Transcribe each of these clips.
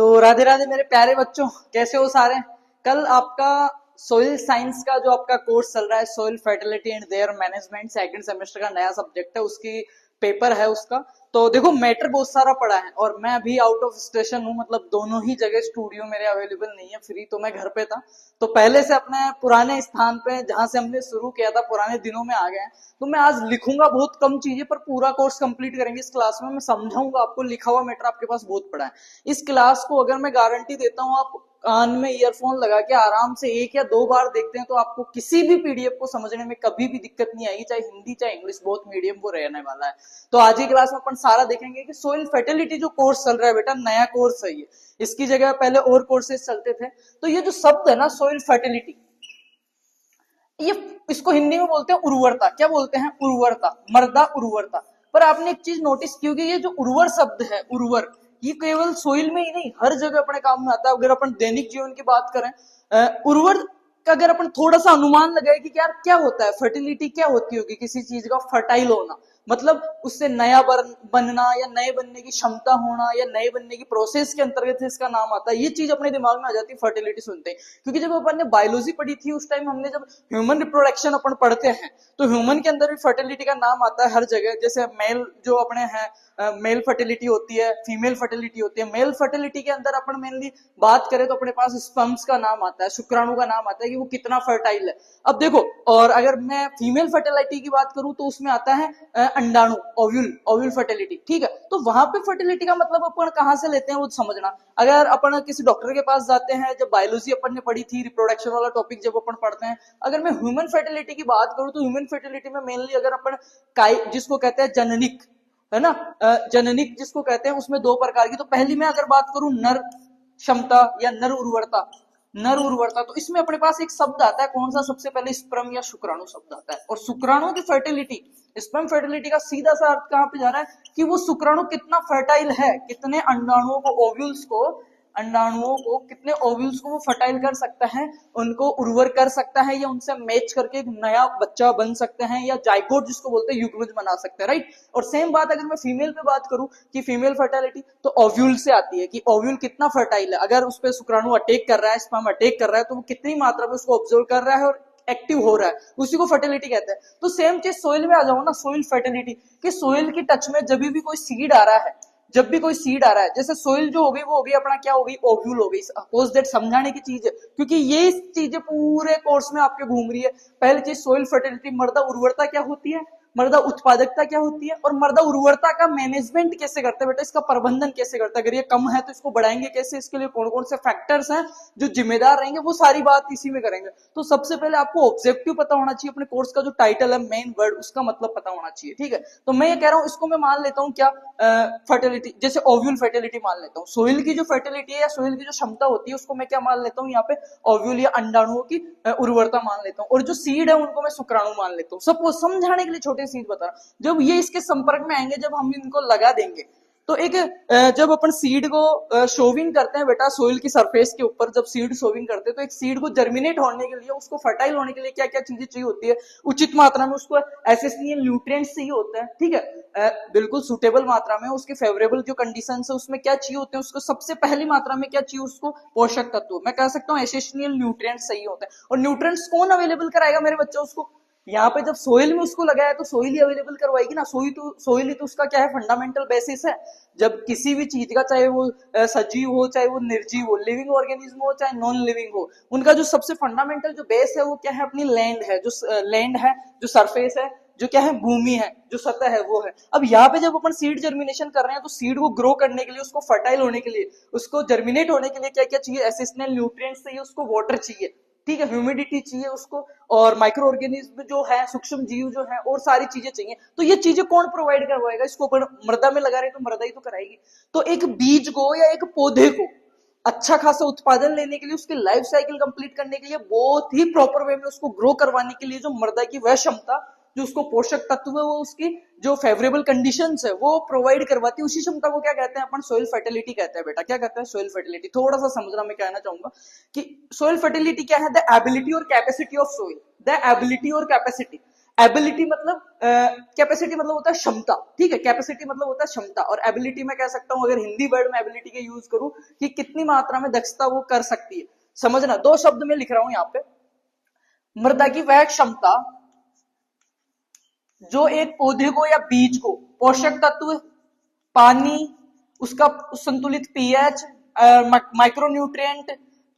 तो राधे राधे मेरे प्यारे बच्चों, कैसे हो सारे। कल आपका सोइल साइंस का जो आपका कोर्स चल रहा है, soil fertility and there management, second semester का नया सब्जेक्ट है, उसकी पेपर है उसका। तो देखो मैटर बहुत सारा पड़ा है और मैं अभी आउट ऑफ स्टेशन हूँ, मतलब दोनों ही जगह स्टूडियो मेरे अवेलेबल नहीं है, फ्री तो मैं घर पे था। तो पहले से अपने पुराने स्थान पे जहां से हमने शुरू किया था, पुराने दिनों में आ गए हैं। तो मैं आज लिखूंगा बहुत कम चीजें, पर पूरा कोर्स कंप्लीट करेंगे इस क्लास में। मैं समझाऊंगा आपको, लिखा हुआ मैटर आपके पास बहुत पड़ा है। इस क्लास को अगर मैं गारंटी देता हूँ, आप कान में ईयरफोन लगा के आराम से 1 या 2 बार देखते हैं तो आपको किसी भी पीडीएफ को समझने में कभी भी दिक्कत नहीं आएगी, चाहे हिंदी चाहे इंग्लिश, बहुत मीडियम वो रहने वाला है। तो आज ही क्लास में अपन सारा देखेंगे कि सोइल फर्टिलिटी जो कोर्स चल रहा है बेटा, नया कोर्स है ये। इसकी जगह पहले और कोर्सेज चलते थे। तो ये जो शब्द है ना सोइल फर्टिलिटी, ये इसको हिंदी में बोलते हैं उर्वरता। क्या बोलते हैं? उर्वरता, मृदा उर्वरता। पर आपने एक चीज नोटिस की होगी, ये जो उर्वर शब्द है, उर्वर, ये केवल सोइल में ही नहीं, हर जगह अपने काम में आता है। अगर अपन दैनिक जीवन की बात करें, उर्वर का अगर अपन थोड़ा सा अनुमान लगाए कि यार क्या होता है, फर्टिलिटी क्या होती होगी किसी चीज का, फर्टाइल होना, मतलब उससे नया बनना या नए बनने की क्षमता होना या नए बनने की प्रोसेस के अंतर्गत इसका नाम आता है। ये चीज अपने दिमाग में आ जाती है फर्टिलिटी सुनते हैं। क्योंकि जब अपन ने बायोलॉजी पढ़ी थी उस टाइम हमने जब ह्यूमन रिप्रोडक्शन अपन पढ़ते हैं, तो ह्यूमन के अंदर भी फर्टिलिटी का नाम आता है हर जगह। जैसे मेल जो अपने हैं, मेल फर्टिलिटी होती है, फीमेल फर्टिलिटी होती है। मेल फर्टिलिटी के अंदर अपन मेनली बात करें तो अपने पास स्पर्म्स का नाम आता है, शुक्राणु का नाम आता है कि वो कितना फर्टाइल है। अब देखो, और अगर मैं फीमेल फर्टिलिटी की बात करूं तो उसमें आता है अंडाणु, ओव्यूल, ओव्यूल फर्टिलिटी। ठीक है, तो वहां पे फर्टिलिटी का मतलब अपन कहां से लेते हैं वो समझना। अगर अपन किसी डॉक्टर के पास जाते हैं, जब बायोलॉजी अपन ने पढ़ी थी, रिप्रोडक्शन वाला टॉपिक जब अपन पढ़ते हैं, अगर मैं ह्यूमन फर्टिलिटी की बात करूं तो ह्यूमन फर्टिलिटी में मेनली अगर अपन जिसको कहते हैं जननिक, है ना, जननिक जिसको कहते हैं, उसमें 2 प्रकार की। तो पहली मैं अगर बात करूं नर क्षमता या नर उर्वरता, नर उर्वरता, तो इसमें अपने पास एक शब्द आता है, कौन सा? सबसे पहले स्पर्म या शुक्राणु शब्द आता है। और शुक्राणु की फर्टिलिटी, स्पर्म फर्टिलिटी का सीधा सा अर्थ कहां पे जा रहा है कि वो शुक्राणु कितना फर्टाइल है, कितने अंडाणुओं को, ओव्यूल्स को, अंडाणुओं को, कितने ओव्यूल्स को वो फर्टाइल कर सकता है, उनको उर्वर कर सकता है, या उनसे मैच करके एक नया बच्चा बन सकते हैं, या जाइगोट जिसको बोलते हैं, युग्मज बना सकते हैं, राइट। और सेम बात अगर मैं फीमेल पे बात करूं कि फीमेल फर्टिलिटी तो ओव्यूल से आती है कि ओव्यूल कितना फर्टाइल है, अगर उस पर शुक्राणु अटैक कर रहा है, स्पर्म अटैक कर रहा है, तो वो कितनी मात्रा में उसको ऑब्जर्व कर रहा है और एक्टिव हो रहा है, उसी को फर्टिलिटी कहते हैं। तो सेम चीज सोइल में आ जाओ ना, सोइल फर्टिलिटी, कि सोइल की टच में जब भी कोई सीड आ रहा है, जब भी कोई सीड आ रहा है, जैसे सोइल जो होगी वो होगी अपना, क्या होगी? ओव्यूल होगी। सपोज दैट, समझाने की चीज है, क्योंकि ये चीजें पूरे कोर्स में आपके घूम रही है। पहली चीज सोइल फर्टिलिटी, मृदा उर्वरता क्या होती है, मृदा उत्पादकता क्या होती है, और मृदा उर्वरता का मैनेजमेंट कैसे करते हैं बेटा, इसका प्रबंधन कैसे करते हैं, अगर ये कम है तो इसको बढ़ाएंगे कैसे, इसके लिए कौन कौन से फैक्टर्स हैं जो जिम्मेदार रहेंगे, वो सारी बात इसी में करेंगे। तो सबसे पहले आपको ऑब्जेक्टिव पता होना चाहिए, अपने कोर्स का जो टाइटल है, मेन वर्ड, उसका मतलब पता होना चाहिए। ठीक है, तो मैं ये कह रहा हूं, इसको मैं मान लेता हूं क्या, फर्टिलिटी, जैसे ओव्यूल फर्टिलिटी मान लेता हूँ। सोइल की जो फर्टिलिटी है या सोइल की जो क्षमता होती है, उसको मैं क्या मान लेता हूँ यहाँ पे, ओव्यूल या अंडाणुओं की उर्वरता मान लेता हूँ। और जो सीड है उनको मैं शुक्राणु मान लेता हूँ। सपोज, समझाने के लिए छोटे सीड बता रहा हूं, जब ये इसके संपर्क में आएंगे, जब हम इनको लगा देंगे, तो एक जब अपन सीड को शोविंग करते हैं बेटा, सोइल की सरफेस के ऊपर जब सीड शोविंग करते हैं, तो एक सीड को जर्मिनेट होने के लिए, उसको फर्टाइल होने के लिए क्या क्या चीजें चाहिए होती है? उचित मात्रा में उसको एसेंशियल न्यूट्रिएंट्स चाहिए होते हैं। ठीक है, बिल्कुल सुटेबल मात्रा में, उसके फेवरेबल जो कंडीशंस है उसमें क्या चाहिए होते हैं उसको, सबसे पहली मात्रा में क्या चाहिए उसको? पोषक तत्व, मैं कह सकता हूँ एसेंशियल न्यूट्रिएंट्स चाहिए होते हैं। और न्यूट्रिएंट्स कौन अवेलेबल कराएगा मेरे बच्चों उसको? यहाँ पे जब सोइल में उसको लगाया तो सोइल ही अवेलेबल करवाएगी ना। सोइल ही तो उसका क्या है, फंडामेंटल बेसिस है। जब किसी भी चीज का, चाहे वो सजीव हो, चाहे वो निर्जीव हो, लिविंग ऑर्गेनिज्म हो चाहे नॉन लिविंग हो, उनका जो सबसे फंडामेंटल जो बेस है वो क्या है? अपनी लैंड है, जो लैंड है, जो सरफेस है, जो क्या है? भूमि है, जो सतह है वो है। अब यहाँ पे जब अपन सीड जर्मिनेशन कर रहे हैं, तो सीड को ग्रो करने के लिए, उसको फर्टाइल होने के लिए, उसको जर्मिनेट होने के लिए क्या क्या चाहिए? एसेंशियल न्यूट्रिएंट्स चाहिए, उसको वाटर चाहिए, ठीक है, ह्यूमिडिटी चाहिए उसको, और माइक्रो ऑर्गेनिज्म जो है, सूक्ष्म जीव जो है, और सारी चीजें चाहिए। तो ये चीजें कौन प्रोवाइड करवाएगा? इसको अपन मृदा में लगा रहे तो मृदा ही तो कराएगी। तो एक बीज को या एक पौधे को अच्छा खासा उत्पादन लेने के लिए, उसकी लाइफ साइकिल कंप्लीट करने के लिए, बहुत ही प्रॉपर वे में उसको ग्रो करवाने के लिए, जो मृदा की वह क्षमता, जो उसको पोषक तत्व है, वो उसकी जो फेवरेबल कंडीशंस है वो प्रोवाइड करवाती है, उसी क्षमता को क्या कहते हैं अपन? सोइल फर्टिलिटी कहते हैं बेटा। क्या कहते हैं? Soil fertility. थोड़ा सा समझना मैं कहना चाहूंगा कि सोइल फर्टिलिटी क्या है? द एबिलिटी और capacity of soil, the ability और कैपेसिटी। एबिलिटी मतलब कैपेसिटी मतलब होता है क्षमता, ठीक है, कैपेसिटी मतलब होता है क्षमता, और एबिलिटी मैं कह सकता हूं अगर हिंदी वर्ड में एबिलिटी के यूज करूं कि कितनी मात्रा में दक्षता वो कर सकती है। समझना, दो शब्द में लिख रहा हूं यहाँ पे। मृदा की वह क्षमता जो एक पौधे को या बीज को पोषक तत्व, पानी, उसका संतुलित पीएच, माइक्रोन्यूट्रिएंट,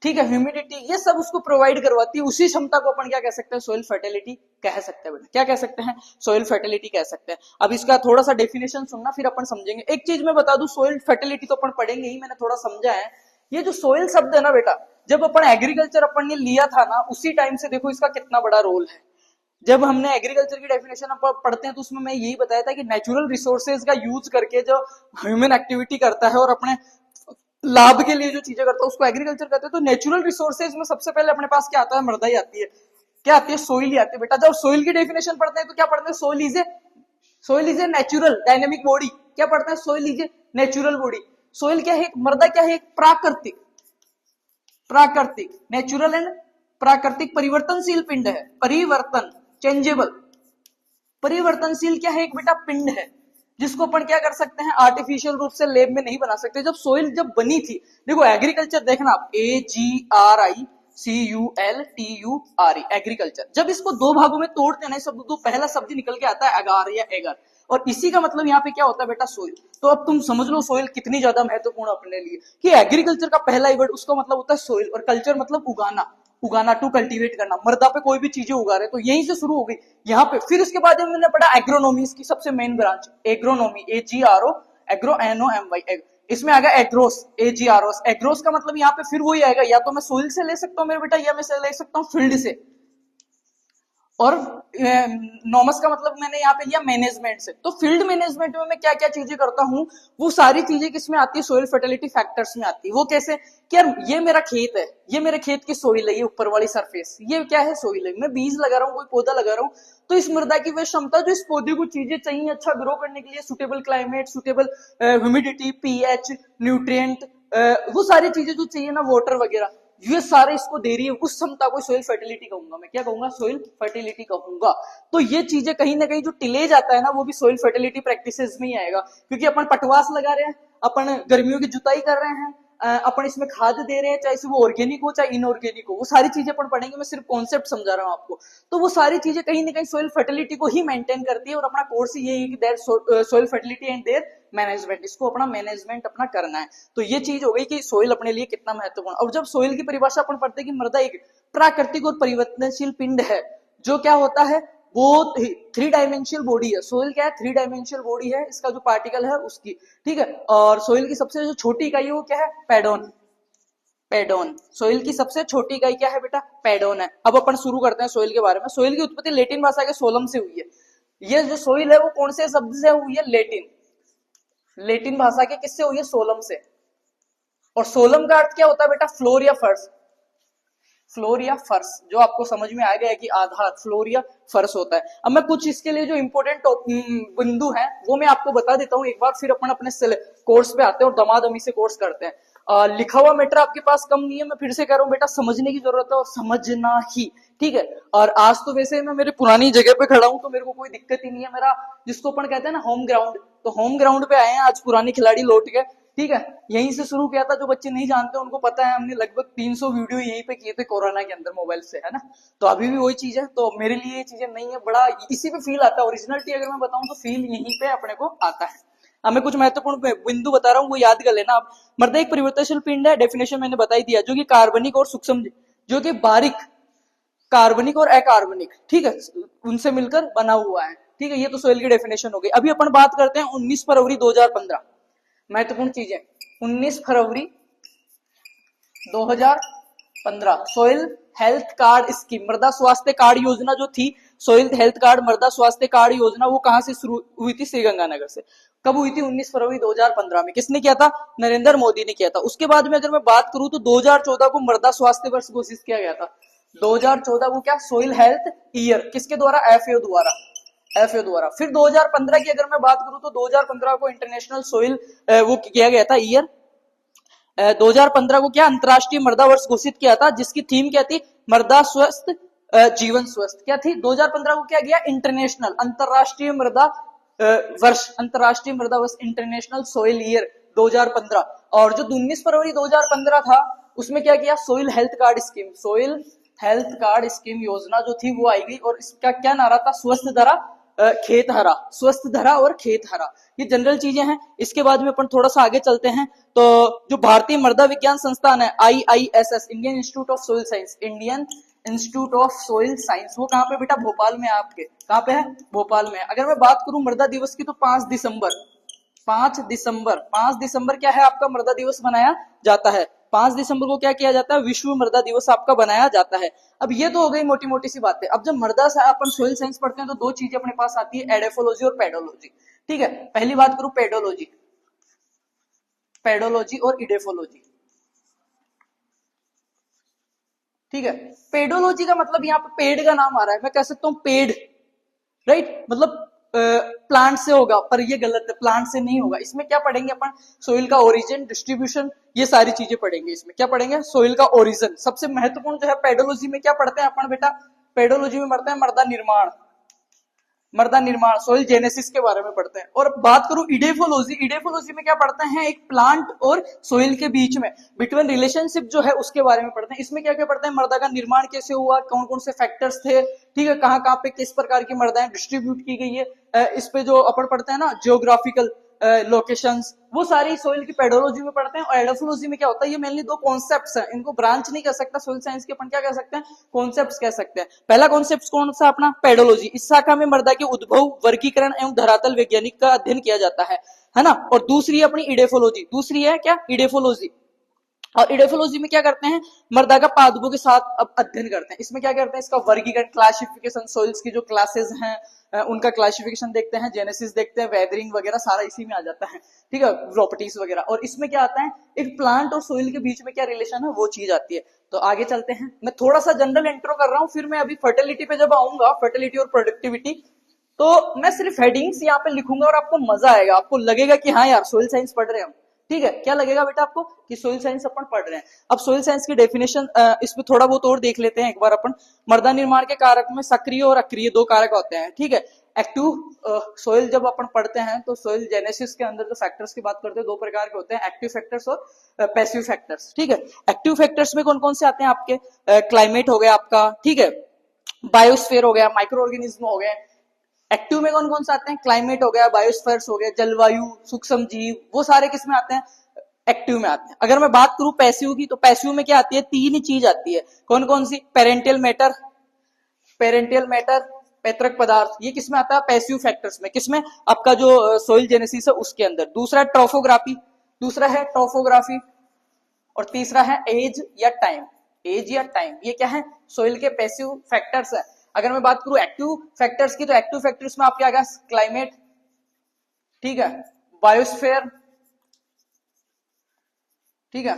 ठीक है, ह्यूमिडिटी, ये सब उसको प्रोवाइड करवाती है, उसी क्षमता को अपन क्या कह सकते हैं, सोइल फर्टिलिटी कह सकते हैं। क्या कह सकते हैं, सोइल फर्टिलिटी कह सकते हैं। अब इसका थोड़ा सा डेफिनेशन सुनना, फिर अपन समझेंगे। एक चीज मैं बता दूं, सोइल फर्टिलिटी तो अपन पढ़ेंगे ही, मैंने थोड़ा समझा है। ये जो सोइल शब्द है ना बेटा, जब अपन एग्रीकल्चर अपन ने लिया था ना, उसी टाइम से देखो इसका कितना बड़ा रोल है। जब हमने एग्रीकल्चर की डेफिनेशन अपन पढ़ते हैं तो उसमें मैं यही बताया था कि नेचुरल रिसोर्सेज का यूज करके जो ह्यूमन एक्टिविटी करता है और अपने लाभ के लिए जो चीजें करता है उसको एग्रीकल्चर कहते हैं। तो नेचुरल रिसोर्सेज में सबसे पहले अपने पास क्या आता है, मृदा ही आती है। क्या आती है, सोइल ही आती है बेटा। जब सोइल की डेफिनेशन पढ़ते हैं तो क्या पढ़ते हैं, soil is a natural dynamic body. क्या पढ़ते हैं, soil is a natural body. Soil क्या है, मृदा क्या है, एक प्राकृतिक नेचुरल एंड प्राकृतिक परिवर्तनशील पिंड है। परिवर्तन, चेंजेबल, परिवर्तनशील क्या है, एक बेटा पिंड है जिसको अपन क्या कर सकते हैं, आर्टिफिशियल रूप से लैब में नहीं बना सकते। जब सोइल जब बनी थी, देखो एग्रीकल्चर देखना आप, AGRICULTURE, एग्रीकल्चर। जब इसको दो भागों में तोड़ते हैं ना शब्द, तो पहला शब्द निकल के आता है अगार या एगर, और इसी का मतलब यहाँ पे क्या होता है बेटा, सोइल। तो अब तुम समझ लो सोइल कितनी ज्यादा महत्वपूर्ण अपने लिए, कि एग्रीकल्चर का पहला ही वर्ड उसका मतलब होता है सोइल, और कल्चर मतलब उगाना टू कल्टीवेट करना, मृदा पे कोई भी चीजें उगा रहे, तो यहीं से शुरू हो गई यहाँ पे। फिर उसके बाद हमने पढ़ा एग्रोनॉमी, इसकी सबसे main branch agronomy, AGRO, agro NOMY, इसमें आ गया एग्रोस, AGROS। एग्रोस का मतलब यहाँ पे फिर वही आएगा, या तो मैं सोइल से ले सकता हूँ मेरे बेटा, या मैं ले सकता हूँ फील्ड से, और नॉमस का मतलब मैंने यहाँ पे लिया मैनेजमेंट से। तो फील्ड मैनेजमेंट में मैं क्या क्या चीजें करता हूँ, वो सारी चीजें किसमें आती है, सोइल फर्टिलिटी फैक्टर्स में आती है। वो कैसे कि यार ये मेरा खेत है, ये मेरे खेत की सोइल है, ये ऊपर वाली सरफेस, ये क्या है, सोइल है। मैं बीज लगा रहा हूँ, कोई पौधा लगा रहा हूँ, तो इस मृदा की वह क्षमता जो इस पौधे को चीजें चाहिए अच्छा ग्रो करने के लिए, suitable climate, suitable humidity, pH, nutrient, वो सारी चीजें जो चाहिए ना, वाटर वगैरह, ये सारे इसको दे रही है, उस क्षमता को सोइल फर्टिलिटी कहूंगा मैं। क्या कहूंगा, सोइल फर्टिलिटी कहूंगा। तो ये चीजें कहीं ना कहीं जो टिलेज आता है ना, वो भी सोइल फर्टिलिटी प्रैक्टिसेस में ही आएगा, क्योंकि अपन पटवास लगा रहे हैं, अपन गर्मियों की जुताई कर रहे हैं, अपन इसमें खाद दे रहे हैं, चाहे वो ऑर्गेनिक हो चाहे इनऑर्गेनिक हो, वो सारी चीजें अपन पढ़ेंगे। मैं सिर्फ कॉन्सेप्ट समझा रहा हूँ आपको। तो वो सारी चीजें कहीं ना कहीं सोइल फर्टिलिटी को ही मेंटेन करती है, और अपना कोर्स ही यही है कि there soil fertility and there management, इसको अपना मैनेजमेंट अपना करना है। तो ये चीज हो गई कि सोइल अपने लिए कितना महत्वपूर्ण। और जब सोइल की परिभाषा अपन पढ़ते हैं कि मृदा एक प्राकृतिक और परिवर्तनशील पिंड है, जो क्या होता है, वो 3 डायमेंशियल बॉडी है। सोइल क्या है, 3 डायमेंशियल बॉडी है, इसका जो पार्टिकल है उसकी, ठीक है। और सोइल की सबसे जो छोटी इकाई है वो क्या है, पेडोन। सोइल की सबसे छोटी इकाई क्या है बेटा, पेडोन है। अब अपन शुरू करते हैं सोइल के बारे में। सोइल की उत्पत्ति लैटिन भाषा के सोलम से हुई है। ये जो सोइल है वो कौन से शब्द से हुई है, लैटिन भाषा के किससे हुई है, सोलम से। और सोलम का अर्थ क्या होता है बेटा, फ्लोर या फर्श, जो आपको समझ में आ गया है कि आधार, फ्लोर या फर्श होता है। अब मैं कुछ इसके लिए जो इंपॉर्टेंट बिंदु हैं वो मैं आपको बता देता हूं एक बार, फिर अपन अपने कोर्स पे आते हैं और दमादमी से कोर्स करते हैं। लिखा हुआ मैटर आपके पास कम नहीं है, मैं फिर से कह रहा हूं बेटा, समझने की जरूरत है और समझना ही, ठीक है। और आज तो वैसे मैं मेरी पुरानी जगह पे खड़ा हूं, तो मेरे को कोई दिक्कत ही नहीं है। मेरा जिसको अपन कहते हैं ना होम ग्राउंड, तो होम ग्राउंड पे आए हैं आज, पुराने खिलाड़ी लौट गए, ठीक है। यहीं से शुरू किया था, जो बच्चे नहीं जानते उनको पता है, हमने लगभग 300 वीडियो यहीं पे किए थे कोरोना के अंदर मोबाइल से, है ना। तो अभी भी वही चीज है, तो मेरे लिए ये चीजें नहीं है, बड़ा इसी पे फील आता है। ओरिजिनलिटी अगर मैं बताऊं तो फील यहीं पे अपने को आता है। अब मैं कुछ महत्वपूर्ण बिंदु बता रहा हूँ, वो याद कर लेना आप। मृदा एक परिवर्तनशील पिंड है, डेफिनेशन मैंने बताई दिया, जो कि कार्बनिक और सूक्ष्म, जो कि बारीक कार्बनिक और अकार्बनिक, ठीक है, उनसे मिलकर बना हुआ है, ठीक है। ये तो सोइल की डेफिनेशन हो गई। अभी अपन बात करते हैं 19 फरवरी 2015, महत्वपूर्ण चीजें। 19 फरवरी 2015 सोइल हेल्थ कार्ड स्कीम, मृदा स्वास्थ्य कार्ड योजना जो थी, सोइल हेल्थ कार्ड मृदा स्वास्थ्य कार्ड योजना, वो कहां से शुरू हुई थी, श्रीगंगानगर से। कब हुई थी, 19 फरवरी 2015 में। किसने किया था, नरेंद्र मोदी ने किया था। उसके बाद में अगर मैं बात करूं तो 2014 को मृदा स्वास्थ्य वर्ष घोषित किया गया था। 2014 को क्या, सोइल हेल्थ ईयर, किसके द्वारा, FAO द्वारा। फिर 2015 की अगर मैं बात करूं तो 2015 को इंटरनेशनल सोइल वो किया गया था ईयर। 2015 को क्या, अंतरराष्ट्रीय मृदा वर्ष घोषित किया था, जिसकी थीम क्या थी, मृदा स्वस्थ जीवन स्वस्थ क्या थी। 2015 को क्या गया, इंटरनेशनल अंतरराष्ट्रीय मृदा वर्ष, अंतरराष्ट्रीय मृदा वर्ष, इंटरनेशनल सोइल ईयर 2015। और जो 19 फरवरी 2015 था उसमें क्या किया, soil health card scheme, soil health card scheme योजना जो थी वो आई गई। और इसका क्या नारा था, स्वस्थ धरा खेत हरा, स्वस्थ धरा और खेत हरा। ये जनरल चीजें हैं। इसके बाद में अपन थोड़ा सा आगे चलते हैं तो जो भारतीय मृदा विज्ञान संस्थान है IISS, Indian institute of soil science, Indian institute of soil science, वो कहाँ पे बेटा, भोपाल में है आपके। कहाँ पे है, भोपाल में है। अगर मैं बात करूं मृदा दिवस की तो 5 दिसंबर 5 दिसंबर क्या है आपका, मृदा दिवस मनाया जाता है। 5 दिसंबर को क्या किया जाता है, विश्व मृदा दिवस आपका बनाया जाता है। अब ये तो हो गई मोटी मोटी सी बातें। अब जब मृदा से अपन सोइल साइंस पढ़ते हैं तो दो चीजें अपने पास आती है, एडेफोलॉजी और पेडोलॉजी। ठीक है, पहली बात करूं पेडोलॉजी, पेडोलॉजी और इडेफोलॉजी। ठीक है, पेडोलॉजी का मतलब यहाँ पे पेड़ का नाम आ रहा है, मैं कह सकता हूं पेड़, राइट, मतलब प्लांट से होगा, पर ये गलत है, प्लांट से नहीं होगा। इसमें क्या पढ़ेंगे अपन, सोइल का ओरिजिन, डिस्ट्रीब्यूशन, ये सारी चीजें पढ़ेंगे। इसमें क्या पढ़ेंगे, सोइल का ओरिजिन। सबसे महत्वपूर्ण जो है पेडोलॉजी में क्या पढ़ते हैं अपन बेटा, पेडोलॉजी में पढ़ते हैं मृदा निर्माण, मृदा निर्माण, सोइल जेनेसिस के बारे में पढ़ते हैं। और बात करूं इडेफोलॉजी, इडेफोलॉजी में क्या पढ़ते हैं, एक प्लांट और सोइल के बीच में बिटवीन रिलेशनशिप जो है उसके बारे में पढ़ते हैं। इसमें क्या क्या पढ़ते हैं, मृदा का निर्माण कैसे हुआ, कौन कौन से फैक्टर्स थे, ठीक है, कहाँ कहाँ पे किस प्रकार की मृदाएं डिस्ट्रीब्यूट की गई है, इस पे जो अपन पढ़ते हैं ना जियोग्राफिकल लोकेशंस, वो सारी सोइल की पेडोलॉजी में पढ़ते हैं। और एडोफोलॉजी में क्या होता है, ये मेनली दो कॉन्सेप्ट्स हैं, इनको ब्रांच नहीं कह सकता सोइल साइंस के, अपन क्या कह सकते हैं, कॉन्सेप्ट्स कह सकते हैं। पहला कॉन्सेप्ट कौन सा अपना, पेडोलॉजी। इस शाखा में मृदा के उद्भव, वर्गीकरण एवं धरातल वैज्ञानिक का अध्ययन किया जाता है ना। और दूसरी है अपनी इडेफोलॉजी, दूसरी है क्या, इडेफोलॉजी। और इडेफोलॉजी में क्या करते हैं, मृदा का पादपों के साथ अब अध्ययन करते हैं। इसमें क्या करते हैं, इसका वर्गीकरण, क्लासिफिकेशन, सोइल्स की जो क्लासेस हैं उनका क्लासिफिकेशन देखते हैं, जेनेसिस देखते हैं, वेदरिंग वगैरह सारा इसी में आ जाता है। ठीक है, प्रॉपर्टीज वगैरह। और इसमें क्या आता है, एक प्लांट और सोइल के बीच में क्या रिलेशन है वो चीज आती है। तो आगे चलते हैं, मैं थोड़ा सा जनरल इंट्रो कर रहा हूं, फिर मैं अभी फर्टिलिटी पे जब आऊंगा, फर्टिलिटी और प्रोडक्टिविटी, तो मैं सिर्फ हेडिंग्स यहाँ पे लिखूंगा और आपको मजा आएगा, आपको लगेगा कि हाँ यार सोइल साइंस पढ़ रहे हैं हम। ठीक है, क्या लगेगा बेटा आपको कि सोइल साइंस अपन पढ़ रहे हैं। अब सोइल साइंस की डेफिनेशन इसमें थोड़ा बहुत और देख लेते हैं एक बार अपन। मृदा निर्माण के कारक में सक्रिय और अक्रिय दो कारक होते हैं। ठीक है, एक्टिव सोइल जब अपन पढ़ते हैं तो सोइल जेनेसिस के अंदर जो फैक्टर्स की बात करते हैं दो प्रकार के होते हैं, एक्टिव फैक्टर्स और पैसिव फैक्टर्स। ठीक है, एक्टिव फैक्टर्स में कौन कौन से आते हैं आपके, क्लाइमेट हो गया आपका, ठीक है, बायोस्फीयर हो गया, माइक्रो ऑर्गेनिज्म हो गए। एक्टिव में कौन कौन से आते हैं, क्लाइमेट हो गया, बायोस्फीयर्स हो गया, जलवायु, सूक्ष्म जीव, वो सारे किस में आते हैं, एक्टिव में आते हैं। अगर मैं बात करूं पैसिव की, तो पैसिव में क्या आती है, तीन ही चीज आती है। कौन कौन सी, पेरेंटियल मैटर, पेरेंटियल मैटर, पैतृक पदार्थ, ये किसमें आता है, पैसिव फैक्टर्स में। किसमें, आपका जो सोइल जेनेसिस है उसके अंदर। दूसरा ट्रोफोग्राफी, दूसरा है ट्रोफोग्राफी, और तीसरा है एज या टाइम, एज या टाइम, ये क्या है, सोइल के पैसिव फैक्टर्स है। अगर मैं बात करूं एक्टिव फैक्टर्स की, तो एक्टिव फैक्टर्स में आपके आ गया क्लाइमेट, ठीक है, बायोस्फीयर, ठीक है,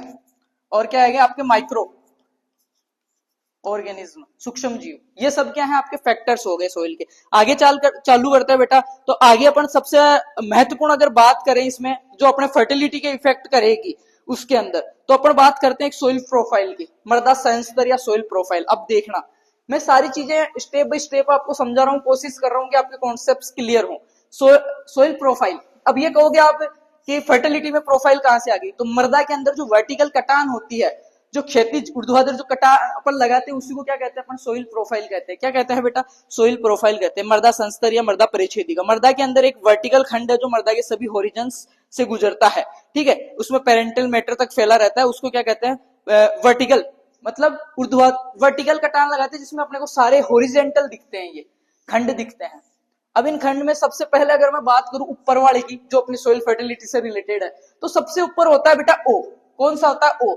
और क्या आएगा आपके माइक्रो ऑर्गेनिज्म, सूक्ष्म जीव, ये सब क्या है आपके फैक्टर्स हो गए सोइल के। आगे चालू करते हैं बेटा, तो आगे अपन सबसे महत्वपूर्ण अगर बात करें इसमें जो अपने फर्टिलिटी के इफेक्ट करेगी उसके अंदर, तो अपन बात करते हैं एक सोइल प्रोफाइल की, मृदा संस्तर या सोइल प्रोफाइल। अब देखना, मैं सारी चीजें स्टेप बाय स्टेप आपको समझा रहा हूँ, कोशिश कर रहा हूँ कि आपके कॉन्सेप्ट्स क्लियर हो। सोइल प्रोफाइल, अब ये कहोगे आप कि फर्टिलिटी में प्रोफाइल कहां से आ गई, तो मृदा के अंदर जो वर्टिकल कटान होती है, जो क्षैतिज ऊर्ध्वाधर जो कटान अपन लगाते हैं उसी को क्या कहते हैं अपन, सोइल प्रोफाइल कहते हैं। क्या कहते हैं बेटा, सोइल प्रोफाइल कहते हैं। मृदा संस्तर या मृदा परिच्छेदिका, मृदा के अंदर एक वर्टिकल खंड है जो मृदा के सभी होरिजन्स से गुजरता है। ठीक है, उसमें पेरेंटल मैटर तक फैला रहता है, उसको क्या कहते हैं, वर्टिकल, मतलब वर्टिकल कटान लगाते हैं जिसमें अपने को सारे होरिजेंटल दिखते हैं, ये खंड दिखते हैं। अब इन खंड में सबसे पहले अगर मैं बात करूं ऊपर वाले की जो अपनी सोइल फर्टिलिटी से रिलेटेड है, तो सबसे ऊपर होता है बेटा ओ। कौन सा होता है, ओ।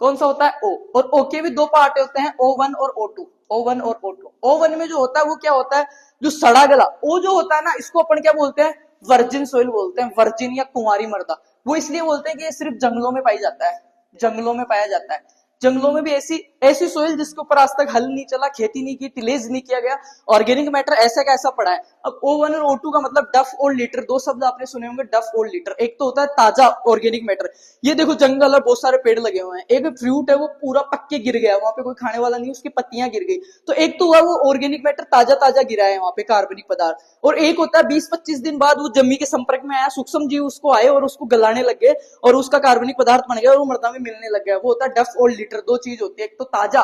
कौन सा होता है, ओ। और ओ के भी दो पार्ट होते हैं, O1 और O2, O1 और O2। O1 में जो होता है वो क्या होता है, जो सड़ा गला, ओ जो होता है ना, इसको अपन क्या बोलते हैं, वर्जिन सोइल बोलते हैं, वर्जिन या कुंवारी मृदा। वो इसलिए बोलते हैं कि ये सिर्फ जंगलों में पाई जाता है, जंगलों में पाया जाता है। जंगलों में भी ऐसी ऐसी सोइल जिसके ऊपर आज तक हल नहीं चला, खेती नहीं की, टिलेज नहीं किया गया, ऑर्गेनिक मैटर ऐसा कैसा पड़ा है। अब O1 और O2 का मतलब डफ और लीटर, दो शब्द आपने सुने होंगे, डफ और लीटर। एक तो होता है ताजा ऑर्गेनिक मैटर, ये देखो जंगल है, बहुत सारे पेड़ लगे हुए हैं, एक फ्रूट है वो पूरा पक के गिर गया, वहां पे कोई खाने वाला नहीं, उसकी पत्तियां गिर गई, तो एक तो हुआ वो ऑर्गेनिक मैटर ताजा ताजा गिरा है वहां पे कार्बनिक पदार्थ, और एक होता है 20-25 दिन बाद वो जमीन के संपर्क में आया, सूक्ष्म जीव उसको आए और उसको गलाने लग गए और उसका कार्बनिक पदार्थ बन गया और वो मृदा में मिलने लग गया, वो होता है डफ और लीटर। दो चीज होती है, एक तो ताजा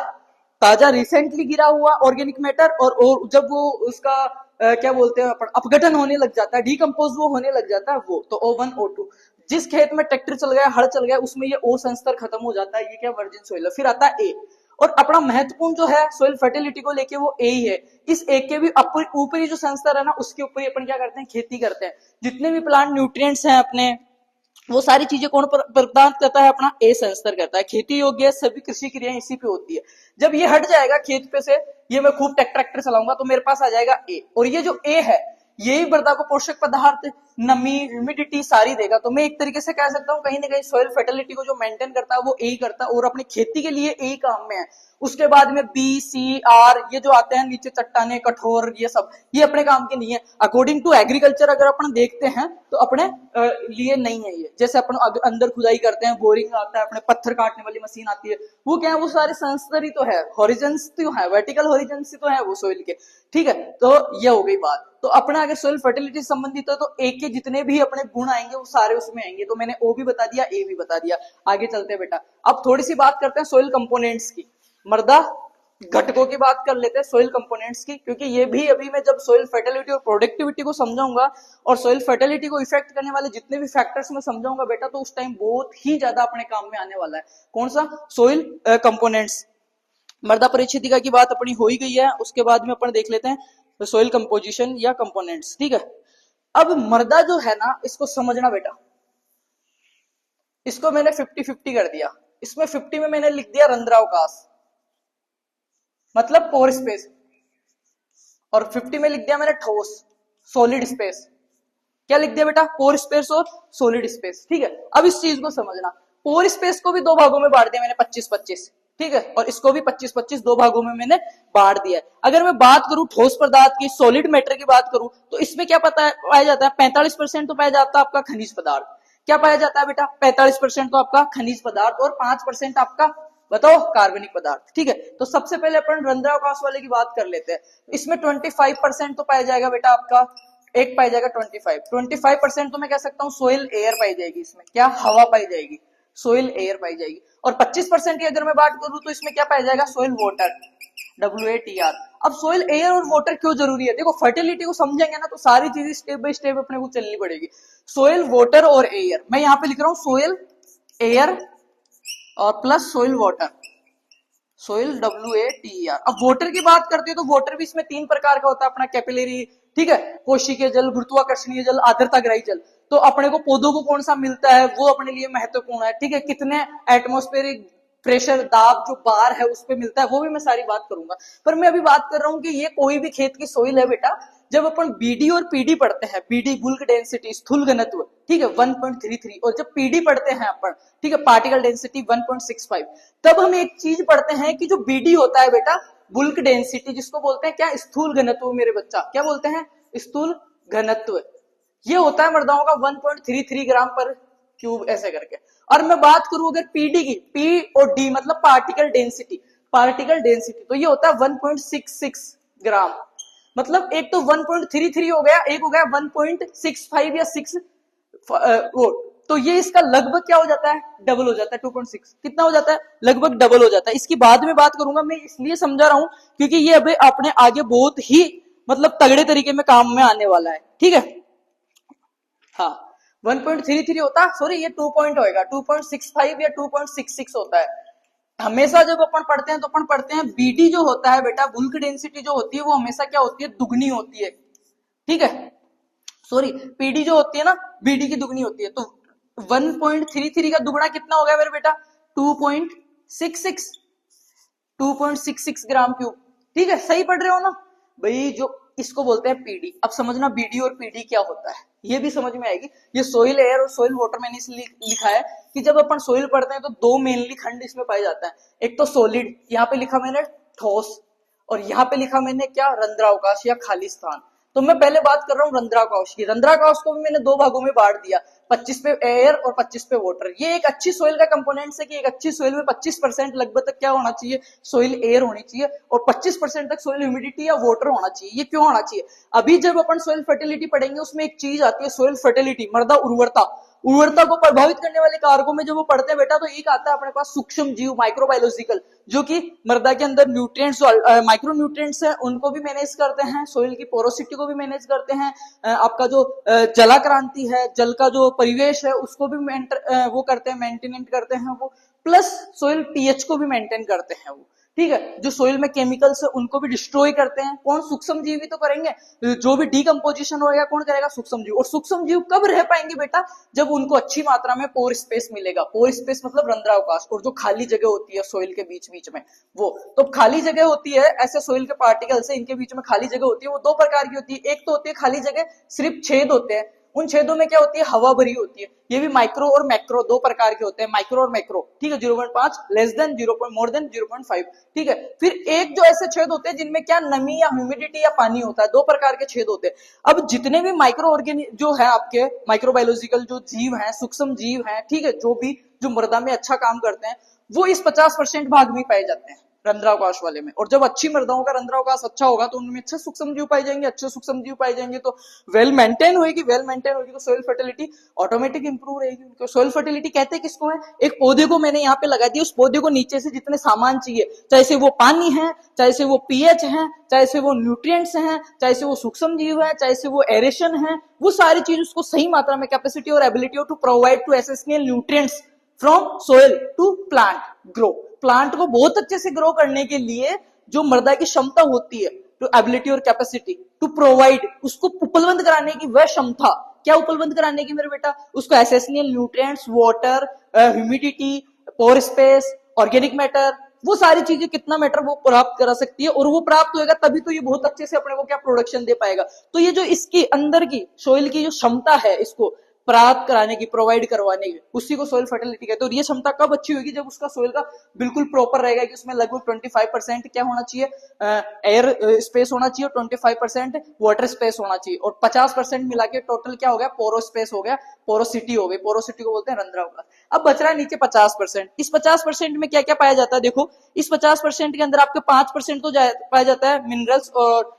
ताजा रिसेंटली गिरा हुआ ऑर्गेनिक मैटर, और जब वो उसका क्या बोलते हैं अपघटन होने लग जाता है, डिकम्पोज वो होने लग जाता है, वो तो O1 O2। जिस खेत में ट्रैक्टर चल गया, हल चल गया, उसमें ये O संस्तर खत्म हो जाता है, ये क्या वर्जिन सोइल है। फिर आता है ए, और अपना महत्वपूर्ण जो है सोइल फर्टिलिटी को लेके वो ए ही है। इस ए के भी ऊपरी जो संस्तर है ना, उसके ऊपर ही अपन क्या करते हैं, खेती करते हैं। जितने भी प्लांट न्यूट्रिएंट्स हैं अपने, वो सारी चीजें कौन प्रदान करता है, अपना ए संस्तर करता है। खेती योग्य सभी कृषि क्रियाएं इसी पे होती है। जब ये हट जाएगा खेत पे से, ये मैं खूब ट्रैक्टर चलाऊंगा, तो मेरे पास आ जाएगा ए, और ये जो ए है यही मृदा को पोषक पदार्थ, नमी, ह्यूमिडिटी सारी देगा। तो मैं एक तरीके से कह सकता हूँ कहीं ना कहीं सॉइल फर्टिलिटी को जो मेंटेन करता है वो ए करता है, और अपनी खेती के लिए ए काम में है। उसके बाद में बी, सी, आर ये जो आते हैं नीचे, चट्टाने, कठोर, ये सब ये अपने काम के नहीं है। अकॉर्डिंग टू एग्रीकल्चर अगर अपन देखते हैं तो अपने लिए नहीं है ये। जैसे अपन अंदर खुदाई करते हैं, बोरिंग आता है, अपने पत्थर काटने वाली मशीन आती है, वो क्या है, वो सारे संस्तर ही तो है, हॉरिजन्स तो है, वर्टिकल हॉरिजन्स तो है वो सोइल के, ठीक है। तो ये हो गई बात। तो अपना अगर सोइल फर्टिलिटी संबंधित है तो ए के जितने भी अपने गुण आएंगे वो सारे उसमें आएंगे। तो मैंने ओ भी बता दिया, ए भी बता दिया। आगे चलते हैं बेटा, अब थोड़ी सी बात करते हैं सोइल कंपोनेंट्स की, मृदा घटकों की बात कर लेते हैं, सोइल कंपोनेंट्स की, क्योंकि ये भी अभी मैं जब सोइल फर्टिलिटी और प्रोडक्टिविटी को समझाऊंगा और सोइल फर्टिलिटी को इफेक्ट करने वाले जितने भी फैक्टर्स में समझाऊंगा बेटा, तो उस टाइम बहुत ही ज्यादा अपने काम में आने वाला है। कौन सा, सोइल कंपोनेंट्स। मृदा परिच्छेदिका की बात अपनी हो ही गई है, उसके बाद में अपन देख लेते हैं सोइल कंपोजिशन या कंपोनेंट्स, ठीक है। अब मृदा जो है ना, इसको समझना बेटा, इसको मैंने 50-50 कर दिया। इसमें 50 में मैंने लिख दिया रंध्रावकाश, मतलब पोर स्पेस, और 50 में लिख दिया मैंने ठोस, सॉलिड स्पेस। क्या लिख दिया बेटा, पोर स्पेस और सॉलिड स्पेस, ठीक है। अब इस चीज को समझना, पोर स्पेस को भी दो भागों में बांट दिया मैंने, 25-25, ठीक है, और इसको भी 25-25 दो भागों में मैंने बांट दिया। अगर मैं बात करूं ठोस पदार्थ की, सॉलिड मैटर की बात करूं, तो इसमें क्या पाया जाता है, 45% तो पाया जाता है आपका खनिज पदार्थ। क्या पाया जाता है बेटा, 45% तो आपका खनिज पदार्थ, और 5% आपका बताओ कार्बनिक पदार्थ, ठीक है। तो सबसे पहले अपन रंध्रावकाश वाले की बात कर लेते हैं। इसमें 25% तो पाया जाएगा बेटा आपका, एक पाया जाएगा 25% तो मैं कह सकता हूँ सोइल एयर पाई जाएगी, इसमें क्या, हवा पाई जाएगी, सोइल एयर पाई जाएगी। और 25% की अगर मैं बात करूं तो इसमें क्या पाया जाएगा, सोइल वाटर, WATR। अब सोइल एयर और वाटर क्यों जरूरी है, देखो फर्टिलिटी को समझेंगे ना तो सारी चीजें स्टेप बाय स्टेप अपने को चलनी पड़ेगी। सोइल वाटर और एयर, मैं यहाँ पे लिख रहा हूँ सोइल एयर और plus soil water, soil WATR। अब वाटर की बात करते हैं तो वाटर भी इसमें 3 प्रकार का होता है अपना, कैपिलरी, ठीक है, कोशिकीय जल, गुरुत्वाकर्षणीय जल, आर्द्रताग्राही जल। तो अपने को पौधों को कौन सा मिलता है वो अपने लिए महत्वपूर्ण है, ठीक है। कितने एटमॉस्फेरिक प्रेशर, दाब जो बार है उस पे मिलता है, वो भी मैं सारी बात करूंगा। पर मैं अभी बात कर रहा हूं कि ये कोई भी खेत की सोइल है बेटा, जब अपन बीडी और पीडी पढ़ते हैं, बीडी बुल्क डेंसिटी, स्थूल घनत्व, ठीक है, 1.33, और जब पीडी पढ़ते हैं अपन, ठीक है, पार्टिकल डेंसिटी 1.65, तब हम एक चीज पढ़ते हैं कि जो बीडी होता है बेटा, बुल्क डेंसिटी, जिसको बोलते हैं क्या, स्थूल घनत्व। मेरे बच्चा क्या बोलते हैं, स्थूल घनत्व। ये होता है मृदाओं का 1.33 ग्राम पर क्यूब, ऐसे करके। और मैं बात करूं अगर पीडी की, पी और डी मतलब पार्टिकल डेंसिटी, तो ये होता है 1.66 ग्राम। मतलब एक तो 1.33 हो गया, एक हो गया 1.65 या 6 वो, तो ये इसका लगभग क्या हो जाता है, डबल हो जाता है, 2.6 कितना हो जाता है, लगभग डबल हो जाता है। इसकी बाद में बात करूंगा, मैं इसलिए समझा रहा हूं क्योंकि ये अभी अपने आगे बहुत ही मतलब तगड़े तरीके में काम में आने वाला है, ठीक है। हाँ, 1.33 होता है, सॉरी ये 2 पॉइंट होएगा, 2.65 या 2.66 होता है। हमेशा जब अपन पढ़ते हैं तो अपन पढ़ते हैं बीडी जो होता है बेटा, बुल्क डेंसिटी जो होती है वो हमेशा क्या होती है, दुगनी होती है, ठीक है। सॉरी, पीडी जो होती है ना, बीडी की दुगनी होती है। तो 1.33 का दुगना कितना हो गया मेरे बेटा, 2.66, 2.66 ग्राम क्यूब, ठीक है। सही पढ़ रहे हो ना भाई, जो इसको बोलते हैं पीडी। अब समझना बीडी और पीडी क्या होता है। ये भी समझ में आएगी। ये सोइल एयर और सोइल वाटर मैंने इसलिए लिखा है कि जब अपन सोइल पढ़ते हैं तो दो मेनली खंड इसमें पाया जाता है, एक तो सॉलिड, यहाँ पे लिखा मैंने ठोस, और यहाँ पे लिखा मैंने क्या, रंध्रावकाश या खाली स्थान। तो मैं पहले बात कर रहा हूँ रंध्रावकाश की। रंध्रावकाश को भी मैंने दो भागों में बांट दिया, 25 पे एयर और 25 पे वाटर। ये एक अच्छी सोइल का कंपोनेंट्स है कि एक अच्छी सोइल में 25% लगभग तक क्या होना चाहिए, सोइल एयर होनी चाहिए, और 25% तक सोइल ह्यूमिडिटी या वाटर होना चाहिए। ये क्यों होना चाहिए, अभी जब अपन सोइल फर्टिलिटी पढ़ेंगे उसमें एक चीज आती है सोइल फर्टिलिटी, मृदा उर्वरता। उर्वरता को प्रभावित करने वाले कारकों में जब वो पढ़ते हैं बेटा, तो एक आता है अपने पास सूक्ष्म जीव, माइक्रोबायोलॉजिकल, जो कि मृदा के अंदर न्यूट्रिएंट्स, माइक्रो न्यूट्रिएंट्स है, उनको भी मैनेज करते हैं, सोइल की पोरोसिटी को भी मैनेज करते हैं, आपका जो जलाक्रांति है, जल का जो परिवेश है उसको भी वो करते हैं, मेंटेनेंट करते हैं वो, प्लस सोइल पीएच को भी मेंटेन करते हैं वो। ठीक है, जो सोइल में केमिकल्स है उनको भी डिस्ट्रॉय करते हैं, कौन, सूक्ष्म जीव ही तो करेंगे। जो भी डीकंपोजिशन होगा कौन करेगा, सूक्ष्म जीव। और सूक्ष्म जीव कब रह पाएंगे बेटा, जब उनको अच्छी मात्रा में पोर स्पेस मिलेगा। पोर स्पेस मतलब रंध्रावकाश, और जो खाली जगह होती है सोइल के बीच बीच में, वो तो खाली जगह होती है, ऐसे सोइल के पार्टिकल्स है इनके बीच में खाली जगह होती है, वो दो प्रकार की होती है। एक तो होती है खाली जगह, सिर्फ छेद होते हैं, उन छेदों में क्या होती है, हवा भरी होती है। ये भी माइक्रो और मैक्रो दो प्रकार के होते हैं, माइक्रो और मैक्रो। ठीक है, 0.5 लेस देन 0. More than 0.5। ठीक है, फिर एक जो ऐसे छेद होते हैं जिनमें क्या नमी या ह्यूमिडिटी या पानी होता है, दो प्रकार के छेद होते हैं। अब जितने भी माइक्रो ऑर्गेनिक जो है आपके माइक्रोबायोलॉजिकल जो जीव हैं, सूक्ष्म जीव हैं, ठीक है, जो भी जो मृदा में अच्छा काम करते हैं, वो इस 50% भाग में पाए जाते हैं रंध्रावकाश वाले में। और जब अच्छी मृदाओं का रंध्रावकाश अच्छा होगा तो उनमें अच्छे सूक्ष्म जीव पाए जाएंगे, अच्छे सूक्ष्म जीव पाए जाएंगे तो वेल मेंटेन होगी तो सोइल फर्टिलिटी ऑटोमेटिक इंप्रूव रहेगी उनको। सोइल फर्टिलिटी कहते हैं किसको है, एक पौधे को मैंने यहाँ पे लगा दिया, उस पौधे को नीचे से जितने सामान चाहिए, चाहे से वो पानी है, चाहे से वो पीएच है, चाहे से वो न्यूट्रिएंट्स हैं, चाहे से वो सूक्ष्म जीव है, चाहे से वो एरेशन है, वो सारी चीज उसको सही मात्रा में कैपेसिटी और ability to provide to essential nutrients from soil to plant grow. Plant को बहुत अच्छे से ग्रो करने के लिए जो मृदा की क्षमता होती है, टू एबिलिटी और कैपेसिटी टू प्रोवाइड, उसको उपलब्ध कराने की वह क्षमता, क्या उपलब्ध कराने की मेरे बेटा, उसको एसेंशियल न्यूट्रिएंट्स, वाटर, ह्यूमिडिटी, पोर स्पेस, ऑर्गेनिक मैटर, वो सारी चीजें कितना मैटर वो प्राप्त करा सकती है। और वो प्राप्त होएगा तभी तो ये बहुत अच्छे से अपने को क्या प्रोडक्शन दे पाएगा। तो ये जो इसकी अंदर की सोइल की जो क्षमता है इसको प्राप्त कराने की, प्रोवाइड करवाने की, उसी को सोइल फर्टिलिटी कहते हैं। और ये क्षमता कब अच्छी होगी, जब उसका सोइल का बिल्कुल प्रॉपर रहेगा कि उसमें लगभग 25% क्या होना चाहिए, एयर स्पेस होना चाहिए, 25% वाटर स्पेस होना चाहिए, और 50% मिला के टोटल क्या हो गया, पोरो स्पेस हो गया, पोरोसिटी हो गई। पोरोसिटी को बोलते हैं रंध्रावकाश। अब बच रहा है नीचे 50%। इस 50% में क्या क्या पाया जाता है, देखो इस 50% के अंदर आपके 5% तो पाया जाता है मिनरल्स और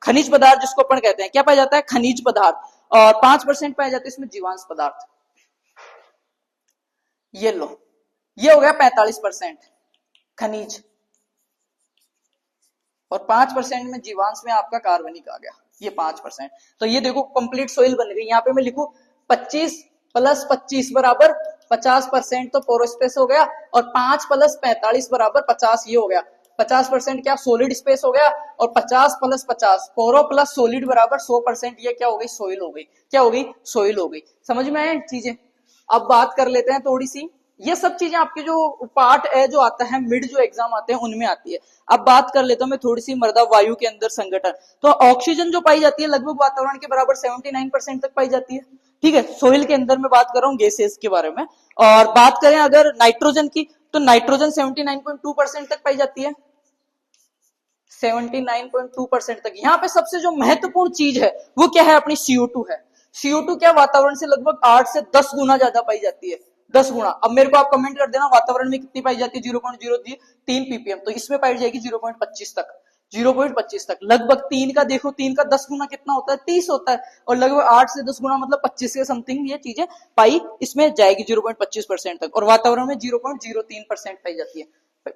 खनिज पदार्थ, जिसको अपन कहते हैं क्या पाया जाता है, खनिज पदार्थ, और 5% पाए जाते हैं इसमें जीवांश पदार्थ। ये लो, ये हो गया 45% खनिज, और 5% में जीवांश में आपका कार्बनिक आ गया, ये 5%। तो ये देखो कंप्लीट सोइल बन गई। यहाँ पे मैं लिखूं 25 + 25 बराबर 50% तो पोरोस्पेस हो गया, और 5 + 45 बराबर 50, ये हो गया 50% क्या सोलिड स्पेस हो गया, और 50 + 50 पोरो प्लस सोलिड बराबर 100%, ये क्या हो गई, सोइल हो गई। क्या हो गई, सोइल हो गई। समझ में आए चीजें। अब बात कर लेते हैं थोड़ी सी, ये सब चीजें आपके जो पार्ट है जो आता है मिड जो एग्जाम आते हैं उनमें आती है। अब बात कर लेता हूं मैं थोड़ी सी मृदा वायु के अंदर संगठन। तो ऑक्सीजन जो पाई जाती है लगभग वातावरण के बराबर 79% तक पाई जाती है। ठीक है, सोइल के अंदर मैं बात कर रहा हूँ गैसेस के बारे में। और बात करें अगर नाइट्रोजन की, तो नाइट्रोजन 79.2% तक पाई जाती है, 79.2% तक। यहाँ पे सबसे जो महत्वपूर्ण चीज है वो क्या है, अपनी CO2 है। CO2 क्या वातावरण से लगभग 8 से 10 गुना ज्यादा पाई जाती है, 10 गुना। अब मेरे को आप कमेंट कर देना वातावरण में कितनी पाई जाती है, 0.03 ppm, तो इसमें पाई जाएगी 0.25 तक, 0.25 तक। लगभग 3 का देखो, 3 का 10 गुना कितना होता है, 30 होता है, और लगभग 8 से 10 गुना मतलब 25 के समथिंग ये चीजें पाई इसमें जाएगी 0.25% तक। और वातावरण में 0.03% पाई जाती है।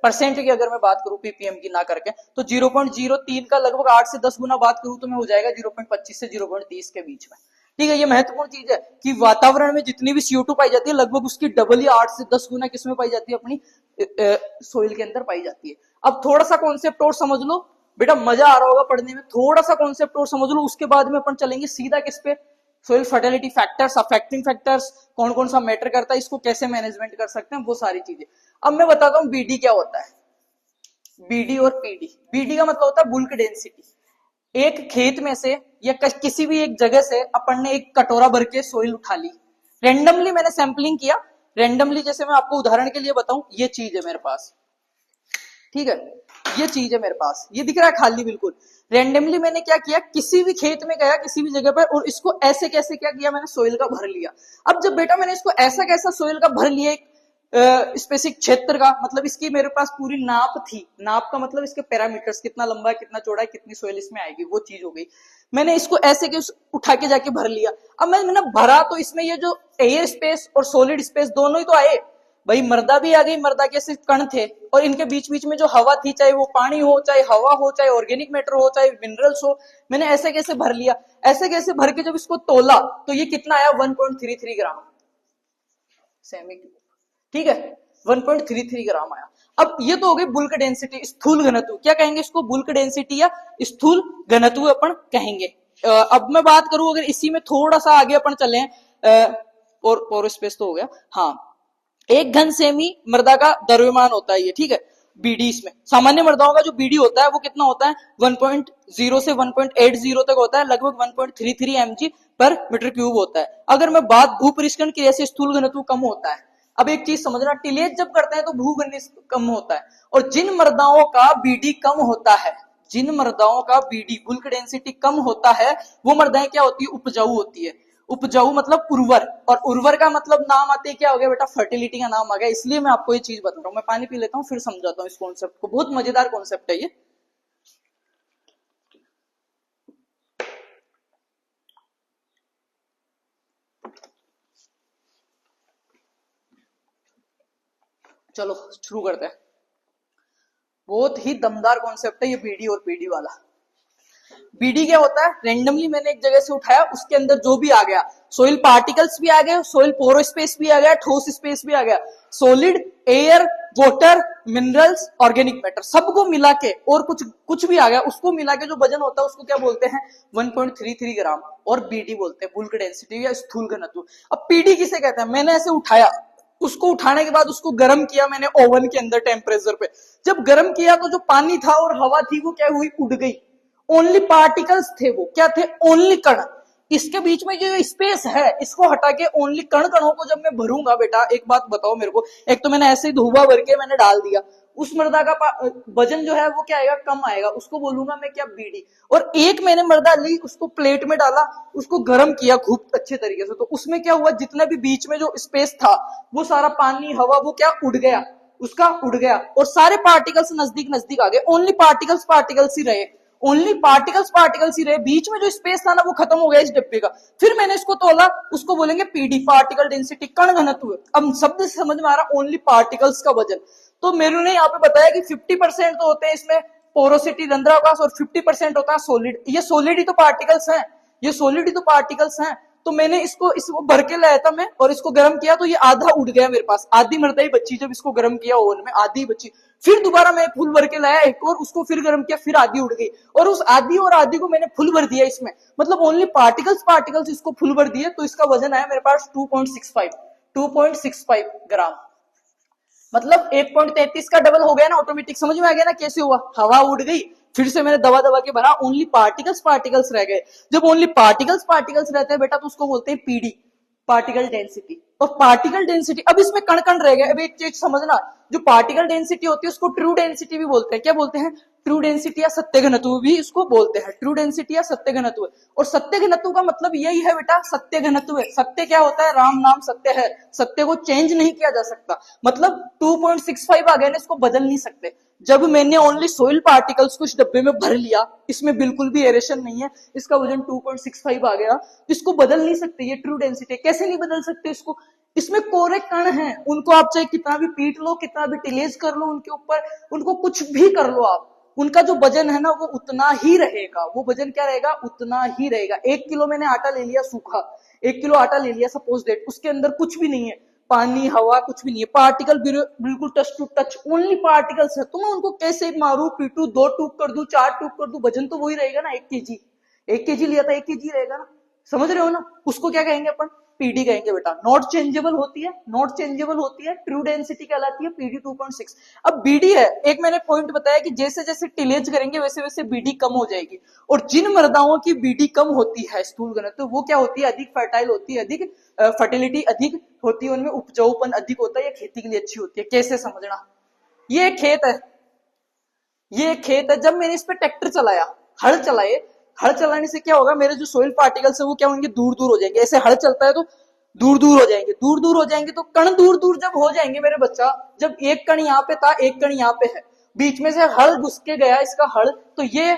परसेंट की अगर मैं बात करूं पीपीएम की ना करके, तो 0.03 का लगभग 8 से 10 गुना बात करूं तो मैं हो जाएगा 0.25 से 0.30 के बीच में। ठीक है, ये महत्वपूर्ण चीज है कि वातावरण में जितनी भी CO2 पाई जाती है लगभग उसकी डबल या 8 से 10 गुना किसमें पाई जाती है, अपनी सोइल के अंदर पाई जाती है। अब थोड़ा सा कॉन्सेप्ट और समझ लो बेटा, मजा आ रहा होगा पढ़ने में। थोड़ा सा कॉन्सेप्ट और समझ लो, उसके बाद में अपन चलेंगे सीधा किस पे, soil fertility factors, affecting factors, कौन कौन सा मैटर करता है, इसको कैसे मैनेजमेंट कर सकते हैं, वो सारी चीजें। अब मैं बताता हूं बीडी क्या होता है, बीडी और पीडी। बीडी का मतलब होता है बुल्क डेंसिटी। एक खेत में से या किसी भी एक जगह से अपन ने एक कटोरा भर के सोइल उठा ली, रेंडमली मैंने सैंपलिंग किया, रेंडमली, जैसे मैं आपको उदाहरण के लिए बताऊं, ये चीज है मेरे पास, ठीक है, ये चीज है मेरे पास, ये दिख रहा है खाली बिल्कुल, रेंडमली मैंने क्या किया, किसी भी खेत में गया किसी भी जगह पर और इसको ऐसे कैसे क्या किया, मैंने सोइल का भर लिया। अब जब बेटा मैंने इसको ऐसा कैसा सोइल का भर लिया एक स्पेसिफिक क्षेत्र का, मतलब इसकी मेरे पास पूरी नाप थी, नाप का मतलब इसके पैरामीटर्स, कितना लंबा है, कितना चौड़ा है, कितनी सोइल इसमें आएगी, वो चीज हो गई। मैंने इसको ऐसे के उठा के जाके भर लिया। अब मैंने भरा तो इसमें ये जो एयर स्पेस और सॉलिड स्पेस दोनों ही तो आए भाई, मर्दा भी आ गई, मर्दा के सिर्फ कण थे और इनके बीच बीच में जो हवा थी, चाहे वो पानी हो, चाहे हवा हो, चाहे ऑर्गेनिक मैटर हो, चाहे मिनरल्स हो, मैंने ऐसे कैसे भर लिया। ऐसे कैसे भर के जब इसको तोला तो ये कितना आया, 1.33 ग्राम सेमी, ठीक है, 1.33 ग्राम आया। अब ये तो हो गई बुल्क डेंसिटी, स्थूल घनत्व, क्या कहेंगे इसको, बुल्क डेंसिटी या स्थूल घनत्व अपन कहेंगे। अब मैं बात करूं, अगर इसी में थोड़ा सा आगे अपन चले, और स्पेस तो हो गया, हाँ, एक घन सेमी मृदा का द्रव्यमान होता है ये, ठीक है, बीडी। इसमें सामान्य मृदाओं का जो बीडी होता है वो कितना होता है, 1.0 से 1.80 तक होता है, लगभग 1.33 mg पर मीटर क्यूब होता है। अगर मैं बात भू परिष्करण क्रिया से स्थूल घनत्व कम होता है। अब एक चीज समझना, टिलेज जब करते हैं तो भू घनत्व कम होता है, और जिन मृदाओं का बीडी कम होता है, जिन मृदाओं का बीडी बुल्क डेंसिटी कम होता है, वो मृदाएं क्या होती है, उपजाऊ होती है। उपजाऊ मतलब उर्वर, और उर्वर का मतलब नाम आते ही क्या हो गया बेटा, फर्टिलिटी का नाम आ गया। इसलिए मैं आपको ये चीज बता रहा हूं, मैं पानी पी लेता हूं फिर समझाता हूं इस कॉन्सेप्ट को, बहुत मजेदार कॉन्सेप्ट है ये। चलो शुरू करते हैं, बहुत ही दमदार कॉन्सेप्ट है ये बीडी और पीडी वाला। बीडी क्या होता है, रेंडमली मैंने एक जगह से उठाया, उसके अंदर जो भी आ गया, सोइल पार्टिकल्स भी आ गए, सोइल पोरो स्पेस भी आ गया, ठोस स्पेस भी आ गया, solid, air, water, minerals, organic matter, सबको मिला के, और कुछ भी आ गया, उसको मिला के जो वजन होता है उसको क्या बोलते हैं, 1.33 ग्राम, और बीडी बोलते हैं, बुल्क डेंसिटी या स्थूल घनत्व। अब पीडी किसे कहते हैं, मैंने ऐसे उठाया, उसको उठाने के बाद उसको गर्म किया मैंने ओवन के अंदर टेम्परेचर पे, जब गर्म किया तो जो पानी था और हवा थी वो क्या हुई, उड़ गई, ओनली पार्टिकल्स थे, वो क्या थे, ओनली कण। इसके बीच में जो स्पेस है इसको हटा के ओनली कण कणों को जब मैं भरूंगा, बेटा एक बात बताओ मेरे को, एक तो मैंने ऐसे ही धोबा भर के मैंने डाल दिया, उस मृदा का वजन जो है वो क्या आएगा, कम आएगा, उसको बोलूंगा मैं क्या, बीडी। और एक मैंने मृदा ली, उसको प्लेट में डाला, उसको गर्म किया खूब अच्छे तरीके से, तो उसमें क्या हुआ, जितना भी बीच में जो स्पेस था वो सारा पानी हवा वो क्या उड़ गया, उसका उड़ गया, और सारे पार्टिकल्स नजदीक नजदीक आ गए, ओनली पार्टिकल्स पार्टिकल्स ही रहे, ओनली पार्टिकल्स पार्टिकल्स ही रहे, बीच में जो स्पेस था ना वो खत्म हो गया इस डिब्बे का। फिर मैंने इसको तोला, उसको बोलेंगे पीडी, पार्टिकल डेंसिटी, कण घनत्व। अब शब्द से समझ में आ रहा, ओनली पार्टिकल्स का वजन। तो मेरे ने यहाँ पे बताया कि 50% तो होते हैं इसमें पोरोसिटी, रंध्रावकाश, और 50% होता है सॉलिड। ये सॉलिड ही तो पार्टिकल्स हैं, ये सॉलिड ही तो पार्टिकल्स हैं। तो मैंने इसको भर के लाया था मैं, और इसको गर्म किया तो ये आधा उड़ गया मेरे पास, आधी मृदा ही बची, जब इसको गर्म किया ओवन में आधी बची। फिर दोबारा मैं फुल भर के लाया एक और, उसको फिर गर्म किया, फिर आधी उड़ गई, और उस आधी और आधी को मैंने फुल भर दिया इसमें, मतलब ओनली पार्टिकल्स पार्टिकल्स इसको फुल भर दिए, तो इसका वजन आया मेरे पास 2.65 ग्राम, मतलब 1.33 का डबल हो गया ना ऑटोमेटिक। समझ में आ गया ना कैसे हुआ, हवा उड़ गई, फिर से मैंने दबा दबा के भरा, ओनली पार्टिकल्स पार्टिकल्स रह गए। जब ओनली पार्टिकल्स पार्टिकल्स रहते हैं बेटा तो उसको बोलते हैं पीडी, पार्टिकल डेंसिटी। और पार्टिकल डेंसिटी, अब इसमें कण कण रह गए। अब एक चीज समझना, जो पार्टिकल डेंसिटी होती है उसको ट्रू डेंसिटी भी बोलते हैं। क्या बोलते हैं, ट्रू डेंसिटी या सत्य घनत्व भी इसको बोलते हैं, ट्रू डेंसिटी या सत्य घनत्व। और सत्य घनत्व का मतलब यही है बेटा, सत्य घनत्व है। सत्य क्या होता है, राम नाम सत्य है, सत्य को चेंज नहीं किया जा सकता। मतलब 2.65 आ गया ना, इसको बदल नहीं सकते। जब मैंने ओनली सोइल पार्टिकल्स को इस डब्बे में भर लिया, इसमें बिल्कुल भी एरेशन नहीं है, इसका वजन 2.65 आ गया, इसको बदल नहीं सकते। ये ट्रू डेंसिटी, कैसे नहीं बदल सकते इसको, इसमें कोरे कण हैं, उनको आप चाहे कितना भी पीट लो, कितना भी टिलेज कर लो उनके ऊपर, उनको कुछ भी कर लो आप, उनका जो वजन है ना वो उतना ही रहेगा। वो वजन क्या रहेगा, उतना ही रहेगा। 1 किलो मैंने आटा ले लिया सूखा, 1 किलो आटा ले लिया सपोज दैट, उसके अंदर कुछ भी नहीं है, पानी हवा कुछ भी नहीं है, पार्टिकल बिल्कुल touch to touch, only particles है। तो मैं उनको कैसे मारू, पीटू, 2 टूक कर दूं, 4 टूक कर दूं, वजन तो वही रहेगा ना, 1 केजी। 1 केजी लिया था 1 केजी रहेगा ना। समझ रहे हो ना, उसको क्या कहेंगे अपन, पीडी कहेंगे बेटा। नॉट चेंजेबल होती है, नॉट चेंजेबल होती है, ट्रू डेंसिटी कहलाती है पीडी 2.6। अब बीडी है, एक मैंने पॉइंट बताया कि जैसे जैसे टिलेज करेंगे वैसे वैसे बीडी कम हो जाएगी, और जिन मृदाओं की बीडी कम होती है स्थूल घनत्व, तो वो क्या होती है, अधिक फर्टाइल होती है, अधिक फर्टिलिटी अधिक होती है, उनमें उपजाऊपन अधिक होता है, ये खेती के लिए अच्छी होती है। कैसे समझना, ये खेत है, ये खेत है, जब मैंने इस पे ट्रैक्टर चलाया, हल चलाए, हल चलाने से क्या होगा, मेरे जो सोइल पार्टिकल्स है वो क्या होंगे, दूर दूर हो जाएंगे। ऐसे हल चलता है तो दूर दूर हो जाएंगे, दूर दूर हो जाएंगे, तो कण दूर दूर जब हो जाएंगे मेरे बच्चा, जब एक कण यहाँ पे था, एक कण यहाँ पे है, बीच में से हल घुस के गया इसका हल, तो ये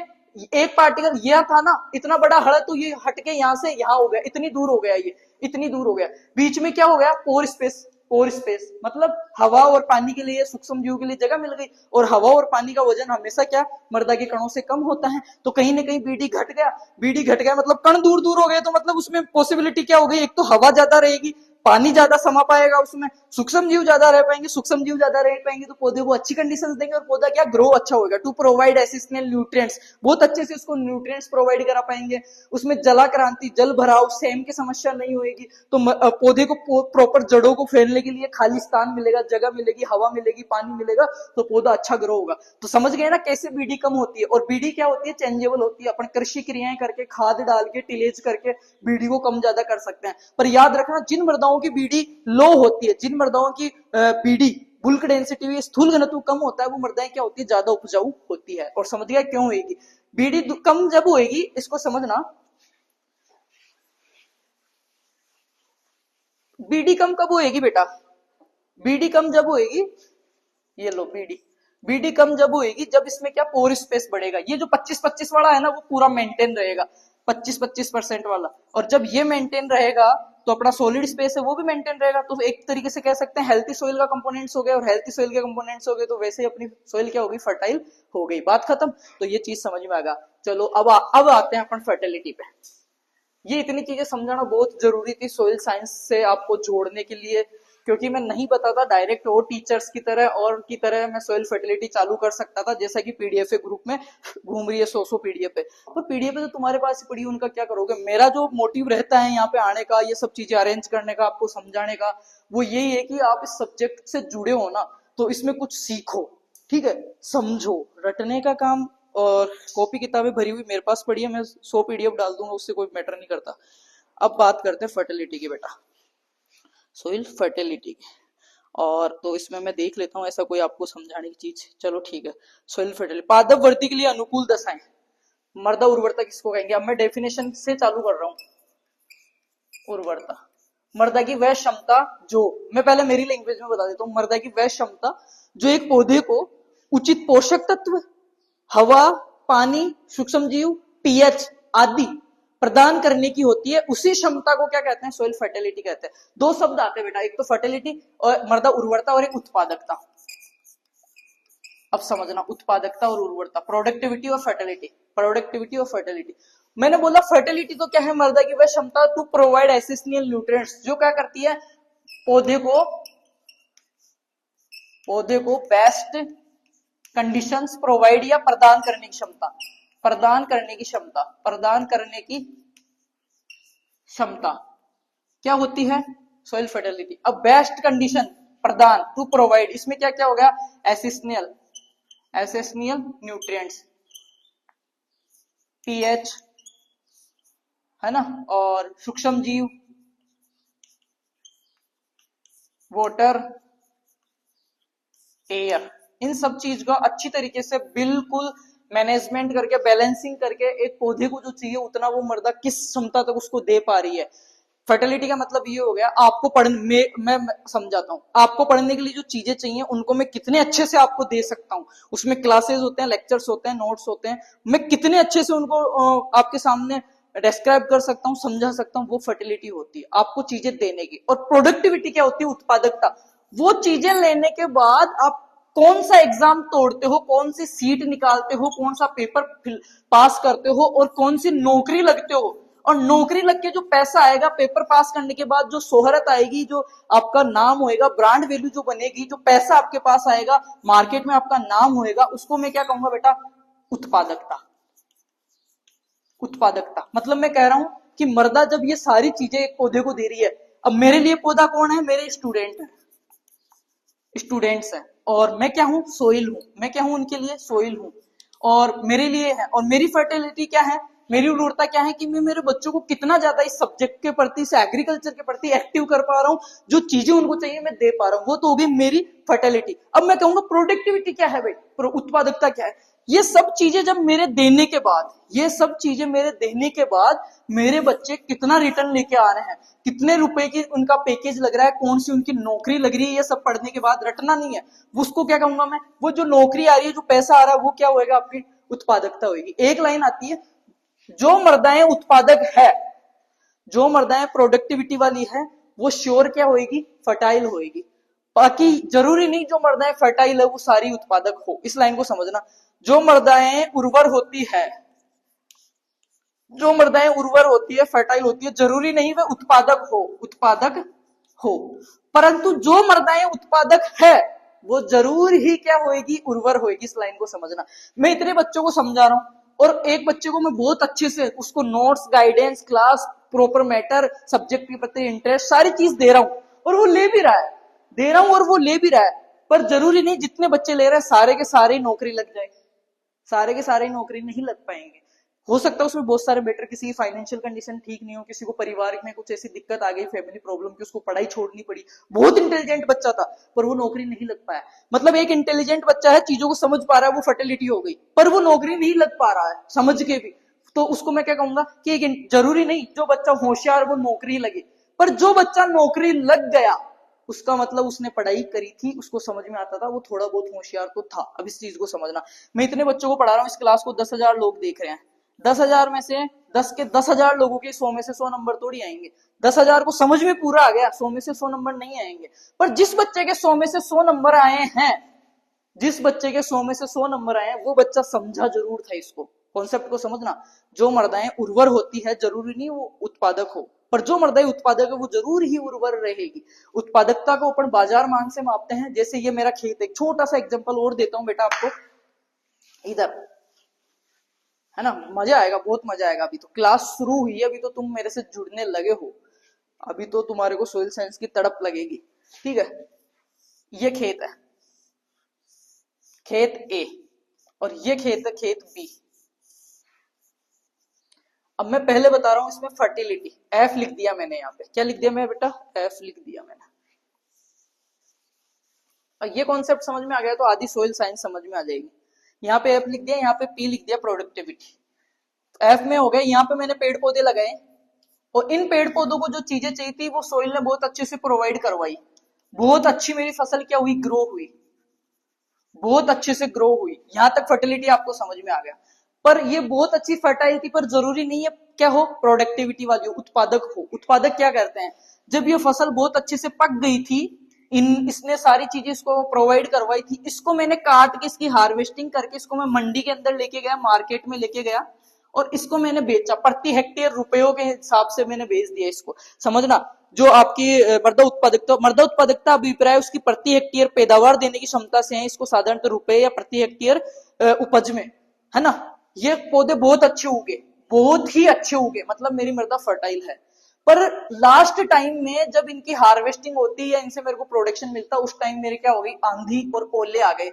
एक पार्टिकल यह था ना, इतना बड़ा हल, तो ये हट के यहाँ से यहाँ हो गया, इतनी दूर हो गया, ये इतनी दूर हो गया, बीच में क्या हो गया, पोर स्पेस। पोर स्पेस मतलब हवा और पानी के लिए, सूक्ष्म जीव के लिए जगह मिल गई, और हवा और पानी का वजन हमेशा क्या, मृदा के कणों से कम होता है, तो कहीं ना कहीं बीडी घट गया। बीडी घट गया मतलब कण दूर दूर हो गए, तो मतलब उसमें पॉसिबिलिटी क्या हो गई, एक तो हवा ज्यादा रहेगी, पानी ज्यादा समा पाएगा उसमें, सूक्ष्म जीव ज्यादा रह पाएंगे, सूक्ष्म जीव ज्यादा रह पाएंगे, तो पौधे को अच्छी कंडीशंस देंगे, और पौधा क्या, ग्रो अच्छा होगा। टू प्रोवाइड एसिस्टेंशियल न्यूट्रिएंट्स, बहुत अच्छे से उसको न्यूट्रिएंट्स प्रोवाइड करा पाएंगे, उसमें जला क्रांति, जल भराव, सेम की समस्या नहीं होगी, तो पौधे को प्रॉपर जड़ों को फैलने के लिए खाली स्थान मिलेगा, जगह मिलेगी, हवा मिलेगी, पानी मिलेगा, तो पौधा अच्छा ग्रो होगा। तो समझ गए ना कैसे बीडी कम होती है, और बीडी क्या होती है, चेंजेबल होती है। अपन कृषि क्रियाएं करके, खाद डाल के, टिलेज करके बीडी को कम ज्यादा कर सकते हैं। पर याद रखना, जिन मृदाओं की बीडी लो होती है, जिन मृदाओं की बीडी बुल्क डेंसिटी, स्थूल घनत्व कम होता है, वो मृदाएं क्या होती है, ज्यादा उपजाऊ होती है। और समझ गया क्यों होगी, बीडी कम जब होगी, इसको समझना, बीडी कम कब होएगी बेटा, बीडी कम जब होएगी, ये लो बीडी, बीडी कम जब होएगी जब इसमें क्या, पोर स्पेस बढ़ेगा। ये जो 25-25 वाला है ना, वो पूरा मेंटेन रहेगा, 25-25% वाला, और जब ये मेंटेन रहेगा तो अपना सॉलिड स्पेस है वो भी मेंटेन रहेगा। तो एक तरीके से कह सकते हैं हेल्थी सोइल का कंपोनेंट्स हो गए, और हेल्थी सोइल के कंपोनेंट्स हो गए, तो वैसे ही अपनी सोइल क्या होगी, फर्टाइल हो गई। बात खत्म। तो ये चीज समझ में आ गया। चलो अब आते हैं अपन फर्टिलिटी पे। ये इतनी चीजें समझाना बहुत जरूरी थी सोइल साइंस से आपको जोड़ने के लिए, क्योंकि मैं नहीं बताता डायरेक्ट और टीचर्स की तरह और की तरह मैं सोइल फर्टिलिटी चालू कर सकता था, जैसा कि पीडीएफ ग्रुप में घूम रही है 100 पीडीएफ है, पर पीडीएफ तो तुम्हारे पास ही पड़ी, उनका क्या करोगे। मेरा जो मोटिव रहता है यहाँ पे आने का, ये सब चीजें अरेंज करने का, आपको समझाने का, वो यही है कि आप इस सब्जेक्ट से जुड़े हो ना, तो इसमें कुछ सीखो, ठीक है, समझो। रटने का काम और कॉपी किताबें भरी हुई मेरे पास पड़ी है, मैं 100 पीडीएफ डाल दूंगा, उससे कोई मैटर नहीं करता। अब बात करते हैं फर्टिलिटी की बेटा, सोइल फर्टिलिटी की। और तो इसमें मैं देख लेता हूं ऐसा कोई आपको समझाने की चीज। चलो ठीक है, सोइल फर्टिलिटी, पादप वृद्धि के लिए अनुकूल दशाएं, मृदा उर्वरता किसको कहेंगे। अब मैं डेफिनेशन से चालू कर रहा हूं। उर्वरता, मृदा की वह क्षमता जो, मैं पहले मेरी लैंग्वेज में बता देता हूं, मृदा की वह क्षमता जो एक पौधे को उचित पोषक तत्व, हवा, पानी, सूक्ष्म जीव, पीएच आदि प्रदान करने की होती है, उसी क्षमता को क्या कहते हैं, सोइल फर्टिलिटी कहते हैं। दो शब्द आते हैं बेटा, एक तो फर्टिलिटी और मृदा उर्वरता, और एक उत्पादकता। अब समझना, उत्पादकता और उर्वरता, प्रोडक्टिविटी और फर्टिलिटी, प्रोडक्टिविटी और फर्टिलिटी। मैंने बोला फर्टिलिटी तो क्या है, मृदा की वह क्षमता टू प्रोवाइड एसेंशियल न्यूट्रिएंट्स, जो क्या करती है, पौधे को बेस्ट कंडीशंस प्रोवाइड या प्रदान करने की क्षमता, प्रदान करने की क्षमता, प्रदान करने की क्षमता क्या होती है, सोइल फर्टिलिटी। अब बेस्ट कंडीशन प्रदान, टू प्रोवाइड, इसमें क्या क्या हो गया, एसेंशियल न्यूट्रिएंट्स, पीएच है ना, और सूक्ष्म जीव, वाटर, एयर, इन सब चीज का अच्छी तरीके से बिल्कुल मैनेजमेंट करके, बैलेंसिंग करके, एक पौधे को जो चाहिए उतना वो मृदा किस क्षमता तक उसको दे पा रही है। फर्टिलिटी का मतलब ये हो गया, आपको पढ़ने मैं समझाता हूँ, आपको पढ़ने के लिए जो चीजें चाहिए उनको मैं कितने अच्छे से आपको दे सकता हूँ। उसमें क्लासेस होते हैं, लेक्चर्स होते हैं, नोट्स होते हैं, मैं कितने अच्छे से उनको आपके सामने डिस्क्राइब कर सकता हूँ, समझा सकता हूँ, वो फर्टिलिटी होती है, आपको चीजें देने की। और प्रोडक्टिविटी क्या होती है, उत्पादकता, वो चीजें लेने के बाद आप कौन सा एग्जाम तोड़ते हो, कौन सी सीट निकालते हो, कौन सा पेपर पास करते हो, और कौन सी नौकरी लगते हो। और नौकरी लग के जो पैसा आएगा, पेपर पास करने के बाद जो शोहरत आएगी, जो आपका नाम होएगा, ब्रांड वैल्यू जो बनेगी, जो पैसा आपके पास आएगा, मार्केट में आपका नाम होएगा, उसको मैं क्या कहूंगा बेटा, उत्पादकता। उत्पादकता मतलब मैं कह रहा हूं कि मृदा जब ये सारी चीजें एक पौधे को दे रही है, अब मेरे लिए पौधा कौन है? मेरे स्टूडेंट्स हैं, और मैं क्या हूं? सोइल हूं। मैं क्या हूं उनके लिए? सोइल हूं। और मेरे लिए है, और मेरी फर्टिलिटी क्या है? मेरी उर्वरता क्या है कि मैं मेरे बच्चों को कितना ज्यादा इस सब्जेक्ट के प्रति, इस एग्रीकल्चर के प्रति एक्टिव कर पा रहा हूं, जो चीजें उनको चाहिए मैं दे पा रहा हूं, वो तो होगी मेरी फर्टिलिटी। अब मैं कहूंगा प्रोडक्टिविटी क्या है भाई? उत्पादकता क्या है? ये सब चीजें जब मेरे देने के बाद, ये सब चीजें मेरे देने के बाद मेरे बच्चे कितना रिटर्न लेके आ रहे हैं, कितने रुपए की उनका पैकेज लग रहा है, कौन सी उनकी नौकरी लग रही है, ये सब पढ़ने के बाद रटना नहीं है। उसको क्या कहूंगा मैं? वो जो नौकरी आ रही है, जो पैसा आ रहा है, वो क्या होएगा? आपकी उत्पादकता होगी। एक लाइन आती है, जो मृदाएं उत्पादक है, जो मृदाएं प्रोडक्टिविटी वाली है, वो श्योर क्या होएगी? फर्टाइल होएगी। बाकी जरूरी नहीं जो मृदाएं फर्टाइल है वो सारी उत्पादक हो। इस लाइन को समझना, जो मृदाएं उर्वर होती है, जो मृदाएं उर्वर होती है, फर्टाइल होती है, जरूरी नहीं वह उत्पादक हो। परंतु जो मृदाएं उत्पादक है वो जरूर ही क्या होएगी? उर्वर होएगी। इस लाइन को समझना। मैं इतने बच्चों को समझा रहा हूं, और एक बच्चे को मैं बहुत अच्छे से उसको notes, guidance, class, proper matter, subject के प्रति इंटरेस्ट, सारी चीज दे रहा हूं, और वो ले भी रहा है, दे रहा हूं और वो ले भी रहा है। पर जरूरी नहीं जितने बच्चे ले रहे हैं सारे के सारे नौकरी लग जाए, सारे के सारे नौकरी नहीं लग पाएंगे। हो सकता है उसमें बहुत सारे बेटर, किसी की फाइनेंशियल कंडीशन ठीक नहीं हो, किसी को परिवार में कुछ ऐसी दिक्कत आ गई, फैमिली प्रॉब्लम की, उसको पढ़ाई छोड़नी पड़ी। बहुत इंटेलिजेंट बच्चा था पर वो नौकरी नहीं लग पाया। मतलब एक इंटेलिजेंट बच्चा है, चीजों को समझ पा रहा है, वो फर्टिलिटी हो गई, पर वो नौकरी नहीं लग पा रहा है समझ के भी। तो उसको मैं क्या कहूंगा कि एक जरूरी नहीं जो बच्चा होशियार वो नौकरी लगे, पर जो बच्चा नौकरी लग गया उसका मतलब उसने पढ़ाई करी थी, उसको समझ में आता था, वो थोड़ा बहुत होशियार तो था। अब इस चीज को समझना। मैं इतने बच्चों को पढ़ा रहा हूँ, इस क्लास को 10,000 लोग देख रहे हैं। 10,000 में से 10,000 लोगों के 100 में से 100 नंबर थोड़ी आएंगे। 10,000 को समझ में पूरा आ गया, 100 में से 100 नंबर नहीं आएंगे। पर जिस बच्चे के 100 में से 100 नंबर आए हैं, जिस बच्चे के 100 में से 100 नंबर आए हैं, वो बच्चा समझा जरूर था। इसको, कॉन्सेप्ट को समझना। जो मृदाएं उर्वर होती है जरूरी नहीं वो उत्पादक हो, पर जो मृदाएं उत्पादक है वो जरूर ही उर्वर रहेगी। उत्पादकता को अपन बाजार मान से मापते हैं। जैसे ये मेरा खेत है, एक छोटा सा एग्जांपल और देता हूं बेटा आपको, इधर है ना, मजा आएगा, बहुत मजा आएगा। अभी तो क्लास शुरू हुई है, अभी तो तुम मेरे से जुड़ने लगे हो, अभी तो तुम्हारे को सोइल साइंस की तड़प लगेगी। ठीक है, ये खेत है, खेत ए, और ये खेत है खेत बी। अब मैं पहले बता रहा हूं इसमें फर्टिलिटी, एफ लिख दिया मैंने। यहाँ पे क्या लिख दिया मैं बेटा? एफ लिख दिया मैंने। और ये कॉन्सेप्ट समझ में आ गया तो आधी सोइल साइंस समझ में आ जाएगी। यहाँ पे एफ लिख दिया, यहाँ पे पी लिख दिया, प्रोडक्टिविटी। एफ में हो गया, यहाँ पे मैंने पेड़ पौधे लगाए, और इन पेड़ पौधों को जो चीजें चाहिए थी वो सोइल ने बहुत अच्छे से प्रोवाइड करवाई। बहुत अच्छी मेरी फसल क्या हुई? ग्रो हुई, बहुत अच्छे से ग्रो हुई। यहां तक फर्टिलिटी आपको समझ में आ गया। पर ये बहुत अच्छी फर्टाइल थी, पर जरूरी नहीं है क्या हो? प्रोडक्टिविटी वाली हो, उत्पादक हो। उत्पादक क्या करते हैं? जब ये फसल बहुत अच्छे से पक गई थी, इसने सारी चीजें इसको प्रोवाइड करवाई थी, इसको मैंने काट के, इसकी हार्वेस्टिंग करके, इसको मैं मंडी के अंदर लेके गया, मार्केट में लेके गया, और इसको मैंने बेचा। प्रति हेक्टेयर रुपयों के हिसाब से मैंने बेच दिया। इसको समझना। जो आपकी मृदा उत्पादकता अभिप्राय उसकी प्रति हेक्टेयर पैदावार देने की क्षमता से है। इसको साधारणतः रुपए या प्रति हेक्टेयर उपज में, है ना। ये पौधे बहुत अच्छे उगे, बहुत ही अच्छे उगे, मतलब मेरी मृदा फर्टाइल है। पर लास्ट टाइम में जब इनकी हार्वेस्टिंग होती है, इनसे मेरे को प्रोडक्शन मिलता, उस टाइम मेरे क्या हो गई? आंधी और ओले आ गए।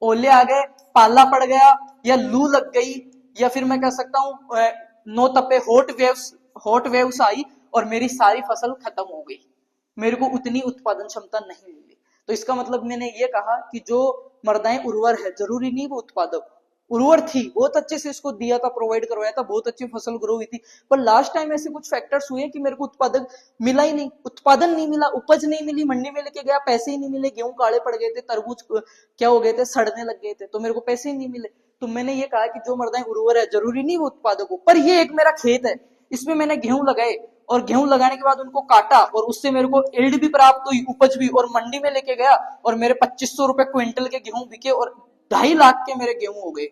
ओले आ गए, पाला पड़ गया, या लू लग गई, या फिर मैं कह सकता हूं नो तपे, हॉट वेव्स आई, और मेरी सारी फसल खत्म हो गई। मेरे को उतनी उत्पादन क्षमता नहीं मिली। तो इसका मतलब मैंने ये कहा कि जो मृदाएं उर्वर है, जरूरी नहीं वो उत्पादक। उर्वर थी, बहुत अच्छे से इसको दिया था, प्रोवाइड करवाया था, बहुत अच्छी फसल ग्रो हुई थी। पर लास्ट टाइम ऐसे कुछ फैक्टर्स हुए कि मेरे को उत्पादक मिला ही नहीं, उत्पादन नहीं मिला, उपज नहीं मिली, मंडी में लेके गया, पैसे ही नहीं मिले, गेहूं काले पड़ गए थे, तरबूज क्या हो गए थे? सड़ने लग गए थे, तो मेरे को पैसे ही नहीं मिले। तो मैंने ये कहा कि जो मृदाएं उर्वर है, जरूरी नहीं वो उत्पादक हो। पर ये एक मेरा खेत है, इसमें मैंने गेहूं लगाए, और गेहूं लगाने के बाद उनको काटा, और उससे मेरे को यील्ड भी प्राप्त हुई, उपज भी, और मंडी में लेके गया, और मेरे 2500 रुपए क्विंटल के गेहूं बिके, और 2.5 लाख के मेरे गेहूं हो गए।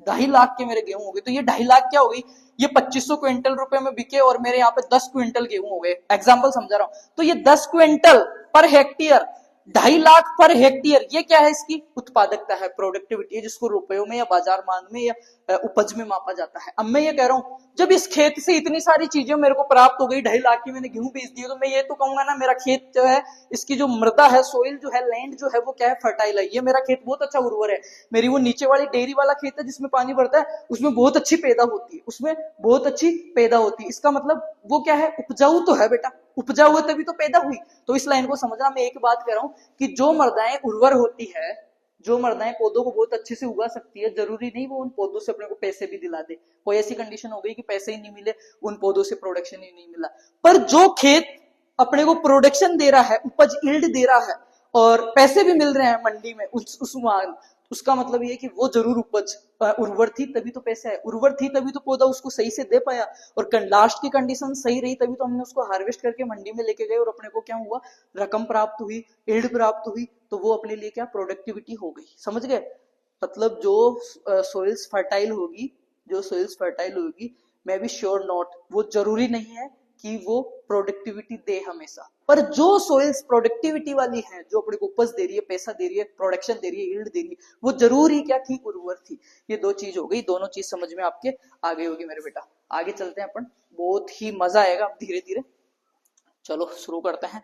2.5 लाख के मेरे गेहूं हो गए। तो ये 2.5 लाख क्या हो गई? ये 2500 क्विंटल रुपए में बिके, और मेरे यहाँ पे 10 क्विंटल गेहूं हो गए। एग्जाम्पल समझा रहा हूं। तो ये 10 quintal per hectare 2.5 lakh per hectare, ये क्या है? इसकी उत्पादकता है, प्रोडक्टिविटी है, जिसको रुपयों में या बाजार मांग में या उपज में मापा जाता है। अब मैं ये कह रहा हूं, जब इस खेत से इतनी सारी चीजें मेरे को प्राप्त हो गई, 2.5 लाख की मैंने गेहूं बेच दी, तो मैं ये तो कहूंगा ना, मेरा खेत जो है, इसकी जो मृदा है, सोइल जो है, लैंड जो है, वो क्या है? फर्टाइल है, ये मेरा खेत बहुत अच्छा उर्वर है। मेरी वो नीचे वाली डेयरी वाला खेत है जिसमें पानी भरता है, उसमें बहुत अच्छी पैदा होती है, उसमें बहुत अच्छी पैदा होती है। इसका मतलब वो क्या है? उपजाऊ तो है बेटा, उपजाऊ हुए तभी तो पैदा हुई। तो इस लाइन को समझना। मैं एक बात कह रहा हूं कि जो मृदाएं उर्वर होती है, जो मृदाएं पौधों को बहुत अच्छे से उगा सकती है, जरूरी नहीं वो उन पौधों से अपने को पैसे भी दिला दे। कोई ऐसी कंडीशन हो गई कि पैसे ही नहीं मिले, उन पौधों से प्रोडक्शन ही नहीं मिला, पर जो खेत अपने को प्रोडक्शन दे रहा है, उपज यील्ड दे रहा है और पैसे भी मिल रहे हैं मंडी में उसका मतलब ये कि वो जरूर उपज उर्वर थी, तभी तो पैसा है, उर्वर थी तभी तो पौधा उसको सही से दे पाया, और लास्ट की कंडीशन सही रही तभी तो हमने उसको हार्वेस्ट करके मंडी में लेके गए और अपने को क्या हुआ? रकम प्राप्त हुई, यील्ड प्राप्त हुई, तो वो अपने लिए क्या? प्रोडक्टिविटी हो गई। समझ गए? मतलब जो सोइल्स फर्टाइल होगी, जो सोइल्स फर्टाइल होगी, मैं भी श्योर नॉट, वो जरूरी नहीं है कि वो प्रोडक्टिविटी दे हमेशा, पर जो सोइल्स प्रोडक्टिविटी वाली है, जो अपने को उपज दे रही है, पैसा दे रही है, प्रोडक्शन दे रही है, यील्ड दे रही है, वो जरूरी क्या थी? उर्वर थी। ये दो चीज हो गई, दोनों चीज समझ में आपके आ गई होगी मेरे बेटा। आगे चलते हैं अपन, बहुत ही मजा आएगा धीरे धीरे। चलो शुरू करते हैं,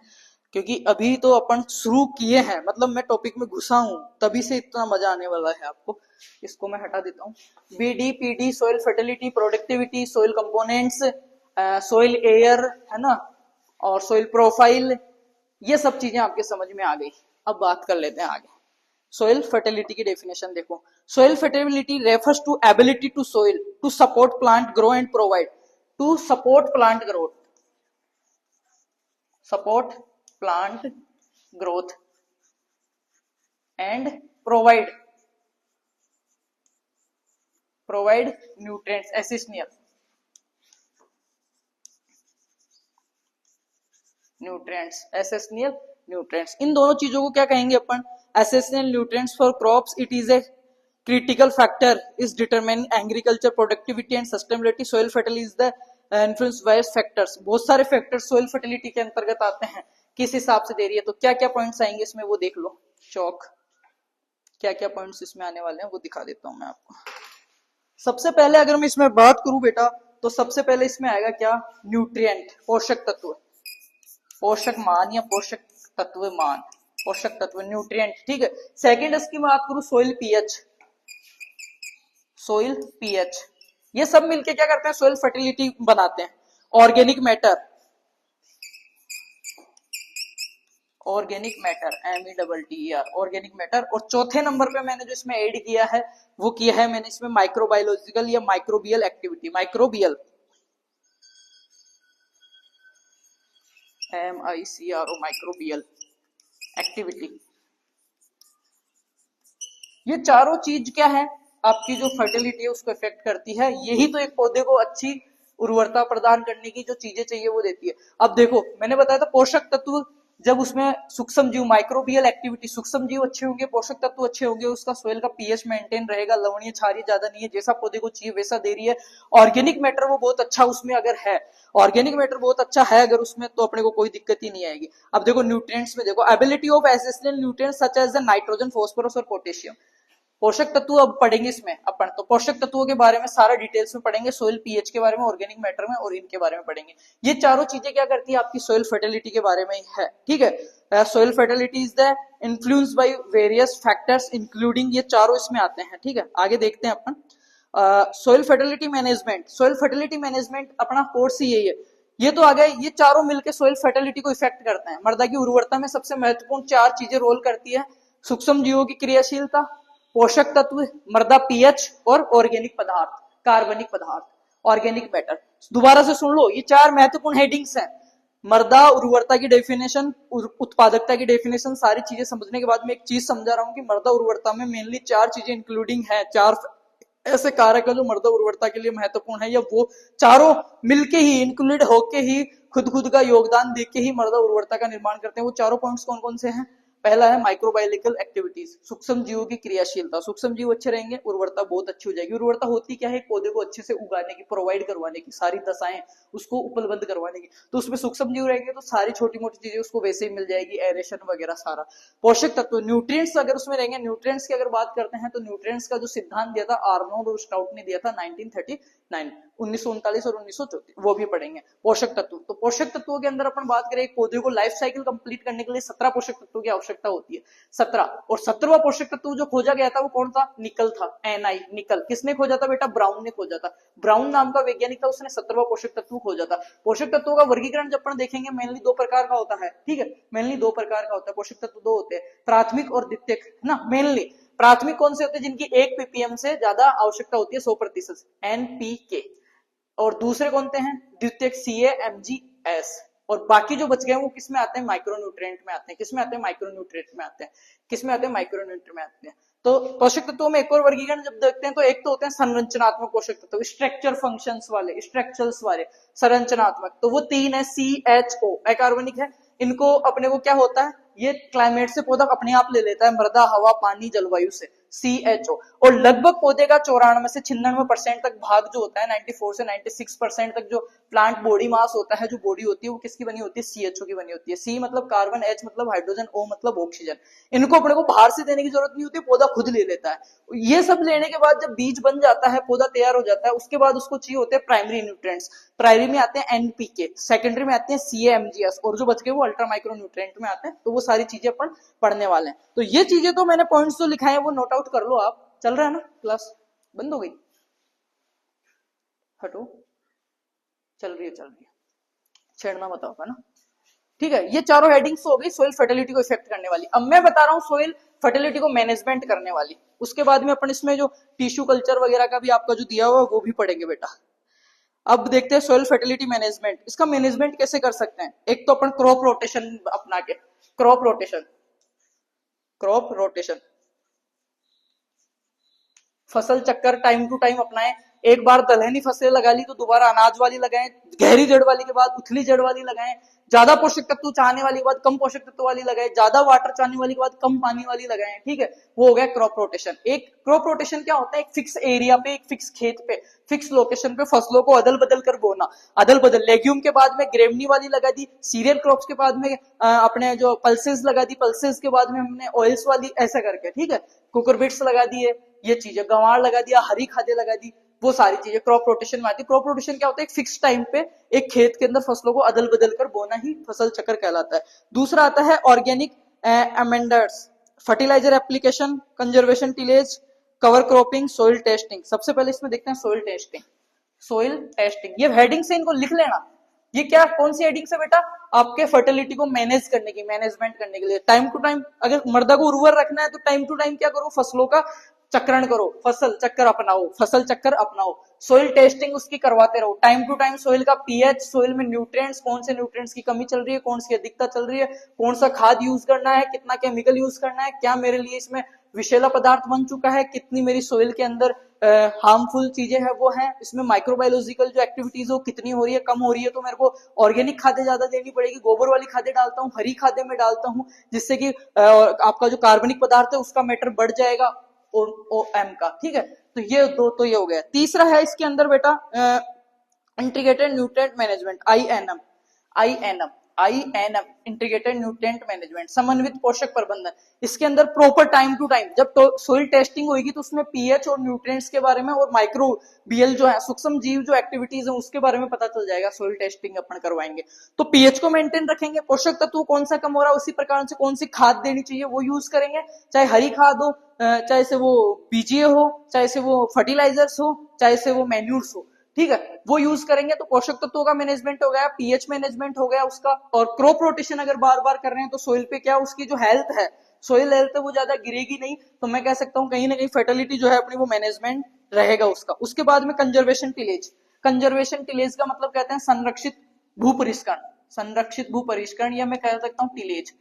क्योंकि अभी तो अपन शुरू किए हैं, मतलब मैं टॉपिक में घुसा हूं, तभी से इतना मजा आने वाला है आपको। इसको मैं हटा देता हूँ। BD, PD, soil fertility, productivity, soil components, soil air, है ना, और सोइल प्रोफाइल, ये सब चीजें आपके समझ में आ गई। अब बात कर लेते हैं आगे। सोइल फर्टिलिटी की डेफिनेशन देखो। Soil fertility refers to ability to soil to support plant grow and provide, to support plant growth, support plant growth and provide nutrients, essential nutrients. इन दोनों चीजों को क्या कहेंगे अपन? Essential nutrients for crops. It is a critical factor is determining agriculture productivity and sustainability. Soil fertility is the influenced by factors. बहुत सारे factors soil fertility के अंतर्गत आते हैं, किस हिसाब से दे रही है, तो क्या क्या पॉइंट्स आएंगे इसमें वो देख लो। चौक क्या क्या पॉइंट्स इसमें आने वाले हैं वो दिखा देता हूं मैं आपको। सबसे पहले अगर मैं इसमें बात करूं बेटा, तो सबसे पहले इसमें आएगा क्या? न्यूट्रिएंट, पोषक तत्व, पोषक मान या पोषक तत्व मान, पोषक तत्व न्यूट्रिएंट, ठीक है। सेकेंड इसकी बात करूं, सोइल पीएच, सोइल पीएच, ये सब मिलके क्या करते हैं? सोइल फर्टिलिटी बनाते हैं। Organic matter, organic matter, METTER, organic matter. और चौथे नंबर पे मैंने जो इसमें ऐड किया है वो किया है मैंने इसमें माइक्रोबायोलॉजिकल या microbial activity, microbial, MICRO, microbial activity. ये चारों चीज क्या है? आपकी जो फर्टिलिटी है उसको इफेक्ट करती है। यही तो एक पौधे को अच्छी उर्वरता प्रदान करने की जो चीजें चाहिए वो देती है। अब देखो मैंने बताया था पोषक तत्व, जब उसमें सूक्ष्म जीव, माइक्रोबियल एक्टिविटी, सूक्ष्म जीव अच्छे होंगे, पोषक तत्व अच्छे होंगे, उसका सोइल का पीएच मेंटेन रहेगा, लवणीय क्षारीय ज्यादा नहीं है, जैसा पौधे को चाहिए वैसा दे रही है। ऑर्गेनिक मैटर वो बहुत अच्छा उसमें अगर है, ऑर्गेनिक मैटर बहुत अच्छा है अगर उसमें, तो अपने को कोई दिक्कत ही नहीं आएगी। अब देखो न्यूट्रिएंट्स में देखो, ability of essential nutrients such as the nitrogen, phosphorus और पोटेशियम। पोषक तत्व अब पढ़ेंगे इसमें अपन, तो पोषक तत्वों के बारे में सारा डिटेल्स में पढ़ेंगे, सोइल पीएच के बारे में, ऑर्गेनिक मैटर में, और इनके बारे में पढ़ेंगे। ये चारों चीजें क्या करती है? आपकी सोइल फर्टिलिटी के बारे में है, ठीक है। Soil fertility is the influence by various factors including, ये चारों इसमें आते हैं, ठीक है। आगे देखते हैं अपन soil fertility management. Soil fertility management अपना कोर्स ही यही है। ये तो आ गए, ये चारों मिलकर सोइल फर्टिलिटी को इफेक्ट करते हैं। मृदा की उर्वरता में सबसे महत्वपूर्ण चार चीजें रोल करती है: सूक्ष्म जीवों की क्रियाशीलता, पोषक तत्व, मृदा पीएच, और ऑर्गेनिक पदार्थ, कार्बनिक पदार्थ, ऑर्गेनिक मैटर। दोबारा से सुन लो, ये चार महत्वपूर्ण हेडिंग्स हैं। मृदा उर्वरता की डेफिनेशन, उत्पादकता की डेफिनेशन, सारी चीजें समझने के बाद मैं एक चीज समझा रहा हूं कि मृदा उर्वरता में मेनली चार चीजें इंक्लूडिंग है, चार ऐसे कारक है जो मृदा उर्वरता के लिए महत्वपूर्ण है, या वो चारों मिलके ही, इंक्लूड होके ही, खुद का योगदान देके ही मृदा उर्वरता का निर्माण करते हैं। वो चारों पॉइंट्स कौन कौन से हैं? पहला है माइक्रोबायोलॉजिकल एक्टिविटीज, सूक्ष्म जीवों की क्रियाशीलता। सूक्ष्म जीव अच्छे रहेंगे, उर्वरता बहुत अच्छी हो जाएगी। उर्वरता होती क्या है, पौधे को अच्छे से उगाने की, प्रोवाइड करवाने की, सारी दशाएं उसको उपलब्ध करवाने की। तो उसमें सूक्ष्म जीव रहेंगे तो सारी छोटी मोटी चीजें उसको वैसे ही मिल जाएगी, एरेशन वगैरह सारा। पोषक तत्व, न्यूट्रिएंट्स अगर उसमें रहेंगे, न्यूट्रिएंट्स की अगर बात करते हैं तो न्यूट्रिएंट्स का जो सिद्धांत दिया था आर्नोल्ड और स्टाउट ने दिया था 1939, 1939 और 1934, वो भी पढ़ेंगे। पोषक तत्व, तो पोषक तत्वों के अंदर अपन बात करें, एक पौधे को लाइफ साइकिल कंप्लीट करने के लिए 17 पोषक तत्वों की आवश्यकता होती है, 17। और 17वां पोषक तत्व जो खोजा गया था वो कौन था, निकल था, NI, निकल। किसने खोजा था बेटा, ब्राउन ने खोजा था। ब्राउन नाम का वैज्ञानिक था, उसने 17वां पोषक तत्व खोजा था। पोषक तत्वों का वर्गीकरण जब अपन देखेंगे मेनली दो प्रकार का होता है, ठीक है, मेनली दो प्रकार का होता है। पोषक तत्व दो होते हैं, प्राथमिक और द्वितीयक, है ना। मेनली प्राथमिक कौन से होते हैं, जिनकी 1 ppm से ज्यादा आवश्यकता होती है, 100%, NPK। और दूसरे कौन से हैं, द्वितीयक, CA, MgS। और बाकी जो बच गए वो किस में आते हैं, माइक्रोन्यूट्रिएंट में आते हैं। किस में आते हैं, माइक्रोन्यूट्रिएंट में आते हैं। किस में आते हैं, माइक्रोन्यूट्रिएंट में आते हैं। तो पोषक तत्वों में एक और वर्गीकरण जब देखते हैं तो एक तो होते हैं संरचनात्मक पोषक तत्व, स्ट्रक्चर फंक्शंस वाले, स्ट्रक्चर्स वाले, संरचनात्मक, तो वो 3 है, CHO, अकार्बनिक है। इनको अपने को क्या होता है, ये क्लाइमेट से पौधा अपने आप ले लेता है, मृदा, हवा, पानी, जलवायु से, CHO। और लगभग पौधे का 94 से 96% तक भाग जो होता है, 94 से 96% तक जो प्लांट बॉडी मास होता है, जो बॉडी होती है वो किसकी बनी होती है, CHO की बनी होती है। C मतलब कार्बन, H मतलब हाइड्रोजन, O मतलब ऑक्सीजन। इनको अपने को बाहर से देने की जरूरत नहीं होती, पौधा खुद ले लेता है। ये सब लेने के बाद जब बीज बन जाता है, पौधा तैयार हो जाता है, उसके बाद उसको चाहिए होते हैं प्राइमरी न्यूट्रिएंट्स। प्राइमरी में आते हैं NPK, सेकेंडरी में आते हैं CA, MgS, और जो बच गए वो अल्ट्रा माइक्रो न्यूट्रिएंट में आते हैं। तो वो सारी चीजें अपन पढ़ने वाले हैं। तो ये चीजें तो मैंने पॉइंट्स जो लिखाए हैं वो नोट आउट कर लो आप। चल रहा है ना, क्लास बंद हो गई, हटो, चल रही है, छेड़ना बताओ, है ना। ठीक है, ये चारों हेडिंग्स हो गई सोइल फर्टिलिटी को इफेक्ट करने वाली। अब मैं बता रहा हूँ सोइल फर्टिलिटी को मैनेजमेंट करने वाली। उसके बाद में अपन इसमें जो टिश्यू कल्चर वगैरह का भी आपका जो दिया हुआ वो भी पढ़ेंगे बेटा। अब देखते हैं सोइल फर्टिलिटी मैनेजमेंट। इसका मैनेजमेंट कैसे कर सकते हैं। एक तो अपन क्रॉप रोटेशन अपना के, क्रॉप रोटेशन, फसल चक्कर टाइम टू टाइम अपनाएं। एक बार दलहनी फसलें लगा ली तो दोबारा अनाज वाली लगाएं, गहरी जड़ वाली के बाद उथली जड़ वाली लगाएं, ज्यादा पोषक तत्व चाहने वाली के बाद कम पोषक तत्व वाली लगाएं, ज्यादा वाटर चाहने वाली के बाद कम पानी वाली लगाएं। ठीक है, वो हो गया क्रॉप रोटेशन। एक क्रॉप रोटेशन क्या होता है, एक फिक्स एरिया पे, एक फिक्स खेत पे, फिक्स लोकेशन पे फसलों को अदल बदल कर बोना। अदल बदल, लेग्यूम के बाद में ग्रेमनी वाली लगा दी, सीरियल क्रॉप्स के बाद में अपने जो पल्सेस लगा दी, पल्सेस के बाद में हमने ऑयल्स वाली, ऐसा करके। ठीक है, कुकुरबिट्स लगा दिए, ये चीजें, गंवार लगा दिया, हरी खादें लगा दी, वो सारी चीजें क्रॉप रोटेशन में आती है। क्रॉप रोटेशन क्या होता है, एक फिक्स टाइम पे एक खेत के अंदर फसलों को अदल बदल कर बोना ही फसल चक्र कहलाता है। दूसरा आता है organic amenders, fertiliser application, conservation tillage, cover cropping, soil testing. सबसे पहले इसमें देखते हैं सॉइल टेस्टिंग। सॉइल टेस्टिंग, ये हेडिंग से इनको लिख लेना। ये क्या, कौन सी हेडिंग से बेटा, आपके फर्टिलिटी को मैनेज करने की, मैनेजमेंट करने के लिए। टाइम टू टाइम अगर मृदा को उर्वर रखना है तो टाइम टू टाइम क्या करो, फसलों का चक्रण करो, फसल चक्कर अपनाओ, फसल चक्कर अपनाओ। सोइल टेस्टिंग उसकी करवाते रहो टाइम टू टाइम। सोइल का पीएच, सोइल में न्यूट्रिएंट्स, कौन से न्यूट्रिएंट्स की कमी चल रही है, कौन सी अधिकता चल रही है, कौन सा खाद यूज करना है, कितना केमिकल यूज करना है, क्या मेरे लिए इसमें विषैला पदार्थ बन चुका है, कितनी मेरी सोइल के अंदर हार्मफुल चीजें हैं वो हैं, इसमें माइक्रोबायोलॉजिकल जो एक्टिविटीज हो कितनी हो रही है, कम हो रही है, तो मेरे को ऑर्गेनिक खादें ज्यादा देनी पड़ेगी, गोबर वाली खादें डालता हूँ, हरी खादें में डालता हूँ, जिससे कि आपका जो कार्बनिक पदार्थ है उसका मैटर बढ़ जाएगा, OM का। ठीक है, तो ये दो तो ये हो गया। तीसरा है इसके अंदर बेटा integrated nutrient management, INM, integrated nutrient management, समन्वित पोषक प्रबंधन। इसके अंदर प्रॉपर टाइम टू टाइम जब तो सोइल टेस्टिंग होगी तो उसमें पीएच और न्यूट्रिएंट्स के बारे में और माइक्रोबियल जो है, सूक्ष्म जीव जो एक्टिविटीज है उसके बारे में पता चल जाएगा। सोइल टेस्टिंग अपन करवाएंगे तो पीएच को मेंटेन रखेंगे, पोषक तत्व कौन सा कम हो रहा है उसी प्रकार से कौन सी खाद देनी चाहिए वो यूज करेंगे, चाहे हरी खाद हो, चाहे से वो बीजीए हो, चाहे से वो फर्टिलाइजर्स हो, चाहे से वो मैन्यूर्स हो। ठीक है, वो यूज करेंगे तो पोषक तत्वों का मैनेजमेंट हो गया, पीएच मैनेजमेंट हो गया उसका। और क्रॉप रोटेशन अगर बार बार कर रहे हैं तो सोइल पे क्या उसकी जो हेल्थ है, सोइल हेल्थ है वो ज्यादा गिरेगी नहीं, तो मैं कह सकता हूं कहीं ना कहीं फर्टिलिटी जो है अपनी वो मैनेजमेंट रहेगा उसका। उसके बाद में कंजर्वेशन टिलेज, कंजर्वेशन टिलेज का मतलब कहते हैं संरक्षित भूपरिष्करण, संरक्षित भूपरिष्करण, या मैं कह सकता हूँ टिलेज।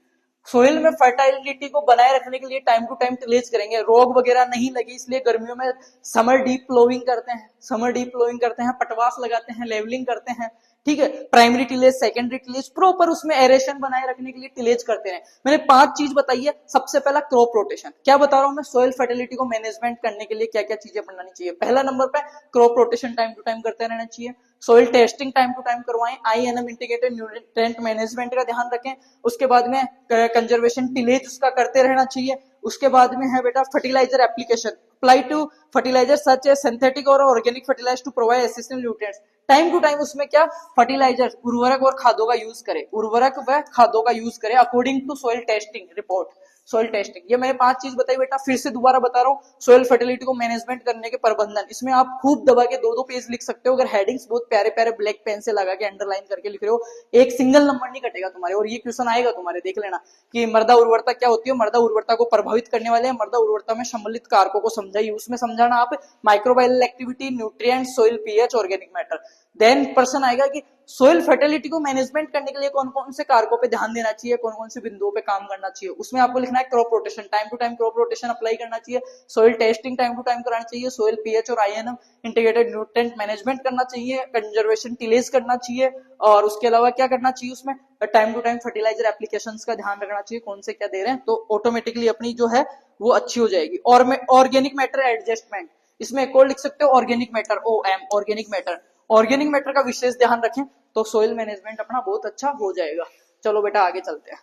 सोइल में फर्टाइलिटी को बनाए रखने के लिए टाइम टू टाइम टिलेज करेंगे, रोग वगैरह नहीं लगे इसलिए गर्मियों में समर डीप प्लोइंग करते हैं, समर डीप प्लोइंग करते हैं, पटवास लगाते हैं, लेवलिंग करते हैं। ठीक है, primary tillage, secondary tillage, proper उसमें एरेशन बनाए रखने के लिए टिलेज करते हैं। मैंने 5 चीज बताई है। सबसे पहला क्रॉप रोटेशन, क्या बता रहा हूं मैं, सॉइल फर्टिलिटी को मैनेजमेंट करने के लिए क्या क्या चीजें अपनानी चाहिए। पहला नंबर पे crop rotation time to time करते रहना चाहिए। Soil testing time to time करवाएं। INM इंटीग्रेटेड न्यूट्रिएंट मैनेजमेंट का ध्यान रखें। उसके बाद में कंजर्वेशन टिलेज उसका करते रहना चाहिए। उसके बाद में है बेटा fertiliser application, apply to fertiliser such a synthetic और organic fertiliser to provide essential nutrients. Time to time उसमें क्या फर्टिलाइजर, उर्वरक और खादों का यूज करे, उर्वरक व खादों का यूज करे according to soil testing report. Soil testing, ये मैंने 5 चीज बताई बेटा, फिर से दोबारा बता रहा हूँ। सॉइल फर्टिलिटी को मैनेजमेंट करने के प्रबंधन, इसमें आप खूब दबा के 2-2 पेज लिख सकते हो। अगर हेडिंग्स बहुत प्यारे प्यारे ब्लैक पेन से लगा के अंडरलाइन करके लिख रहे हो, एक सिंगल नंबर नहीं कटेगा तुम्हारे। और ये क्वेश्चन आएगा तुम्हारे, देख लेना कि मृदा उर्वरता क्या होती है, मृदा उर्वरता को प्रभावित करने वाले मृदा उर्वरता में सम्मिलित कारकों को समझाइए। उसमें समझाना आप microbial activity, nutrient, soil pH, organic matter. Then प्रश्न आएगा कि सोइल फर्टिलिटी को मैनेजमेंट करने के लिए कौन कौन से कारकों पे ध्यान देना चाहिए, कौन कौन से बिंदुओं पे काम करना चाहिए। उसमें आपको लिखना है crop rotation, time to time crop rotation apply करना चाहिए। Soil testing time to time कराना चाहिए। सोइल पीएच और INM इंटीग्रेटेड न्यूट्रिएंट मैनेजमेंट करना चाहिए। कंजर्वेशन टिलेज करना चाहिए। और उसके अलावा क्या करना चाहिए, उसमें time to time fertiliser applications का ध्यान रखना चाहिए, कौन से क्या दे रहे हैं, तो ऑटोमेटिकली अपनी जो है वो अच्छी हो जाएगी। और में ऑर्गेनिक मैटर एडजस्टमेंट, इसमें एक और लिख सकते हो organic matter, OM organic matter. Organic matter का विशेष ध्यान रखें तो सोइल मैनेजमेंट अपना बहुत अच्छा हो जाएगा। चलो बेटा आगे चलते हैं।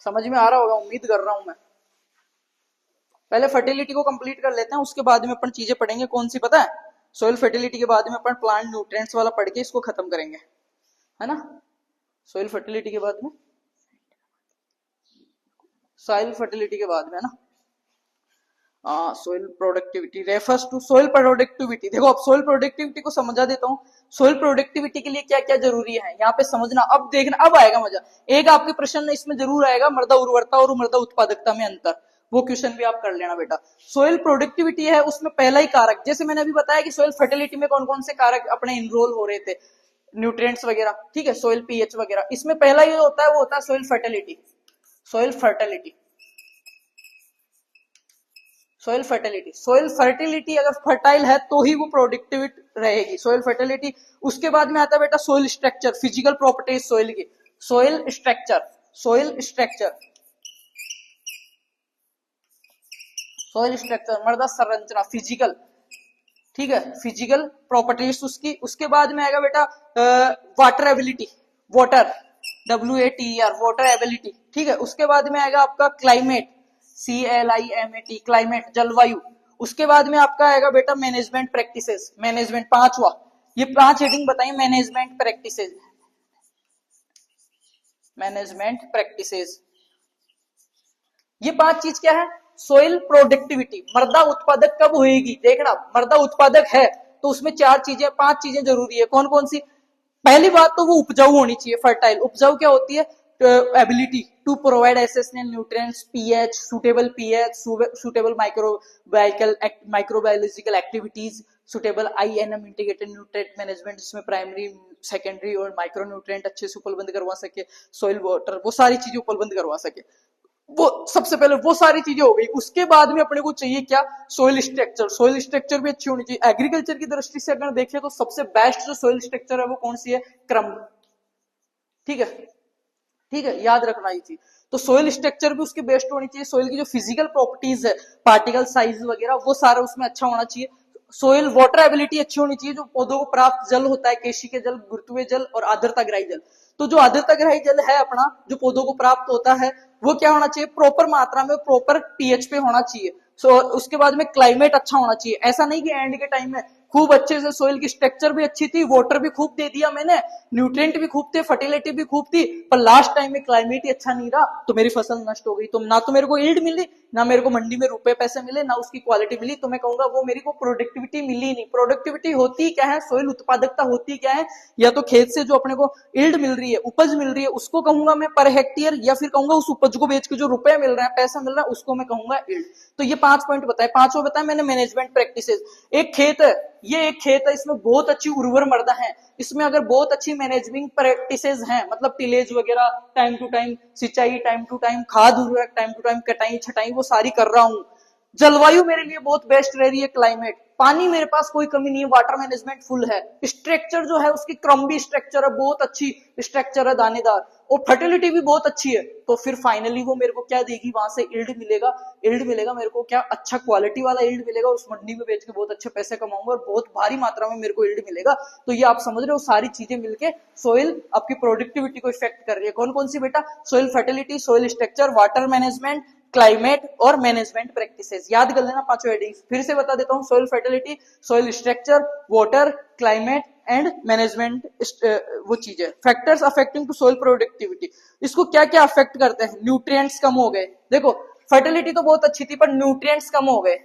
समझ में आ रहा होगा, उम्मीद कर रहा हूं मैं। पहले फर्टिलिटी को कंप्लीट कर लेते हैं, उसके बाद में अपन चीजें पढ़ेंगे। कौन सी पता है, सोइल फर्टिलिटी के बाद में अपन प्लांट न्यूट्रिएंट्स वाला पढ़ के इसको खत्म करेंगे, है ना। सोइल फर्टिलिटी के बाद में, सॉइल फर्टिलिटी के बाद में, है ना। Soil productivity refers to soil productivity. देखो अब सोइल प्रोडक्टिविटी को समझा देता हूँ। सोइल प्रोडक्टिविटी के लिए क्या क्या जरूरी है यहाँ पे समझना। अब देखना, अब आएगा मजा। एक आपके प्रश्न इसमें जरूर आएगा, मृदा उर्वरता और मृदा उत्पादकता में अंतर, वो क्वेश्चन भी आप कर लेना बेटा। सोइल प्रोडक्टिविटी है, उसमें पहला ही कारक, जैसे मैंने अभी बताया कि सोइल फर्टिलिटी में कौन कौन से कारक अपने इनरोल हो रहे थे, न्यूट्रिएंट्स वगैरह, ठीक है, सोइल पीएच वगैरह। इसमें पहला ये होता है, वो होता है soil fertility. Soil fertility, soil fertility, soil fertility अगर फर्टाइल है तो ही वो प्रोडक्टिविटी रहेगी, सोइल फर्टिलिटी। उसके बाद में आता है बेटा soil structure, physical properties soil की। Soil structure, soil structure, soil structure मृदा संरचना, फिजिकल, ठीक है, फिजिकल प्रॉपर्टीज उसकी। उसके बाद में आएगा बेटा water ability, water, WATER, water ability, ठीक है। उसके बाद में आएगा आपका क्लाइमेट, CLIMAT, क्लाइमेट, जलवायु। उसके बाद में आपका आएगा बेटा मैनेजमेंट प्रैक्टिसेस, मैनेजमेंट, 5वां। ये 5 हेडिंग बताइए, मैनेजमेंट प्रैक्टिसेस, मैनेजमेंट प्रैक्टिसेस। ये 5 चीज क्या है, सोइल प्रोडक्टिविटी, मृदा उत्पादक कब होगी। देखना मृदा उत्पादक है तो उसमें 4 चीजें, 5 चीजें जरूरी है। कौन कौन सी, पहली बात तो वो उपजाऊ होनी चाहिए, फर्टाइल। उपजाऊ क्या होती है, ability to provide essential nutrients, pH, suitable microbiological activities, suitable INM integrated nutrient management, जिसमें प्राइमरी, सेकेंडरी और माइक्रो न्यूट्रिएंट अच्छे से उपलब्ध करवा सके, सॉइल वाटर, वो सारी चीजें उपलब्ध करवा सके। वो सबसे पहले वो सारी चीजें हो गई। उसके बाद में अपने को चाहिए क्या, सोइल स्ट्रक्चर। सोइल स्ट्रक्चर भी अच्छी होनी चाहिए। एग्रीकल्चर की दृष्टि से अगर देखें तो सबसे बेस्ट जो सोइल स्ट्रक्चर है वो कौन सी है, क्रम, ठीक है, ठीक है, याद रखना ये चीज। तो सोइल स्ट्रक्चर भी उसकी बेस्ट होनी चाहिए। सोइल की जो फिजिकल प्रॉपर्टीज है, पार्टिकल साइज वगैरह, वो सारा उसमें अच्छा होना चाहिए। सोइल वाटर एबिलिटी अच्छी होनी चाहिए, जो पौधों को प्राप्त जल होता है, केशिकीय जल, गुरुत्वीय जल और आर्द्रताग्राही जल। तो जो आर्द्रताग्राही जल है अपना, जो पौधों को प्राप्त होता है, वो क्या होना चाहिए, प्रॉपर मात्रा में, प्रॉपर पीएच पे होना चाहिए। उसके बाद में क्लाइमेट अच्छा होना चाहिए। ऐसा नहीं कि एंड के टाइम में खूब अच्छे से सोइल की स्ट्रक्चर भी अच्छी थी, वाटर भी खूब दे दिया मैंने, न्यूट्रिएंट भी खूब थे, फर्टिलिटी भी खूब थी, पर लास्ट टाइम में क्लाइमेट ही अच्छा नहीं रहा तो मेरी फसल नष्ट हो गई। तो ना तो मेरे को यील्ड मिली, ना मेरे को मंडी में रुपए पैसे मिले, ना उसकी क्वालिटी मिली। तो मैं कहूंगा वो मेरी को प्रोडक्टिविटी मिली नहीं। प्रोडक्टिविटी होती क्या है, सोइल उत्पादकता होती क्या है, या तो खेत से जो अपने को यील्ड मिल रही है, उपज मिल रही है, उसको कहूंगा मैं पर हेक्टेयर, या फिर कहूंगा उस उपज को बेच के जो रुपए मिल रहा है, पैसा मिल रहा है, उसको मैं कहूंगा यील्ड। तो ये 5 पॉइंट बताए, 5 बताया मैंने मैनेजमेंट प्रैक्टिसेस। एक खेत है, ये एक खेत है, इसमें बहुत अच्छी उर्वर मृदा है, इसमें अगर बहुत अच्छी मैनेजमेंट प्रैक्टिसेस हैं, मतलब टिलेज वगैरह टाइम टू टाइम, सिंचाई टाइम टू टाइम, खाद उर्वरक टाइम टू टाइम, कटाई छटाई वो सारी कर रहा हूं। जलवायु मेरे लिए बहुत बेस्ट रह रही है, क्लाइमेट, पानी मेरे पास कोई कमी नहीं है, वाटर मैनेजमेंट फुल है, स्ट्रक्चर जो है उसकी क्रम्बी स्ट्रक्चर है, बहुत अच्छी स्ट्रक्चर है, दानेदार, और फर्टिलिटी भी बहुत अच्छी है, तो फिर फाइनली वो मेरे को क्या देगी, वहां से यील्ड मिलेगा, यील्ड मिलेगा मेरे को, क्या अच्छा क्वालिटी वाला यील्ड मिलेगा, उस मंडी में बेच के बहुत अच्छे पैसे कमाऊंगा और बहुत भारी मात्रा में मेरे को यील्ड मिलेगा। तो ये आप समझ रहे हो, सारी चीजें मिलके सोइल आपकी प्रोडक्टिविटी को इफेक्ट कर रही है। कौन कौन सी बेटा? Soil fertility, soil structure, water management, climate और मैनेजमेंट प्रैक्टिसेस। याद कर लेना पांचों हेडिंग्स, फिर से बता देता हूँ, soil fertility, soil structure, water, climate and management, वो चीजें, factors affecting to soil productivity. इसको क्या क्या अफेक्ट करते हैं? न्यूट्रिएंट्स कम हो गए, देखो फर्टिलिटी तो बहुत अच्छी थी पर न्यूट्रिएंट्स कम हो गए,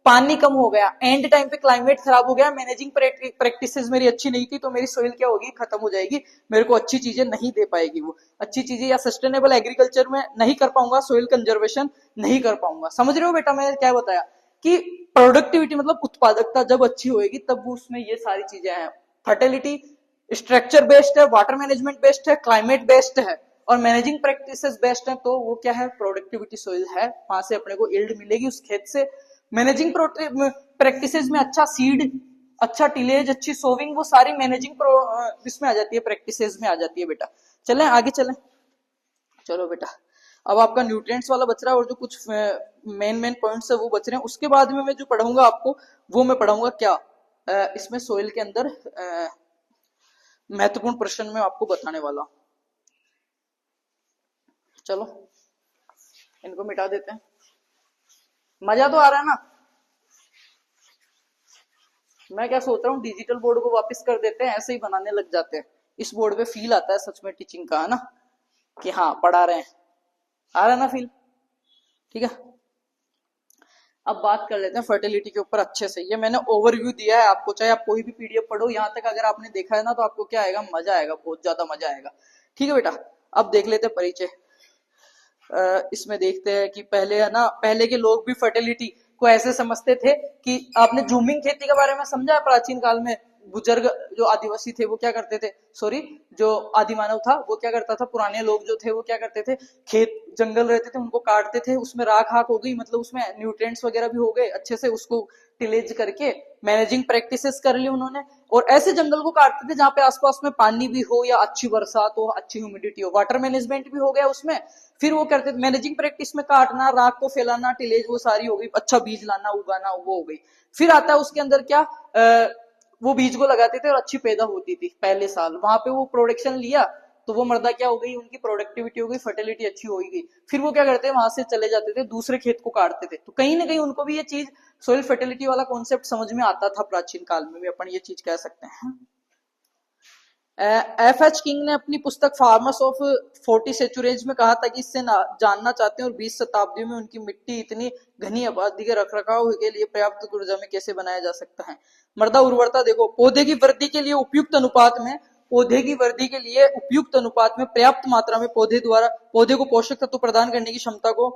पानी कम हो गया, एंड टाइम पे क्लाइमेट खराब हो गया, मैनेजिंग प्रैक्टिसेस मेरी अच्छी नहीं थी, तो मेरी सोइल क्या होगी, खत्म हो जाएगी, मेरे को अच्छी चीजें नहीं दे पाएगी, वो अच्छी चीजें या सस्टेनेबल एग्रीकल्चर में नहीं कर पाऊंगा, सोइल कंजर्वेशन नहीं कर पाऊंगा। समझ रहे हो बेटा मैं क्या बताया कि प्रोडक्टिविटी मतलब उत्पादकता जब अच्छी होगी तब उसमें ये सारी चीजें हैं। फर्टिलिटी स्ट्रक्चर बेस्ड है, वाटर मैनेजमेंट बेस्ड है, क्लाइमेट बेस्ड है और मैनेजिंग प्रैक्टिसेस बेस्ड है, तो वो क्या है, प्रोडक्टिविटी सोइल है, वहां से अपने को यील्ड मिलेगी उस खेत से। मैनेजिंग प्रैक्टिसेस में अच्छा सीड, अच्छा टिलेज, अच्छी सोविंग, वो सारी मैनेजिंग इसमें आ जाती है, प्रैक्टिसेस में आ जाती है बेटा। चलें आगे चलें, चलो बेटा अब आपका न्यूट्रिएंट्स वाला बच रहा है और जो कुछ मेन पॉइंट्स है वो बच रहे हैं, उसके बाद में मैं जो पढ़ाऊंगा आपको वो मैं पढ़ाऊंगा क्या, इसमें सोइल के अंदर महत्वपूर्ण प्रश्न में आपको बताने वाला। चलो इनको मिटा देते हैं, मजा तो आ रहा है ना? मैं क्या सोच रहा हूँ, डिजिटल बोर्ड को वापस कर देते हैं, ऐसे ही बनाने लग जाते हैं, इस बोर्ड पे फील आता है सच में टीचिंग का, है ना, कि हाँ पढ़ा रहे हैं, आ रहा है ना फील? ठीक है, अब बात कर लेते हैं फर्टिलिटी के ऊपर अच्छे से। ये मैंने ओवरव्यू दिया है आपको, चाहे आप कोई भी पीडीएफ पढ़ो, यहाँ तक अगर आपने देखा है ना तो आपको क्या आएगा, मजा आएगा, बहुत ज्यादा मजा आएगा। ठीक है बेटा, अब देख लेते हैं परिचय। इसमें देखते हैं कि पहले है ना, पहले के लोग भी फर्टिलिटी को ऐसे समझते थे कि आपने झूमिंग खेती के बारे में समझा, प्राचीन काल में बुजुर्ग जो आदिवासी थे वो क्या करते थे, सॉरी जो आदि मानव था वो क्या करता था, पुराने लोग जो थे वो क्या करते थे, खेत जंगल रहते थे उनको काटते थे, उसमें राख हाक हो गई, मतलब उसमें न्यूट्रिएंट्स वगैरह भी हो गए, अच्छे से उसको टिलेज करके मैनेजिंग प्रैक्टिसेस कर ली उन्होंने, और ऐसे जंगल को काटते थे जहाँ पे आसपास में पानी भी हो या अच्छी बरसात हो, अच्छी ह्यूमिडिटी हो, वाटर मैनेजमेंट भी हो गया उसमें। फिर वो करते थे मैनेजिंग प्रैक्टिस में, काटना, राख को फैलाना, टिलेज, वो सारी हो गई, अच्छा बीज लाना, उगाना, वो हो गई। फिर आता है उसके अंदर क्या, वो बीज को लगाते थे और अच्छी पैदा होती थी पहले साल, वहां पे वो प्रोडक्शन लिया तो वो मृदा क्या हो गई, उनकी प्रोडक्टिविटी हो गई, फर्टिलिटी अच्छी हो गई। फिर वो क्या करते हैं, वहां से चले जाते थे दूसरे खेत को काटते थे, तो कहीं ना कहीं उनको भी ये चीज सोइल फर्टिलिटी वाला कॉन्सेप्ट समझ में आता था, प्राचीन काल में भी अपन ये चीज कह सकते हैं। एफ.एच. किंग ने अपनी पुस्तक फार्मर्स ऑफ 40 सेंचुरीज में कहा था कि इससे जानना चाहते हैं और 20 शताब्दियों में उनकी मिट्टी इतनी घनी आबादी के रखरखाव के लिए पर्याप्त ऊर्जा में कैसे बनाया जा सकता है। मृदा उर्वरता देखो, पौधे की वृद्धि के लिए उपयुक्त अनुपात में, पौधे की वृद्धि के लिए उपयुक्त अनुपात में पर्याप्त मात्रा में पौधे को पोषक तत्व प्रदान करने की क्षमता को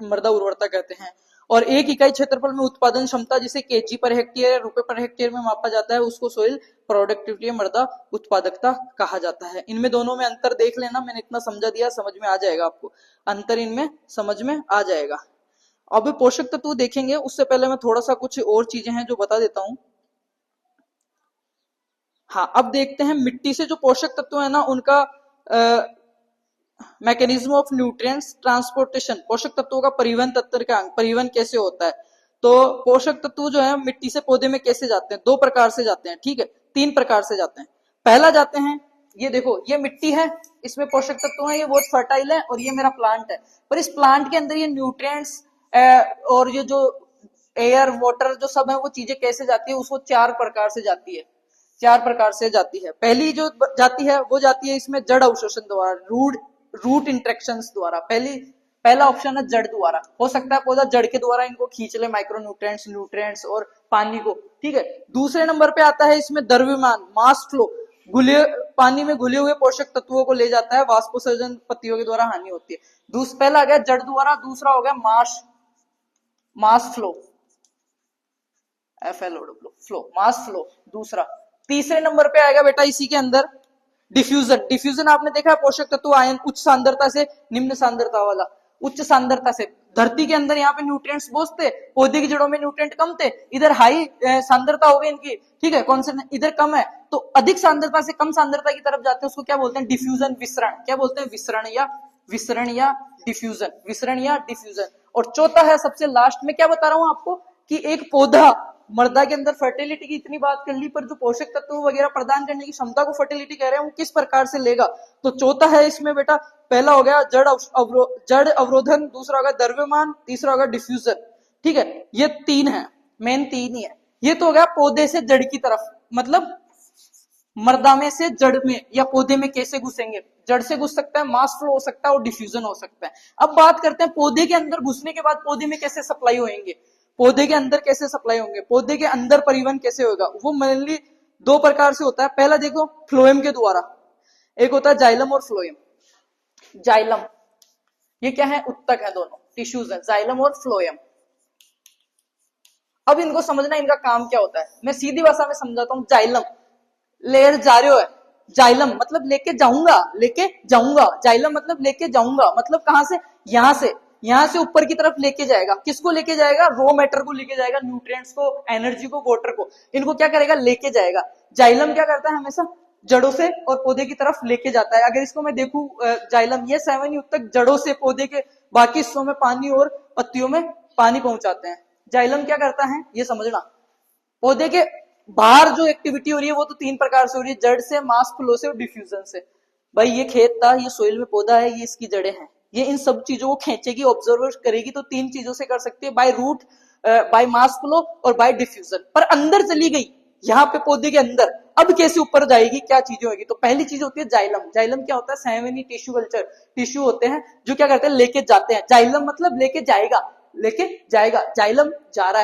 मृदा उर्वरता कहते हैं। और एक इकाई क्षेत्रफल में उत्पादन क्षमता जिसे केजी पर हेक्टेयर, रुपए पर हेक्टेयर में मापा जाता है, उसको सोइल प्रोडक्टिविटी, मृदा उत्पादकता कहा जाता है। इनमें दोनों में अंतर देख लेना, मैंने इतना समझा दिया, समझ में आ जाएगा आपको, अंतर इनमें समझ में आ जाएगा। अब पोषक तत्व देखेंगे, उससे पहले मैं थोड़ा सा कुछ और चीजें हैं जो बता देता हूं। हाँ, अब देखते हैं मिट्टी से जो पोषक तत्व है ना उनका मैकेनिज्म ऑफ न्यूट्रिएंट्स ट्रांसपोर्टेशन, पोषक तत्वों का परिवहन, तंत्र का परिवहन कैसे होता है। तो पोषक तत्व जो है मिट्टी से पौधे में कैसे जाते हैं, दो प्रकार से जाते हैं, ठीक है, तीन प्रकार से जाते हैं। पहला जाते हैं, ये देखो ये मिट्टी है, इसमें पोषक तत्व है, ये बहुत फर्टाइल है, और ये मेरा प्लांट है, पर इस प्लांट के अंदर ये न्यूट्रिएंट्स और ये जो एयर वाटर जो सब है वो चीजें कैसे जाती है, उसको चार प्रकार से जाती है, चार प्रकार से जाती है। पहली जो जाती है वो जाती है इसमें जड़ अवशोषण द्वारा, रूट इंट्रैक्शंस द्वारा। पहला ऑप्शन है जड़ द्वारा, हो सकता है पौधा जड़ के द्वारा इनको खींच ले, माइक्रो न्यूट्रिएंट्स और पानी को, ठीक है। दूसरे नंबर पे आता है इसमें द्रव्यमान, मास फ्लो, पानी में घुले हुए पोषक तत्वों को ले जाता है, वाष्पोत्सर्जन पत्तियों के द्वारा हानि होती है। पहला आ गया जड़ द्वारा, दूसरा हो गया mass flow, flow, mass flow दूसरा। तीसरे नंबर पे आएगा बेटा इसी के अंदर डिफ्यूजन। डिफ्यूजन आपने देखा है, पोषक तत्व आयन उच्च सांद्रता से निम्न सांद्रता वाला, उच्च सांद्रता से। धरती के अंदर यहाँ पे न्यूट्रिएंट्स बहुत थे, पौधे की जड़ों में न्यूट्रिएंट कम थे, इधर हाई सांद्रता हो गई इनकी, ठीक है, कौन से इधर कम है, तो अधिक सांद्रता से कम सांद्रता की तरफ जाते हैं, उसको क्या बोलते हैं, डिफ्यूजन, विसरण। क्या बोलते हैं, विसरण या डिफ्यूजन, विसरण या डिफ्यूजन। और चौथा है सबसे लास्ट में, क्या बता रहा हूं आपको कि एक पौधा, मर्दा के अंदर फर्टिलिटी की इतनी बात कर ली, पर जो पोषक तत्व वगैरह प्रदान करने की क्षमता को फर्टिलिटी कह रहे हैं, वो किस प्रकार से लेगा। तो चौथा है इसमें बेटा, पहला हो गया जड़ अवरोधन, दूसरा होगा द्रव्यमान, तीसरा होगा डिफ्यूजन, ठीक है। ये तीन है, मेन तीन ही है। ये तो हो गया पौधे से जड़ की तरफ, मतलब मर्दा में से जड़ में या पौधे में कैसे घुसेंगे, जड़ से घुस सकता है, मास फ्लो हो सकता है और डिफ्यूजन हो सकता है। अब बात करते हैं पौधे के अंदर घुसने के बाद पौधे में कैसे सप्लाई होंगे, पौधे के अंदर कैसे सप्लाई होंगे, पौधे के अंदर परिवहन कैसे होगा। वो मेनली दो प्रकार से होता है। पहला देखो फ्लोएम के द्वारा, एक होता है जाइलम और फ्लोएम। जाइलम ये क्या है, उत्तक है, दोनों टिश्यूज है, जाइलम और फ्लोएम। अब इनको समझना, इनका काम क्या होता है, मैं सीधी भाषा में समझाता हूं। जाइलम लेयर जा रहे हो है, जाइलम मतलब लेके जाऊंगा, जाइलम मतलब लेके जाऊंगा, मतलब कहां से, यहां से ऊपर की तरफ लेके जाएगा। किसको लेके जाएगा, रॉ मैटर को लेके जाएगा, न्यूट्रिएंट्स को, एनर्जी को, वाटर को, इनको क्या करेगा, लेके जाएगा। जाइलम क्या करता है, हमेशा जड़ों से और पौधे की तरफ लेके जाता है। अगर इसको मैं देखूं, जाइलम ये 7 युक्त तक जड़ों से पौधे के बाकी हिस्सों में पानी और पत्तियों में पानी पहुंचाते हैं। जाइलम क्या करता है, ये समझना। पौधे के बाहर जो एक्टिविटी हो रही है वो तो तीन प्रकार से हो रही है, जड़ से, मास फ्लो से और डिफ्यूजन से। भाई ये खेत था, ये सोइल में पौधा है, ये इसकी जड़ें हैं, ये इन सब चीजों को खींचेगी, ऑब्जर्व करेगी, तो तीन चीजों से कर सकती है, by root, by mass flow और बाय डिफ्यूजन। पर अंदर चली गई, यहाँ पे पौधे के अंदर, अब कैसे ऊपर जाएगी, क्या चीजें होगी। तो पहली चीज होती है जाइलम। जाइलम क्या होता है, सेवेनी टिश्यू कल्चर, टिश्यू होते हैं जो क्या करते हैं, लेके जाते हैं। जाइलम मतलब लेके जाएगा, जाइलम जा रहा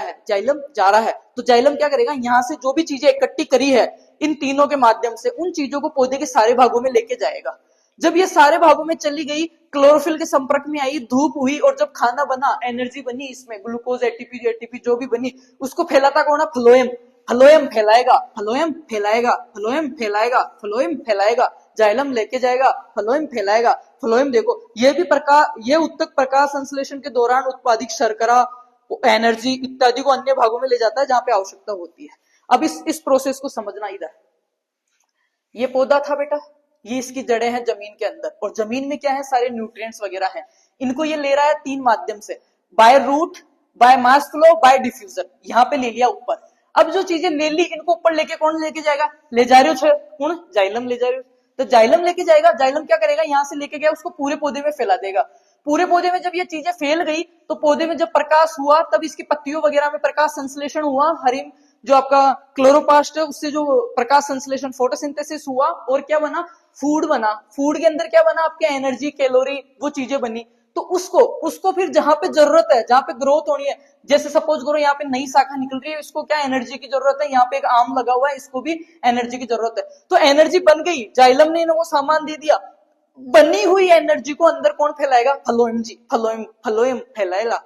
है। तो जाइलम क्या करेगा, यहां से जो भी चीजें इकट्ठी करी है इन तीनों के माध्यम से, उन चीजों को पौधे के सारे भागों में लेके जाएगा। जब ये सारे भागों में चली गई, क्लोरोफिल के संपर्क में आई, धूप हुई, और जब खाना बना, एनर्जी बनी, इसमें ग्लूकोज, एटीपी जो भी बनी, उसको फैलाता कौन है, फ्लोएम। फ्लोएम फैलाएगा, जाइलम लेके जाएगा, फ्लोएम फैलाएगा। फ्लोएम देखो, ये उत्तक प्रकाश संश्लेषण के दौरान उत्पादित शर्करा, एनर्जी इत्यादि को अन्य भागों में ले जाता है जहां पे आवश्यकता होती है। अब इस प्रोसेस को समझना। इधर ये पौधा था बेटा, ये इसकी जड़ें हैं जमीन के अंदर, और जमीन में क्या है, सारे न्यूट्रिएंट्स वगैरह हैं। इनको ये ले रहा है तीन माध्यम से, by root, by mass flow, by diffusion. यहाँ पे ले लिया ऊपर। अब जो चीजें ले ली, इनको ऊपर लेके कौन लेके जाएगा, ले जा रहे हो कौन, जाइलम ले जा रहे हो। तो जाइलम लेके जाएगा। जाइलम क्या करेगा, यहां से लेके गया, उसको पूरे पौधे में फैला देगा। पूरे पौधे में जब ये चीजें फैल गई, तो पौधे में जब प्रकाश हुआ, तब इसकी पत्तियों वगैरह में प्रकाश संश्लेषण हुआ, हरिम जो आपका क्लोरोप्लास्ट है उससे जो प्रकाश संश्लेषण, फोटोसिंथेसिस हुआ, और क्या बना, फूड बना। फूड के अंदर क्या बना, आपके एनर्जी, कैलोरी, वो चीजें बनी। तो उसको फिर जहां पे जरूरत है, जहां पे ग्रोथ होनी है, जैसे सपोज करो यहाँ पे नई शाखा निकल रही है, इसको क्या एनर्जी की जरूरत है, यहाँ पे एक आम लगा हुआ है, इसको भी एनर्जी की जरूरत है। तो एनर्जी बन गई, जाइलम ने वो सामान दे दिया। बनी हुई एनर्जी को अंदर कौन फैलाएगा, फ्लोएम जी, फ्लोएम फैलाएगा।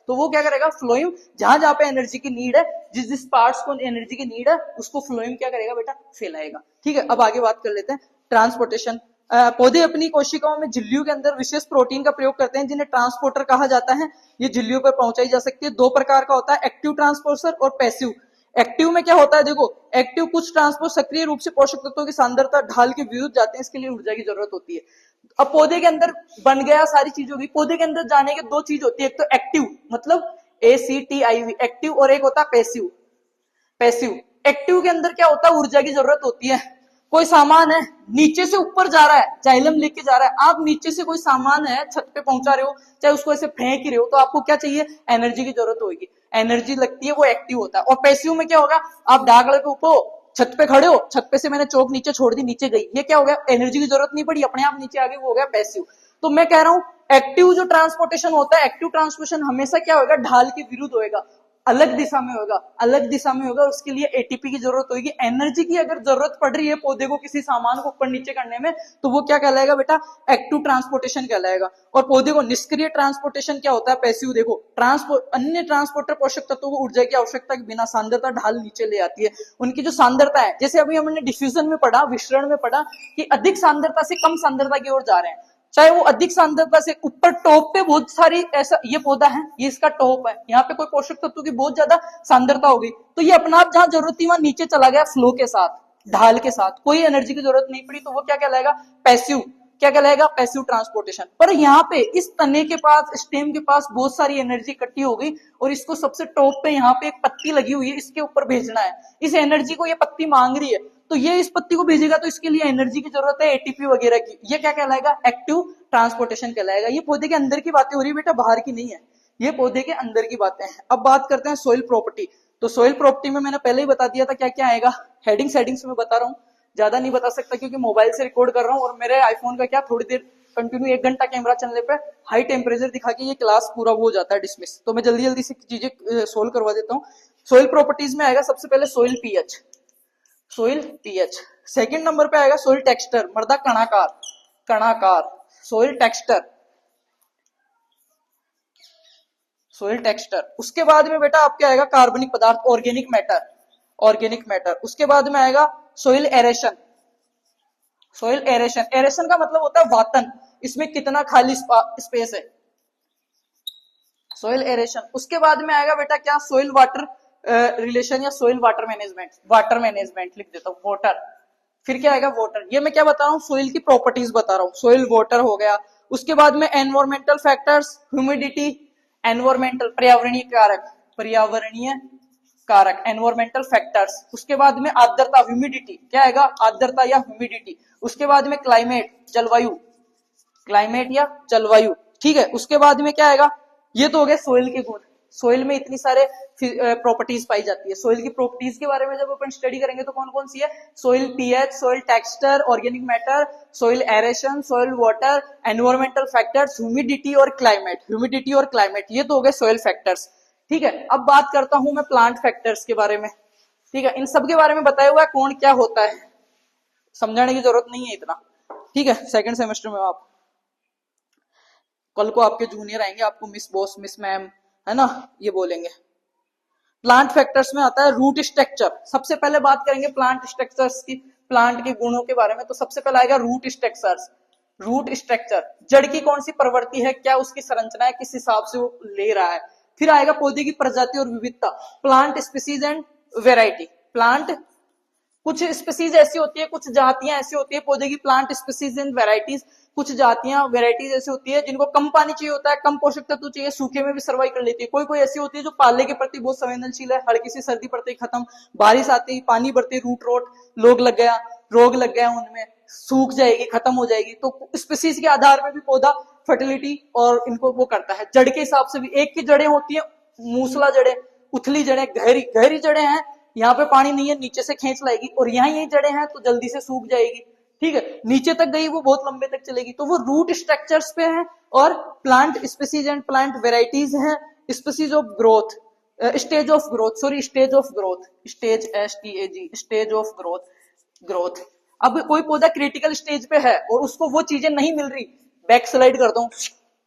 तो वो क्या करेगा, फ्लोएम जहां जहां पे एनर्जी की नीड है, जिस पार्ट्स को एनर्जी की नीड है, उसको फ्लोएम क्या करेगा बेटा, फैलाएगा। ठीक है, अब आगे बात कर लेते हैं ट्रांसपोर्टेशन। पौधे अपनी कोशिकाओं में झिल्लियों के अंदर विशेष प्रोटीन का प्रयोग करते हैं, जिन्हें ट्रांसपोर्टर कहा जाता है। ये झिल्लियों पर पहुंचाई जा सकती है। दो प्रकार का होता है, एक्टिव ट्रांसपोर्टर और पैसिव। एक्टिव में क्या होता है, देखो, एक्टिव कुछ ट्रांसपोर्ट सक्रिय रूप से पोषक तत्वों की सांद्रता ढाल के विरुद्ध जाते हैं, इसके लिए ऊर्जा की जरूरत होती है। अब पौधे के अंदर बन गया, सारी चीजों की, पौधे के अंदर जाने के दो चीज होती है, एक तो एक्टिव मतलब ACTIV एक्टिव, और एक होता है पैसिव। एक्टिव के अंदर क्या होता है, ऊर्जा की जरूरत होती है। कोई सामान है, नीचे से ऊपर जा रहा है, जाइलम लेके जा रहा है, आप नीचे से कोई सामान है छत पे पहुंचा रहे हो, चाहे उसको ऐसे फेंक रहे हो, तो आपको क्या चाहिए, एनर्जी की जरूरत होगी, एनर्जी लगती है, वो एक्टिव होता है। और पैसिव में क्या होगा, आप डागले के ऊपर छत पे खड़े हो, छत पे से मैंने चौक नीचे छोड़ दी, नीचे गई, ये क्या हो गया, एनर्जी की जरूरत नहीं पड़ी, अपने आप नीचे आ गई, वो हो गया पैसिव। तो मैं कह रहा हूं, एक्टिव जो ट्रांसपोर्टेशन होता है, एक्टिव ट्रांसपोर्टेशन हमेशा क्या होगा, ढाल के विरुद्ध होगा, अलग दिशा में होगा। उसके लिए एटीपी की जरूरत होगी, एनर्जी की अगर जरूरत पड़ रही है पौधे को किसी सामान को ऊपर नीचे करने में, तो वो क्या कहलाएगा बेटा, एक्टिव ट्रांसपोर्टेशन कहलाएगा। और पौधे को निष्क्रिय ट्रांसपोर्टेशन क्या होता है, पैसिव। देखो, अन्य ट्रांसपोर्टर पोषक तत्वों को ऊर्जा की आवश्यकता के बिना सांद्रता ढाल नीचे ले आती है। उनकी जो सांद्रता है, जैसे अभी हमने डिफ्यूजन में पढ़ा, विसरण में पढ़ा कि अधिक सांद्रता से कम सांद्रता की ओर जा रहे हैं, चाहे वो अधिक सांद्रता से ऊपर टॉप पे बहुत सारी, ऐसा ये पौधा है, ये इसका टॉप है, यहाँ पे कोई पोषक तत्व की बहुत ज्यादा सांद्रता हो गई तो ये अपना आप जहां जरूरत थी वहां नीचे चला गया, फ्लो के साथ, ढाल के साथ, कोई एनर्जी की जरूरत नहीं पड़ी, तो वो क्या कहलाएगा, पैसिव, क्या कहलाएगा, पैसिव ट्रांसपोर्टेशन। पर यहाँ पे इस तने के पास, स्टेम के पास बहुत सारी एनर्जी इकट्ठी हो गई और इसको सबसे टॉप पे यहाँ पे एक पत्ती लगी हुई है, इसके ऊपर भेजना है, इस एनर्जी को ये पत्ती मांग रही है, तो ये इस पत्ती को भेजेगा तो इसके लिए एनर्जी की जरूरत है एटीपी वगैरह की, ये क्या कहलाएगा, एक्टिव ट्रांसपोर्टेशन कहलाएगा। ये पौधे के अंदर की बातें हो रही है बेटा, बाहर की नहीं है, ये पौधे के अंदर की बातें हैं। अब बात करते हैं सोइल प्रॉपर्टी। तो सोइल प्रॉपर्टी में मैंने पहले ही बता दिया था क्या क्या आएगा, हेडिंग सेटिंग्स में बता रहा हूँ, ज्यादा नहीं बता सकता क्योंकि मोबाइल से रिकॉर्ड कर रहा हूँ और मेरे आईफोन का क्या थोड़ी देर कंटिन्यू 1 घंटा कैमरा चलने पे हाई टेम्परेचर दिखा के ये क्लास पूरा वो हो जाता है डिसमिस, तो मैं जल्दी जल्दी से चीजें सोल्व करवा देता हूँ। सोइल प्रॉपर्टीज में आएगा सबसे पहले soil pH, soil pH. Second number पे आएगा सोइल टेक्सचर, मृदा कणाकार, कणाकार, सोइल टेक्सचर, सोइल टेक्सचर। उसके बाद में बेटा आपके आएगा कार्बनिक पदार्थ, ऑर्गेनिक मैटर, ऑर्गेनिक मैटर। उसके बाद में आएगा soil aeration, soil aeration, aeration का मतलब होता है वातन, इसमें कितना खाली स्पेस है, सोइल एरेशन। उसके बाद में आएगा बेटा क्या, सोइल वाटर रिलेशन या soil water management, water management लिख देता हूं, वाटर। फिर क्या आएगा, वाटर, ये मैं क्या बता रहा हूँ, सोइल की प्रॉपर्टीज बता रहा हूँ, सोइल वाटर हो गया। उसके बाद में एनवायरमेंटल फैक्टर्स, ह्यूमिडिटी, एनवायरमेंटल पर्यावरणीय कारक, पर्यावरणीय कारक, एनवायरमेंटल फैक्टर्स। उसके बाद में आर्द्रता, ह्यूमिडिटी, क्या आएगा, आर्द्रता या ह्यूमिडिटी। उसके बाद में क्लाइमेट, जलवायु, क्लाइमेट या जलवायु, ठीक है। उसके बाद में क्या आएगा, ये तो हो गए सोइल के गुण, सोइल में इतनी सारे प्रॉपर्टीज पाई जाती है। सोइल की प्रॉपर्टीज के बारे में जब अपन स्टडी करेंगे तो कौन कौन सी है, soil pH, soil texture, organic matter, soil aeration, soil water, environmental factors, humidity और क्लाइमेट, ह्यूमिडिटी और क्लाइमेट, ये तो हो गए सोइल फैक्टर्स, ठीक है। अब बात करता हूं मैं प्लांट फैक्टर्स के बारे में, ठीक है। इन सब के बारे में बताया हुआ है कौन क्या होता है, समझाने की जरूरत नहीं है इतना, ठीक है। सेकंड सेमेस्टर में आप, कल को आपके जूनियर आएंगे, आपको मिस बॉस, मिस मैम, है ना, ये बोलेंगे। प्लांट फैक्टर्स में आता है रूट स्ट्रक्चर, सबसे पहले बात करेंगे प्लांट स्ट्रक्चर्स की, प्लांट के गुणों के बारे में, तो सबसे पहले आएगा रूट स्ट्रक्चर्स, रूट स्ट्रक्चर, जड़ की कौन सी प्रवृत्ति है, क्या उसकी संरचना है, किस हिसाब से वो ले रहा है। फिर आएगा पौधे की प्रजाति और विविधता, plant species and variety, plant, कुछ स्पीसीज ऐसी होती है, कुछ जातियां ऐसी होती है पौधे की, प्लांट स्पीसीज एंड वेराइटीज, कुछ जातियां वेराइटीज ऐसी होती है जिनको कम पानी चाहिए होता है, कम पोषक तत्व चाहिए, सूखे में भी सर्वाइव कर लेती है। कोई कोई ऐसी होती है जो पाले के प्रति बहुत संवेदनशील है, हल्की सी सर्दी पड़ते ही खत्म, बारिश आती ही, पानी बढ़ते रूट रोट लोग लग गया, रोग लग गया, उनमें सूख जाएगी, खत्म हो जाएगी। तो स्पीसीज के आधार पर भी पौधा फर्टिलिटी और इनको वो करता है। जड़ के हिसाब से भी एक की जड़ें होती है, मूसला जड़ें, उथली जड़ें, गहरी गहरी जड़ें हैं, यहाँ पे पानी नहीं है, नीचे से खींच लाएगी, और यहाँ यही जड़ें हैं तो जल्दी से सूख जाएगी, ठीक है। नीचे तक गई वो बहुत लंबे तक चलेगी, तो वो रूट स्ट्रक्चर्स पे है। और plant species and plant varieties हैं, species of growth, stage of growth, sorry stage of growth, stage, STAG, stage of growth, growth. अब कोई पौधा क्रिटिकल स्टेज पे है और उसको वो चीजें नहीं मिल रही, बैक स्लाइड करता हूँ,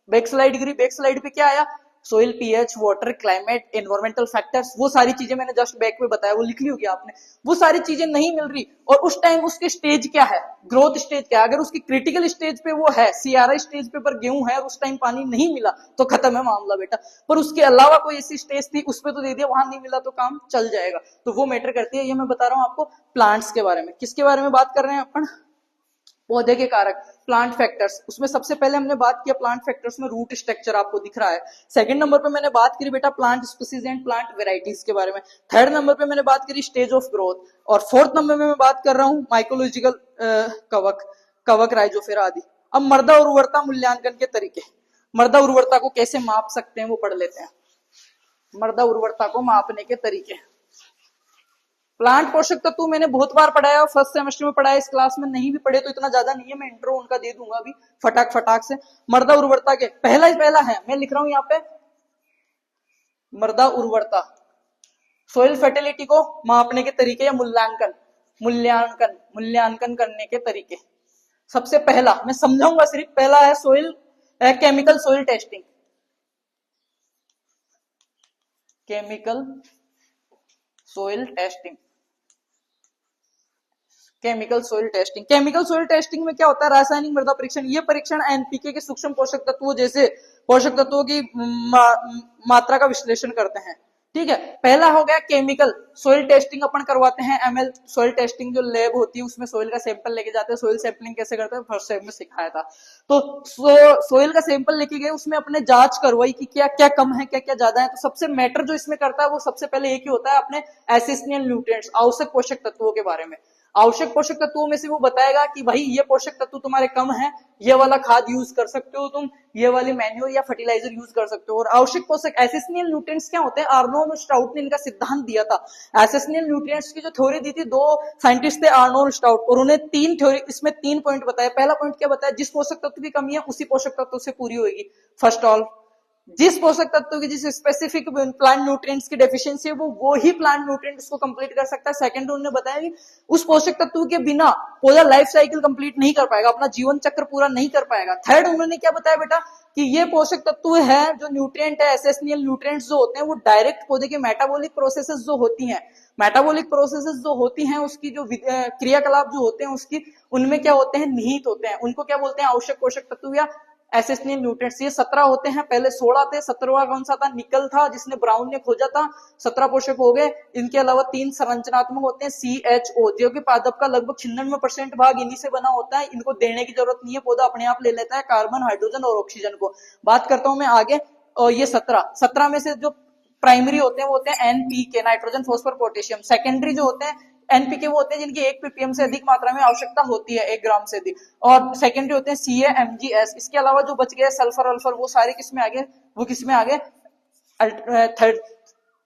बैक स्लाइड करी, बैक स्लाइड पे क्या आया, soil pH, water, climate, environmental factors, वो सारी चीजें मैंने जस्ट बैक में बताया, वो लिख ली होगी आपने। वो सारी चीजें नहीं मिल रही और उस टाइम उसके स्टेज क्या है, ग्रोथ स्टेज क्या है। अगर उसकी क्रिटिकल स्टेज पे वो है, CRI स्टेज पे पर गेहूं है और उस टाइम पानी नहीं मिला तो खत्म है मामला बेटा। पर उसके अलावा कोई ऐसी स्टेज थी उस पर तो दे दिया, वहां नहीं मिला तो काम चल जाएगा, तो वो मैटर करती है। ये मैं बता रहा हूँ आपको प्लांट्स के बारे में। किसके बारे में बात कर रहे हैं अपन, पौधे के कारक, प्लांट फैक्टर्स। उसमें सबसे पहले हमने बात किया प्लांट फैक्टर्स में रूट स्ट्रक्चर, आपको दिख रहा है। सेकंड नंबर पे मैंने बात करी बेटा plant species and plant varieties के बारे में। थर्ड नंबर पे मैंने बात करी स्टेज ऑफ ग्रोथ, और फोर्थ नंबर में मैं बात कर रहा हूं माइकोलॉजिकल कवक, कवक, राइजोफेरा आदि। अब मृदा उर्वरता मूल्यांकन के तरीके, मृदा उर्वरता को कैसे माप सकते हैं वो पढ़ लेते हैं। मृदा उर्वरता को मापने के तरीके, प्लांट पोषक तत्व मैंने बहुत बार पढ़ाया, फर्स्ट सेमेस्टर में पढ़ाया, इस क्लास में नहीं भी पढ़े तो इतना ज्यादा नहीं है, मैं इंट्रो उनका दे दूंगा अभी फटाक फटाक से। मृदा उर्वरता के पहला ही पहला है, मैं लिख रहा हूं यहाँ पे, मृदा उर्वरता, सोइल फर्टिलिटी को मापने के तरीके या मूल्यांकन, मूल्यांकन, मूल्यांकन करने के तरीके। सबसे पहला मैं समझाऊंगा सिर्फ, पहला है soil chemical soil testing, chemical soil testing, chemical soil testing. Chemical soil testing में क्या होता है, रासायनिक मृदा परीक्षण। ये परीक्षण एनपीके के सूक्ष्म पोषक तत्वों जैसे पोषक तत्वों की मात्रा का विश्लेषण करते हैं। ठीक है, पहला हो गया केमिकल सोइल टेस्टिंग, अपन करवाते हैं एमएल सोइल टेस्टिंग जो लैब होती है उसमें सोइल का सैंपल लेके जाते हैं। सोइल सैंपलिंग कैसे करते हैं फर्स्ट सेम में सिखाया था। तो सोइल का सैंपल लेके गए, उसमें अपने जांच करवाई कि क्या क्या कम है क्या क्या ज्यादा है। तो सबसे मैटर जो इसमें करता है वो सबसे पहले एक ही होता है, अपने एसेंशियल न्यूट्रिएंट्स, आवश्यक पोषक तत्वों के बारे में। आवश्यक पोषक तत्वों में से वो बताएगा कि भाई ये पोषक तत्व तुम्हारे कम है, ये वाला खाद यूज कर सकते हो तुम, ये वाली मैन्योर या फर्टिलाइजर यूज कर सकते हो। और आवश्यक पोषक एसेंशियल न्यूट्रिएंट्स क्या होते हैं, आर्नोल्ड स्टाउट ने इनका सिद्धांत दिया था। एसेंशियल न्यूट्रिएंट्स की जो थ्योरी दी थी, दो साइंटिस्ट थे आर्नोल्ड स्टाउट, और उन्होंने तीन थ्योरी, इसमें 3 पॉइंट बताया। पहला पॉइंट क्या बताया, जिस पोषक तत्व की कमी है उसी पोषक तत्व से पूरी होगी। फर्स्ट ऑल, जिस पोषक तत्व की, जिस स्पेसिफिक प्लांट न्यूट्रिएंट्स की डेफिशिएंसी है वो ही प्लांट न्यूट्रिएंट्स को कंप्लीट कर सकता है। सेकंड, उन्होंने बताया कि उस पोषक तत्व के बिना पौधा लाइफ साइकिल कंप्लीट नहीं कर पाएगा, अपना जीवन चक्र पूरा नहीं कर पाएगा। थर्ड, उन्होंने क्या बताया बेटा कि ये पोषक तत्व है जो न्यूट्रिएंट है, एसेंशियल न्यूट्रिएंट्स जो होते हैं वो डायरेक्ट पौधे की मेटाबॉलिक प्रोसेसेस जो होती हैं, मेटाबॉलिक प्रोसेसेस जो होती हैं उसकी जो क्रियाकलाप जो होते हैं उसकी, उनमें क्या होते हैं, निहित होते हैं। उनको क्या बोलते हैं, आवश्यक पोषक तत्व या एसेंशियल न्यूट्रिएंट्स। ये 17 होते हैं, पहले 16 थे, 17वां कौन सा था, निकल था, जिसने ब्राउन ने खोजा था। 17 पोषक हो गए। इनके अलावा 3 संरचनात्मक होते हैं, CHO, जो कि पादप का लगभग 96% भाग इन्हीं से बना होता है। इनको देने की जरूरत नहीं है, पौधा अपने आप ले लेता है कार्बन, हाइड्रोजन और ऑक्सीजन को। बात करता हूं मैं आगे। और ये 17 में से जो प्राइमरी होते हैं वो होते हैं NPK, nitrogen phosphor potassium. Secondary जो होते हैं एनपीके वो होते हैं जिनकी 1 ppm से अधिक मात्रा में आवश्यकता होती है, 1 ग्राम से अधिक। और सेकेंडरी होते हैं CA, MgS। इसके अलावा जो बच गए सल्फर अल्फर, वो सारे किसमें आ गए, वो किसमें आ गए, थर्ड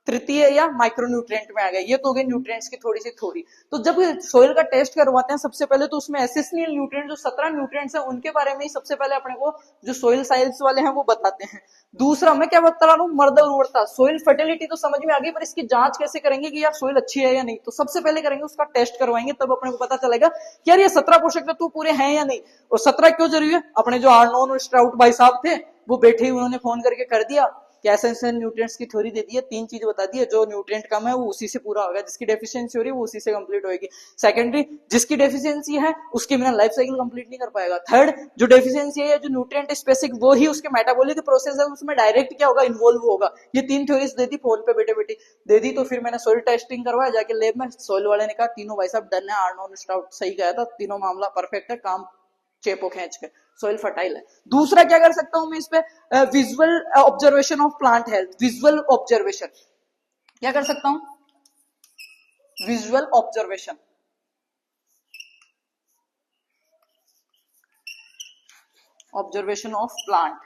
तृतीय या माइक्रोन्यूट्रिएंट में आ गए। ये तो हो गए न्यूट्रिएंट्स की थोड़ी सी थ्योरी। तो जब सोइल का टेस्ट करवाते हैं सबसे पहले तो उसमें एसेंशियल न्यूट्रिएंट जो 17 न्यूट्रिएंट्स हैं उनके बारे में ही सबसे पहले अपने को जो सोइल साइंस वाले हैं वो बताते हैं। दूसरा मैं क्या बता रहा हूँ, मृदा उर्वरता, सोइल फर्टिलिटी तो समझ में आ गई, पर इसकी जांच कैसे करेंगे कि यार सोइल अच्छी है या नहीं। तो सबसे पहले करेंगे उसका टेस्ट करवाएंगे, तब अपने को पता चलेगा कि यार ये 17 पोषक तत्व पूरे हैं या नहीं। और 17 क्यों जरूरी है, अपने जो आर्नोल्ड स्टाउट भाई साहब थे वो बैठे ही उन्होंने फोन करके कर दिया कि एसेंशियल न्यूट्रिएंट्स की थ्योरी दे दी है, 3 चीज बता दी है, जो न्यूट्रिएंट कम है वो उसी से पूरा होगा, जिसकी डेफिशिएंसी हो रही है वो उसी से कंप्लीट होगी। सेकेंडरी, जिसकी डेफिशिएंसी है उसके बिना लाइफ साइकिल कंप्लीट नहीं कर पाएगा। थर्ड, जो डेफिशिएंसी है जो न्यूट्रिएंट स्पेसिफिक, वो ही उसके मेटाबॉलिक प्रोसेस है उसमें डायरेक्ट क्या होगा, इन्वॉल्व होगा। ये 3 थ्योरीज दे दी फोन पे बैठे बैठे दे दी। तो फिर मैंने सोइल टेस्टिंग करवाया जाके लैब में, सोइल वाले ने कहा तीनों भाई साहब डन है, आर्नोल्ड स्टाउट सही कहा था, तीनों मामला परफेक्ट है, काम चेपो खींच के, सोइल फर्टाइल है। दूसरा क्या कर सकता हूं मैं इस पे, visual observation of plant health. Visual observation क्या कर सकता हूं, visual observation, observation of plant.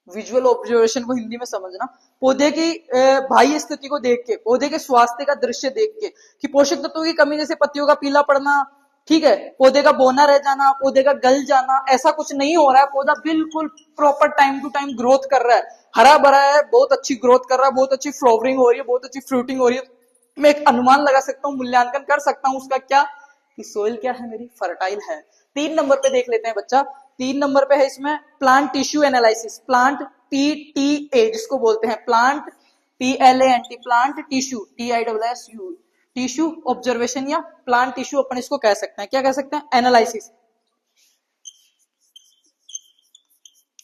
Visual observation को हिंदी में समझना, पौधे की बाह्य स्थिति को देख के, पौधे के स्वास्थ्य का दृश्य देख के कि पोषक तत्वों की कमी, जैसे पत्तियों का पीला पड़ना, ठीक है, पौधे का बौना रह जाना, पौधे का गल जाना, ऐसा कुछ नहीं हो रहा है। पौधा बिल्कुल proper time to time growth कर रहा है, हरा भरा है, बहुत अच्छी ग्रोथ कर रहा है, बहुत अच्छी फ्लावरिंग हो रही है, बहुत अच्छी फ्रूटिंग हो रही है। मैं एक अनुमान लगा सकता हूँ, मूल्यांकन कर सकता हूँ उसका, क्या कि सोइल क्या है मेरी, फर्टाइल है। 3 नंबर पे देख लेते हैं बच्चा, 3 नंबर पे है इसमें plant tissue analysis, plant PTA जिसको बोलते हैं, plant PLANT, plant tissue TISSU, tissue observation या प्लांट टिश्यू अपन इसको कह सकते हैं। क्या कह सकते हैं, एनालिसिस।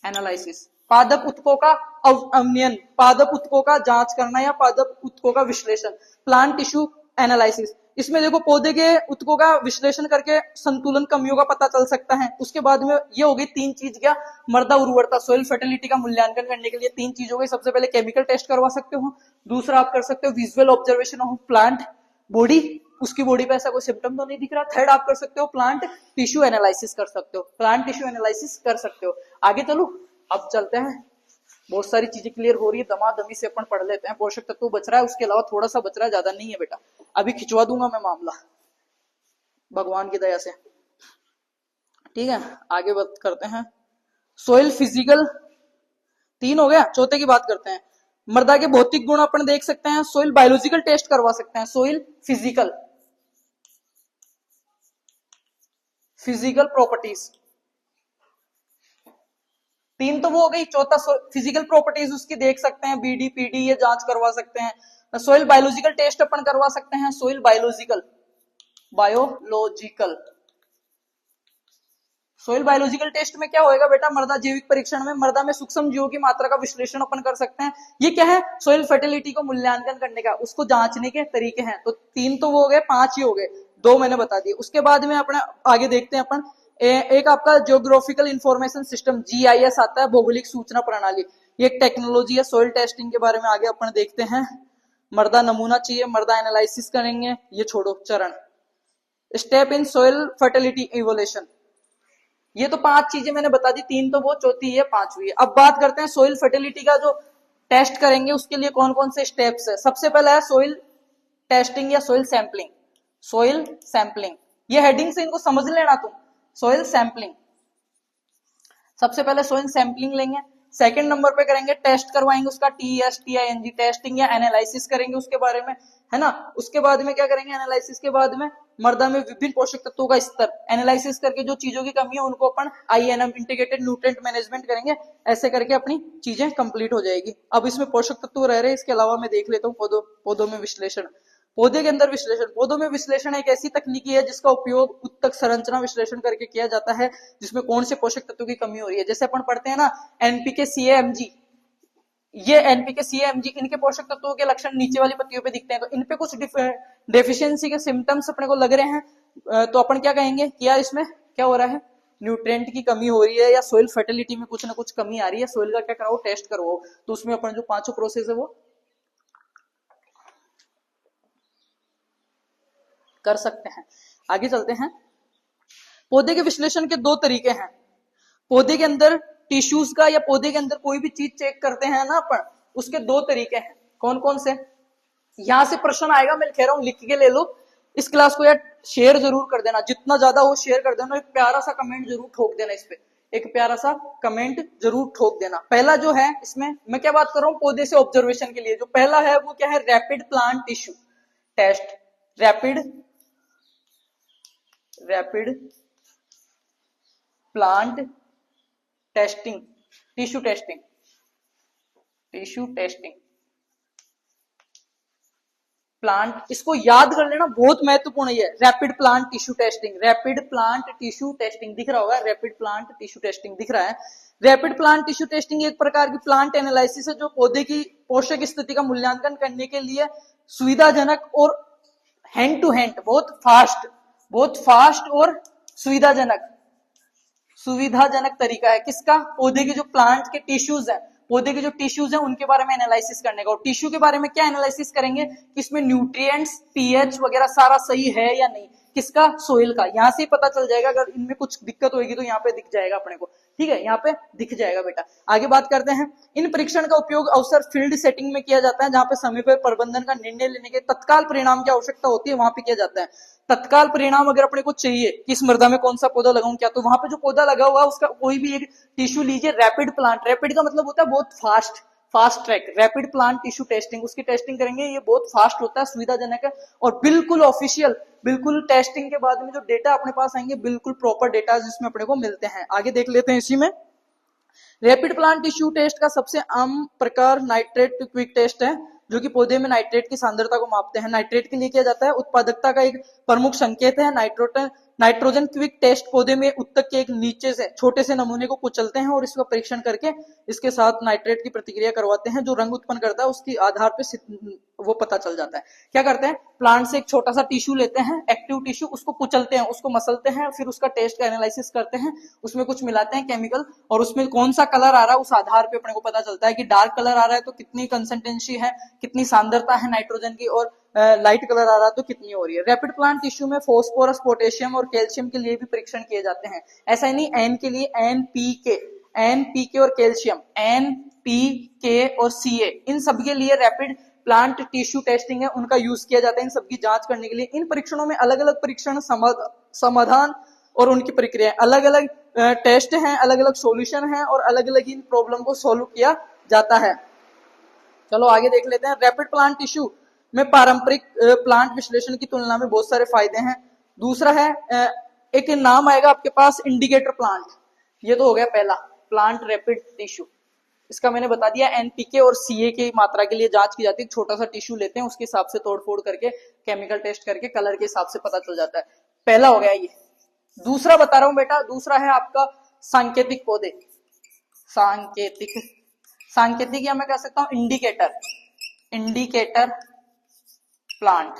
एनालिसिस पादप उत्कों का अवनयन, पादप उत्कों का जांच करना या पादप उत्कों का विश्लेषण, प्लांट टिश्यू एनालिसिस। इसमें देखो पौधे के उत्कों का विश्लेषण करके संतुलन कमियों का पता चल सकता है। उसके बाद में ये हो गई 3 चीज, क्या, मृदा उर्वरता, सोइल फर्टिलिटी का मूल्यांकन करने के लिए 3 चीज हो गई। सबसे पहले केमिकल टेस्ट करवा सकते हो, दूसरा आप कर सकते हो visual observation of plant body, उसकी बॉडी पे ऐसा कोई सिम्टम तो नहीं दिख रहा। थर्ड, आप कर सकते हो प्लांट टिश्यू एनालिसिस कर सकते हो, प्लांट टिश्यू एनालिसिस कर सकते हो। आगे चलो, अब चलते हैं, बहुत सारी चीजें क्लियर हो रही है, दमादमी से अपन पढ़ लेते हैं। पोषक तत्व बच रहा है, उसके अलावा थोड़ा सा बच रहा है, ज्यादा नहीं है बेटा, अभी खिंचवा दूंगा मैं मामला भगवान की दया से। ठीक है, आगे बात करते हैं। सोइल फिजिकल 3 हो गया, चौथे की बात करते हैं। मृदा के भौतिक गुण अपन देख सकते हैं, सोइल बायोलॉजिकल टेस्ट करवा सकते हैं, सोइल फिजिकल, फिजिकल प्रॉपर्टीज। 3 तो वो हो गई, चौथा फिजिकल प्रॉपर्टीज उसकी देख सकते हैं, BD PD ये जांच करवा सकते हैं। सोइल बायोलॉजिकल टेस्ट अपन करवा सकते हैं, soil biological, biological. Soil biological test में क्या होएगा बेटा, मृदा जैविक परीक्षण में मृदा में सूक्ष्म जीवों की मात्रा का विश्लेषण अपन कर सकते हैं। ये क्या है, सोइल फर्टिलिटी को मूल्यांकन करने का, उसको जांचने के तरीके हैं। तो 3 तो वो हो गए, 5 ही हो गए, 2 मैंने बता दिए। उसके बाद में अपना आगे देखते हैं अपन, एक आपका जियोग्राफिकल इंफॉर्मेशन सिस्टम GIS आता है, भौगोलिक सूचना प्रणाली। ये एक टेक्नोलॉजी है सोइल टेस्टिंग के बारे में आगे अपन देखते हैं। मृदा नमूना चाहिए, मृदा एनालिसिस करेंगे, ये छोड़ो चरण। Step in soil fertility evolution, ये तो 5 चीजें मैंने बता दी, 3 तो वो, चौथी है, 5वीं है। अब बात करते हैं सोइल फर्टिलिटी का जो टेस्ट करेंगे उसके लिए कौन कौन से स्टेप्स है। सबसे पहला है सोइल टेस्टिंग या सोइल सैंपलिंग। सोइल सैंपलिंग, ये हेडिंग से इनको समझ लेना तुम। सोइल सैंपलिंग, सबसे पहले सोइल सैंपलिंग लेंगे। सेकंड नंबर पे करेंगे टेस्ट करवाएंगे उसका, TESTING, टेस्टिंग या एनालिसिस करेंगे उसके बारे में, है ना। उसके बाद में क्या करेंगे, एनालिसिस के बाद में मृदा में विभिन्न पोषक तत्वों का स्तर एनालिसिस करके जो चीजों की कमी है उनको अपन INM इंटीग्रेटेड न्यूट्रिएंट मैनेजमेंट करेंगे। ऐसे करके अपनी चीजें कंप्लीट हो जाएगी। अब इसमें पोषक तत्व रह रहे हैं, इसके अलावा मैं देख लेता हूँ पौधों में विश्लेषण। पौधे के अंदर विश्लेषण, पौधों में विश्लेषण एक ऐसी तकनीकी है जिसका उपयोग उत्तक संरचना विश्लेषण करके किया जाता है, जिसमें कौन से पोषक तत्वों की कमी हो रही है। जैसे अपन पढ़ते हैं ना NPK CA MG, ये NPK CA MG, इनके पोषक तत्वों के लक्षण नीचे वाली पत्तियों पे दिखते हैं, तो इन पे कुछ डेफिशिएंसी के सिम्टम्स अपने को लग रहे हैं, तो अपन क्या कहेंगे कि यार इसमें क्या हो रहा है, न्यूट्रिएंट की कमी हो रही है या सोइल फर्टिलिटी में कुछ ना कुछ कमी आ रही है। सोइल का क्या कराओ, टेस्ट करवाओ। तो उसमें अपन जो 5 प्रोसेस है वो कर सकते हैं। आगे चलते हैं। पौधे के विश्लेषण के 2 तरीके हैं। पौधे के अंदर टिश्यूज का या पौधे के अंदर कोई भी चीज चेक करते हैं ना अपन, उसके 2 तरीके हैं। कौन कौन से, यहां से प्रश्न आएगा, मैं कह रहा हूं लिख के ले लो। इस क्लास को यार शेयर जरूर कर देना, जितना ज्यादा हो शेयर कर देना। एक प्यारा सा कमेंट जरूर ठोक देना, इस पे एक प्यारा सा कमेंट जरूर ठोक देना। पहला जो है, इसमें मैं क्या बात कर रहा हूं, पौधे से ऑब्जर्वेशन के लिए जो पहला है वो क्या है, rapid plant tissue test. Rapid plant testing, tissue testing plant, इसको याद कर लेना, बहुत महत्वपूर्ण है। Rapid plant tissue testing, rapid plant tissue testing दिख रहा होगा, रैपिड प्लांट टिश्यू टेस्टिंग दिख रहा है। रैपिड प्लांट टिश्यू टेस्टिंग एक प्रकार की प्लांट एनालिसिस है जो पौधे की पोषक स्थिति का मूल्यांकन करने के लिए सुविधाजनक और हैंड टू हैंड, बहुत फास्ट और सुविधाजनक तरीका है। किसका, पौधे के जो प्लांट के टिश्यूज है, पौधे के जो टिश्यूज है उनके बारे में एनालिसिस करने का। और टिश्यू के बारे में क्या एनालिसिस करेंगे कि इसमें न्यूट्रिएंट्स, पीएच वगैरह सारा सही है या नहीं। किसका, सोइल का। यहां से ही पता चल जाएगा, अगर इनमें कुछ दिक्कत होगी तो यहाँ पे दिख जाएगा अपने को, ठीक है, यहाँ पे दिख जाएगा बेटा। आगे बात करते हैं। इन परीक्षण का उपयोग अवसर फील्ड सेटिंग में किया जाता है, जहां पे समय पर प्रबंधन का निर्णय लेने के तत्काल परिणाम की आवश्यकता होती है, वहां पे किया जाता है। तत्काल परिणाम अगर अपने को चाहिए कि इस मृदा में कौन सा पौधा लगाऊं क्या, तो वहां पे जो पौधा लगा हुआ है उसका कोई भी एक टिश्यू लीजिए। रैपिड प्लांट, रैपिड का मतलब होता है बहुत fast track. Rapid plant tissue testing, उसकी टेस्टिंग करेंगे, ये बहुत फास्ट होता है, सुविधाजनक है और बिल्कुल ऑफिशियल, बिल्कुल टेस्टिंग के बाद में जो डेटा अपने पास आएंगे बिल्कुल प्रॉपर डेटा जिसमें अपने को मिलते हैं। आगे देख लेते हैं इसी में। रैपिड प्लांट टिश्यू टेस्ट का सबसे आम प्रकार नाइट्रेट क्विक टेस्ट है, जो कि पौधे में नाइट्रेट की सांद्रता को मापते हैं। नाइट्रेट के लिए किया जाता है, उत्पादकता का एक प्रमुख संकेत है। नाइट्रोजन क्विक टेस्ट पौधे में उत्तक के एक नीचे से छोटे से नमूने को कुचलते हैं और इसका परीक्षण करके इसके साथ नाइट्रेट की प्रतिक्रिया करवाते हैं, जो रंग उत्पन्न करता है उसके आधार पर वो पता चल जाता है। क्या करते हैं, प्लांट से एक छोटा सा टिश्यू लेते हैं, एक्टिव टिश्यू, उसको कुचलते हैं, उसको मसलते हैं, फिर उसका टेस्ट का एनालिसिस करते हैं, उसमें कुछ मिलाते हैं केमिकल, और उसमें कौन सा कलर आ रहा है उस आधार पे अपने को पता चलता है कि डार्क कलर आ रहा है तो कितनी कंसिस्टेंसी है, कितनी सांद्रता है नाइट्रोजन की, और लाइट कलर आ रहा है तो कितनी हो रही है। रैपिड प्लांट टिश्यू में फास्फोरस, पोटेशियम और कैल्शियम के लिए भी परीक्षण किए जाते हैं। ऐसा ही नहीं, एन के लिए एनपीके और कैल्शियम, एनपीके और सीए, इन सब के लिए रैपिड प्लांट टिश्यू टेस्टिंग है, उनका यूज किया जाता है इन सबकी जांच करने के लिए। इन परीक्षणों में अलग अलग परीक्षण समाधान और उनकी प्रक्रिया, अलग अलग टेस्ट हैं, अलग अलग सॉल्यूशन हैं और अलग अलग इन प्रॉब्लम को सॉल्व किया जाता है। चलो आगे देख लेते हैं। रैपिड प्लांट टिश्यू में पारंपरिक प्लांट विश्लेषण की तुलना में बहुत सारे फायदे हैं। दूसरा है, एक नाम आएगा आपके पास इंडिकेटर प्लांट, ये तो हो गया पहला, प्लांट रैपिड टिश्यू। इसका मैंने बता दिया। एनपीके और सीए की मात्रा के लिए जांच की जाती है, छोटा सा टिश्यू लेते हैं, उसके हिसाब से तोड़ फोड़ करके केमिकल टेस्ट करके कलर के हिसाब से पता चल जाता है। पहला हो गया ये। दूसरा बता रहा हूं बेटा, दूसरा है आपका सांकेतिक पौधे। सांकेतिक, सांकेतिक या मैं कह सकता हूं इंडिकेटर, इंडिकेटर प्लांट।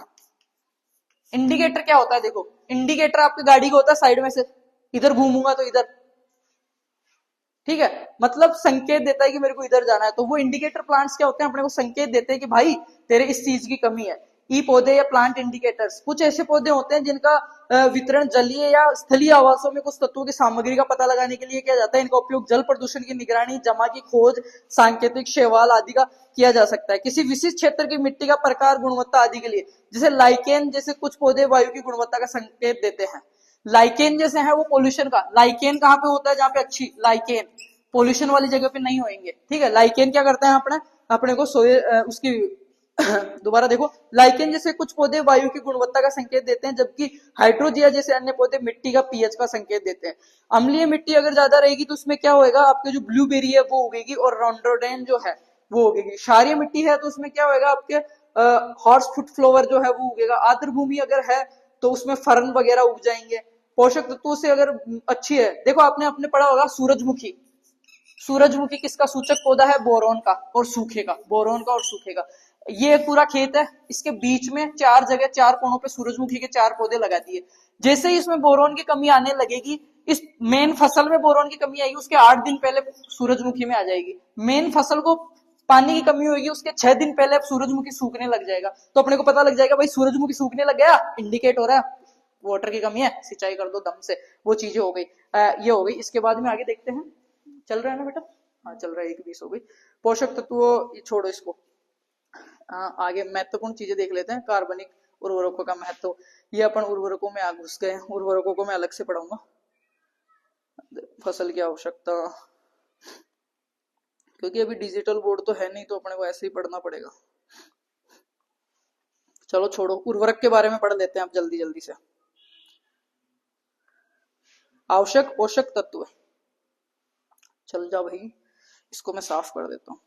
इंडिकेटर क्या होता है? देखो, इंडिकेटर आपकी गाड़ी का होता है साइड में से, इधर घूमूंगा तो इधर, ठीक है, मतलब संकेत देता है कि मेरे को इधर जाना है। तो वो इंडिकेटर प्लांट्स क्या होते हैं? अपने को संकेत देते हैं कि भाई तेरे इस चीज की कमी है। ई पौधे या प्लांट इंडिकेटर्स कुछ ऐसे पौधे होते हैं जिनका वितरण जलीय या स्थलीय आवासों में कुछ तत्वों की सामग्री का पता लगाने के लिए किया जाता है। इनका उपयोग जल प्रदूषण की निगरानी, जमा की खोज, सांकेतिक शैवाल आदि का किया जा सकता है। किसी विशिष्ट क्षेत्र की मिट्टी का प्रकार, गुणवत्ता आदि के लिए, जैसे लाइकेन जैसे कुछ पौधे वायु की गुणवत्ता का संकेत देते हैं। लाइकेन जैसे है वो पोल्यूशन का, लाइकेन कहाँ पे होता है? जहाँ पे अच्छी लाइकेन पोल्यूशन वाली जगह पे नहीं होंगे, ठीक है। लाइकेन क्या करते हैं? अपने को उसकी दोबारा देखो, लाइकेन जैसे कुछ पौधे वायु की गुणवत्ता का संकेत देते हैं, जबकि हाइड्रोजिया जैसे अन्य पौधे मिट्टी का पीएच का संकेत देते हैं। अम्लीय मिट्टी अगर ज्यादा रहेगी तो उसमें क्या होएगा? आपके जो ब्लूबेरी है वो उगेगी और रोडोडेंड्रन जो है वो उगेगी। क्षारीय मिट्टी है तो उसमें क्या होएगा? आपके हॉर्स फुट फ्लावर जो है वो उगेगा। आर्द्र भूमि अगर है तो उसमें फर्न वगैरह उग जाएंगे। पोषक तत्वों से अगर अच्छी है, देखो आपने अपने पढ़ा होगा सूरजमुखी, सूरजमुखी किसका सूचक पौधा है? बोरोन का और सूखे का, बोरोन का और सूखे का। ये पूरा खेत है, इसके बीच में चार जगह, चार कोनों पे सूरजमुखी के चार पौधे लगा दिए। जैसे ही इसमें बोरोन की कमी आने लगेगी, इस मेन फसल में बोरोन की कमी आएगी, उसके 8 दिन पहले सूरजमुखी में आ जाएगी। मेन फसल को पानी की कमी होगी, उसके 6 दिन पहले सूरजमुखी सूखने लग जाएगा। तो अपने को पता लग जाएगा भाई सूरजमुखी सूखने लग गया, इंडिकेट हो रहा है वाटर की कमी है, सिंचाई कर दो दम से। वो चीजें हो गई, ये हो गई। इसके बाद में आगे देखते हैं, चल रहा है ना बेटा? हाँ चल रहा है, 1:20 हो गई। पोषक तत्वों छोड़ो इसको, आगे महत्वपूर्ण चीजें देख लेते हैं। कार्बनिक उर्वरकों का महत्व, ये अपन उर्वरकों में आग घुस गए। उर्वरकों को मैं अलग से पढ़ाऊंगा। फसल की आवश्यकता, क्योंकि अभी डिजिटल बोर्ड तो है नहीं, तो अपने को ऐसे ही पढ़ना पड़ेगा। चलो छोड़ो, उर्वरक के बारे में पढ़ लेते हैं आप जल्दी जल्दी से। आवश्यक पोषक तत्व, चल जा भाई, इसको मैं साफ कर देता हूं।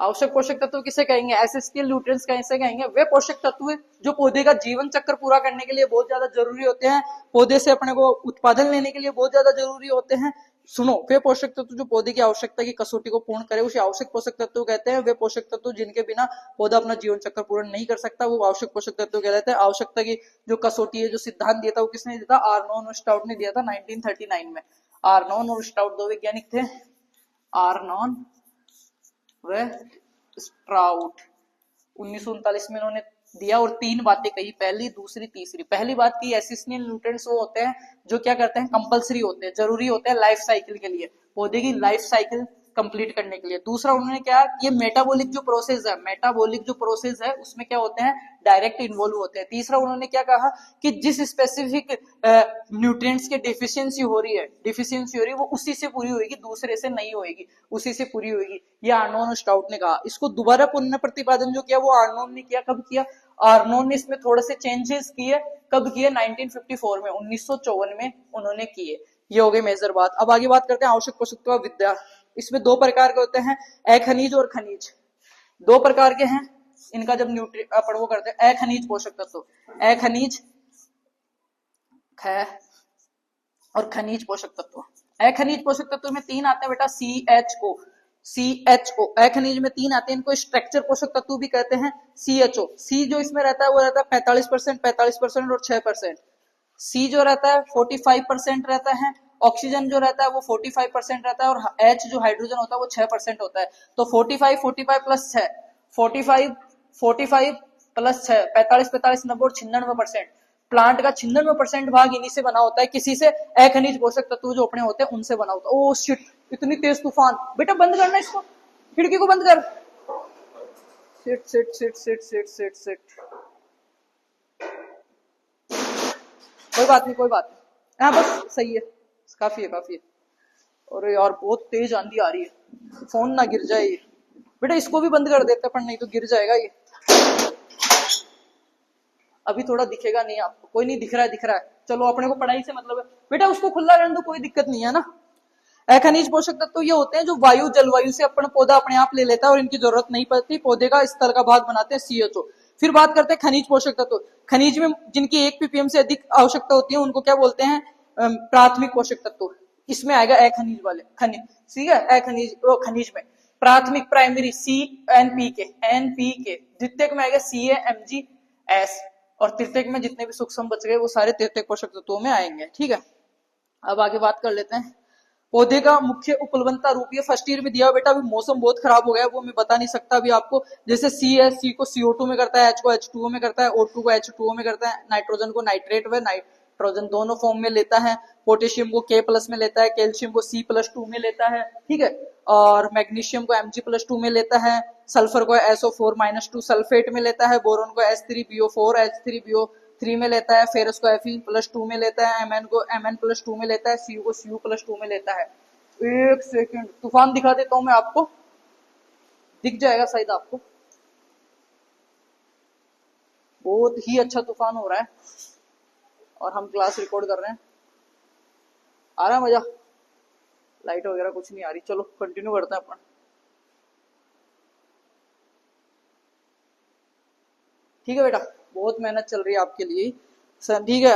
आवश्यक पोषक तत्व किसे कहेंगे? एसेंशियल न्यूट्रिएंट्स कैसे कहेंगे? वे पोषक तत्व जो पौधे का जीवन चक्र पूरा करने के लिए बहुत ज्यादा जरूरी होते हैं, पौधे से अपने को उत्पादन लेने के लिए बहुत ज्यादा जरूरी होते हैं। सुनो, वे पोषक तत्व जो पौधे की आवश्यकता की कसौटी को पूर्ण करे उसे आवश्यक पोषक तत्व कहते हैं। वे पोषक तत्व जिनके बिना पौधा अपना जीवन चक्र पूर्ण नहीं कर सकता वो आवश्यक पोषक तत्व कहलाते हैं। आवश्यकता की जो कसौटी है, जो सिद्धांत दिया था, वो किसने दिया था? आर्नोन और स्टाउट ने दिया था 1939 में। आर्नोन और स्टाउट दो वैज्ञानिक थे, आर्नोन व स्ट्राउट। 1939 में इन्होंने दिया और 3 बातें कही, पहली, दूसरी, तीसरी। पहली बात की, एसेंशियल न्यूट्रिएंट्स वो होते हैं जो क्या करते हैं? कंपलसरी होते हैं, जरूरी होते हैं लाइफ साइकिल के लिए, पौधे की लाइफ साइकिल कंप्लीट करने के लिए। दूसरा उन्होंने क्या, ये मेटाबॉलिक जो प्रोसेस है, मेटाबॉलिक जो प्रोसेस है उसमें क्या होते हैं? डायरेक्ट इन्वॉल्व होते हैं। तीसरा उन्होंने क्या कहा कि जिस स्पेसिफिक न्यूट्रिएंट्स की डिफिशियंसी हो रही है वो उसी से पूरी होगी, दूसरे से नहीं होगी, उसी से पूरी होगी। ये आर्नोन और स्टाउट ने कहा। इसको दोबारा पुनः प्रतिपादन जो किया वो आर्नोन ने किया। कब किया? आर्नोन ने इसमें थोड़े से चेंजेस किए। कब किए? 1954 में, 1954 में उन्होंने किए। ये हो गई मेजर बात। अब आगे बात करते हैं आवश्यक पोषक तत्व विद्या। इसमें 2 प्रकार के होते हैं, अखनिज और खनिज। 2 प्रकार के हैं इनका। जब अपन वो करते हैं अखनिज पोषक तत्व, अखनिज और खनिज पोषक तत्व। अखनिज पोषक तत्व में 3 आते हैं बेटा, CHO। अखनिज में 3 आते हैं, इनको स्ट्रक्चर पोषक तत्व भी कहते हैं। CHO, सी जो इसमें रहता है वो रहता है 45% और 6%। सी जो रहता है 45% रहता है, ऑक्सीजन जो रहता है वो 45% रहता है, और H जो हाइड्रोजन होता है वो 6% होता है। तो 45 प्लस 6, 45 प्लस 6, 45 90 और 96%। प्लांट का 96% भाग इन्हीं से बना होता है, किसी से अखनिज पोषक तत्व जो अपने होते हैं उनसे बना होता है। ओ शिट, इतनी तेज तूफान, बेटा बंद करना इसको, खिड़की को बंद कर। Sit sit sit sit sit sit sit, कोई बात नहीं, कोई बात नहीं, हाँ बस सही है, काफी है, काफी है। अरे यार बहुत तेज आंधी आ रही है, फोन ना गिर जाए ये। बेटा इसको भी बंद कर देते पर नहीं तो गिर जाएगा ये। अभी थोड़ा दिखेगा नहीं आपको, कोई नहीं, दिख रहा है, दिख रहा है। चलो अपने को पढ़ाई से मतलब है बेटा, उसको खुला रहने दो, कोई दिक्कत नहीं है ना। अखनिज पोषक तत्व ये होते हैं जो वायु जलवायु से अपन पौधा अपने आप ले लेता है और इनकी जरूरत नहीं पड़ती, पौधे का स्थल का भाग बनाते हैं CHO। फिर बात करते हैं खनिज पोषक तत्व। खनिज में जिनकी 1 ppm से अधिक आवश्यकता होती है उनको क्या बोलते हैं, प्राथमिक पोषक तत्व। इसमें आएगा अखनिज वाले खनिज, ठीक है, अखनिज खनिज में प्राथमिक प्राइमरी NPK, द्वितीयक में आएगा CaMgS, और तृतीयक में जितने भी सूक्ष्म बच गए वो सारे तृतीयक पोषक तत्वों में आएंगे, ठीक है। अब आगे बात कर लेते हैं पौधे का मुख्य उपलब्धता रूप। ये फर्स्ट ईयर में दिया बेटा, अभी मौसम बहुत खराब हो गया, वो मैं बता नहीं सकता अभी आपको। जैसे C है, C को CO2 में करता है, H को H2O में करता है, O2 को H2O में करता है, नाइट्रोजन को नाइट्रेट व नाइट्रोजन दोनों फॉर्म में लेता है, पोटेशियम को K+ में लेता है, कैल्शियम को C+2 में लेता है, ठीक है, और मैग्नीशियम को Mg+2 में लेता है, सल्फर को SO4-2 सल्फेट में लेता है, बोरोन को H3BO4 H3BO3 में लेता है, फेरस को Fe+2 में लेता है, Mn को Mn+2 में लेता है, Cu को Cu+2 में लेता है। एक सेकंड तूफान दिखा देता हूं मैं आपको, दिख जाएगा शायद आपको, बहुत ही अच्छा तूफान हो रहा है और हम क्लास रिकॉर्ड कर रहे हैं। आ रहा है मजा? लाइट वगैरह कुछ नहीं आ रही, चलो कंटिन्यू करते हैं अपन। ठीक है बेटा, बहुत मेहनत चल रही है आपके लिए, ठीक है।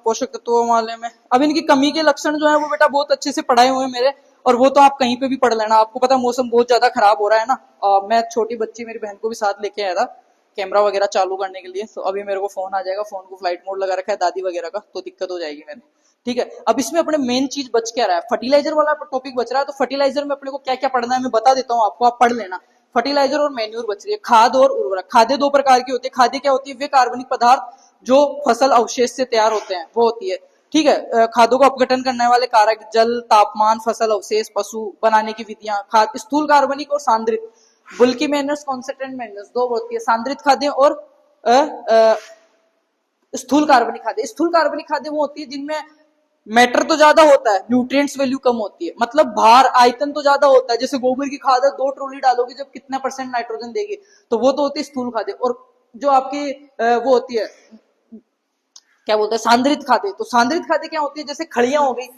पोषक तत्वों वाले में अब इनकी कमी के लक्षण जो है वो बेटा बहुत अच्छे से पढ़ाए हुए हैं मेरे, और वो तो आप कहीं पे भी पढ़ लेना। आपको पता मौसम बहुत ज्यादा खराब हो रहा है ना, मैं छोटी बच्ची मेरी बहन को भी साथ लेके आया था कैमरा वगैरह चालू करने के लिए, तो अभी मेरे को फोन आ जाएगा, फोन को फ्लाइट मोड लगा रखा है दादी वगैरह का, तो दिक्कत हो जाएगी मेरे, ठीक है। अब इसमें अपने मेन चीज बच क्या रहा है, फर्टिलाइजर वाला टॉपिक बच रहा है। तो फर्टिलाइजर में अपने को क्या क्या पढ़ना है मैं बता देता हूँ आपको, आप पढ़ लेना। फर्टिलाइजर और मैन्यूर बच रही है, खाद और उर्वरक। खादें 2 प्रकार की होती है। खादें क्या होती है, वे कार्बनिक पदार्थ जो फसल अवशेष से तैयार होते हैं वो होती है, ठीक है। खादों को अपघटन करने वाले कारक जल, तापमान, फसल अवशेष, पशु बनाने की विधियां। खाद स्थूल कार्बनिक और सांद्रित, बुल्की मैनर्स, कॉन्सेंट्रेट मैनर्स, 2 होती है, सांद्रित खादें और स्थूल कार्बनिक खादें। स्थूल कार्बनिक खादें वो होती है जिनमें मैटर तो ज्यादा होता है, न्यूट्रिएंट्स वैल्यू कम होती है, मतलब भार आयतन तो ज्यादा होता है। जैसे गोबर की खाद है, 2 ट्रॉली डालोगे जब कितना % नाइट्रोजन देगी, तो वो तो होती है स्थूल खादें। और जो आपकी वो होती है क्या बोलते हैं, सांद्रित खादें। तो सांद्रित खादें क्या होती है, जैसे खलियां हो गई,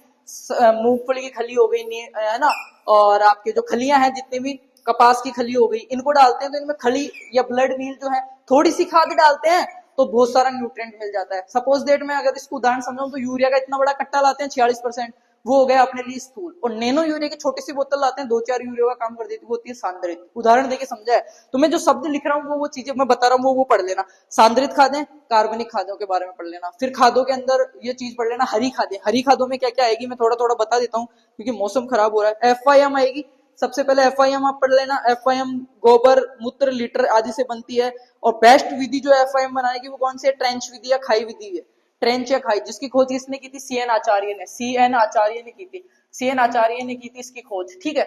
मूंगफली की खली हो गई, है ना, और आपके जो खलियां हैं जितने भी, कपास की खली हो गई, इनको डालते हैं तो इनमें खली या ब्लड मील जो है, थोड़ी सी खाद डालते हैं तो बहुत सारा न्यूट्रिएंट मिल जाता है। सपोज दैट मैं अगर इसको उदाहरण समझाऊं तो यूरिया का इतना बड़ा कट्टा लाते हैं 46%, वो हो गया अपने लिए स्थूल। और नैनो यूरिया की छोटी सी बोतल लाते हैं, 2-4 यूरिया का काम कर देती है, वो होती है सांद्रित। उदाहरण देके समझा है तो मैं जो शब्द लिख रहा हूँ वो चीजें मैं बता रहा हूँ वो पढ़ लेना। सांद्रित खादें, कार्बनिक खादों के बारे में पढ़ लेना। फिर खादों के अंदर ये चीज पढ़ लेना, हरी खादें। हरी खादों में क्या क्या आएगी मैं थोड़ा थोड़ा बता देता हूँ क्योंकि मौसम खराब हो रहा है। FIM आएगी, सबसे पहले FIM आप पढ़ लेना। FIM गोबर, मूत्र, लीटर आदि से बनती है। और बेस्ट विधि जो FIM बनाएगी वो कौन सी है, ट्रेंच विधि या खाई विधि है। ट्रेंच या खाई, जिसकी खोज किसने की थी, CN आचार्य ने, CN आचार्य ने की थी, CN आचार्य ने की थी इसकी खोज, ठीक है,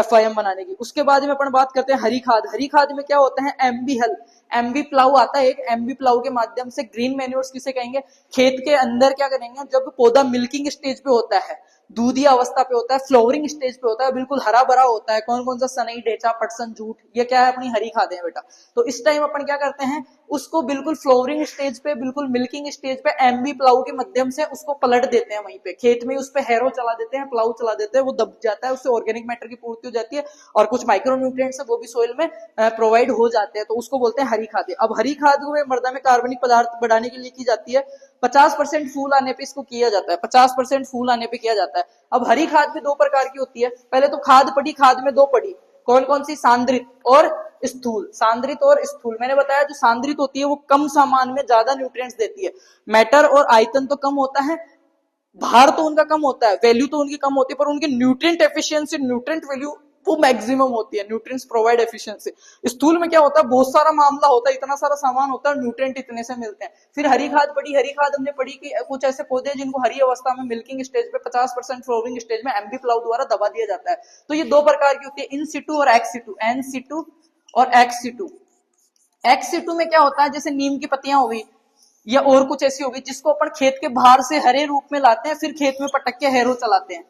FIM बनाने की। उसके बाद में अपन बात करते हैं हरी खाद। हरी खाद में क्या होता है, MB हल, MB प्लाऊ आता है एक, MB प्लाऊ के माध्यम से ग्रीन मैन्योर्स किसे कहेंगे, खेत के अंदर क्या करेंगे, जब पौधा मिल्किंग स्टेज पे होता है, दूधी अवस्था पे होता है, फ्लावरिंग स्टेज पे होता है, बिल्कुल हरा भरा होता है, कौन कौन सा, सनई, ढेचा, पटसन, जूट, ये क्या है, अपनी हरी खादें हैं बेटा। तो इस टाइम अपन क्या करते हैं, उसको बिल्कुल फ्लावरिंग स्टेज पे, बिल्कुल मिल्किंग स्टेज पे MB प्लाऊ के माध्यम से उसको पलट देते हैं, वहीं पे खेत में उस पे हैरो चला देते हैं, प्लाऊ चला देते हैं, वो दब जाता है, उससे ऑर्गेनिक मैटर की पूर्ति हो जाती है और कुछ माइक्रो न्यूट्रिएंट्स है वो भी सोइल में प्रोवाइड हो जाते हैं, तो उसको बोलते हैं हरी खादें। अब हरी खाद में मृदा में कार्बनिक पदार्थ बढ़ाने के लिए की जाती है, 50% फूल आने पे इसको किया जाता है, 50% फूल आने पे किया जाता है। अब हरी खाद भी 2 प्रकार की होती है, पहले तो खाद पड़ी, खाद में 2 पड़ी, कौन कौन सी, सांद्रित और स्थूल। सांद्रित और स्थूल मैंने बताया, जो सांद्रित होती है वो कम सामान में ज्यादा न्यूट्रिएंट्स देती है, मैटर और आयतन तो कम होता है, भार तो उनका कम होता है, वैल्यू तो उनकी कम होती है, पर उनकी न्यूट्रिएंट एफिशिएंसी, न्यूट्रिएंट वैल्यू वो मैक्सिमम होती है, न्यूट्रिएंट्स प्रोवाइड एफिशिएंसी। स्थूल में क्या होता है, बहुत सारा मामला होता है, इतना सारा सामान होता है, न्यूट्रिएंट इतने से मिलते हैं। फिर हरी खाद पड़ी, हरी खाद हमने पढ़ी कि कुछ ऐसे पौधे जिनको हरी अवस्था में मिल्किंग स्टेज पे 50% फ्लावरिंग स्टेज में MB प्लाऊ द्वारा दबा दिया जाता है। तो ये 2 प्रकार की होती है, इन सिटू और एक्स सिटू, एन सिटू और एक्स सिटू। एक्स सिटू में क्या होता है, जैसे नीम की पत्तियां हो गई या और कुछ ऐसी होगी जिसको अपन खेत के बाहर से हरे रूप में लाते हैं, फिर खेत में पटक के हैरो चलाते हैं,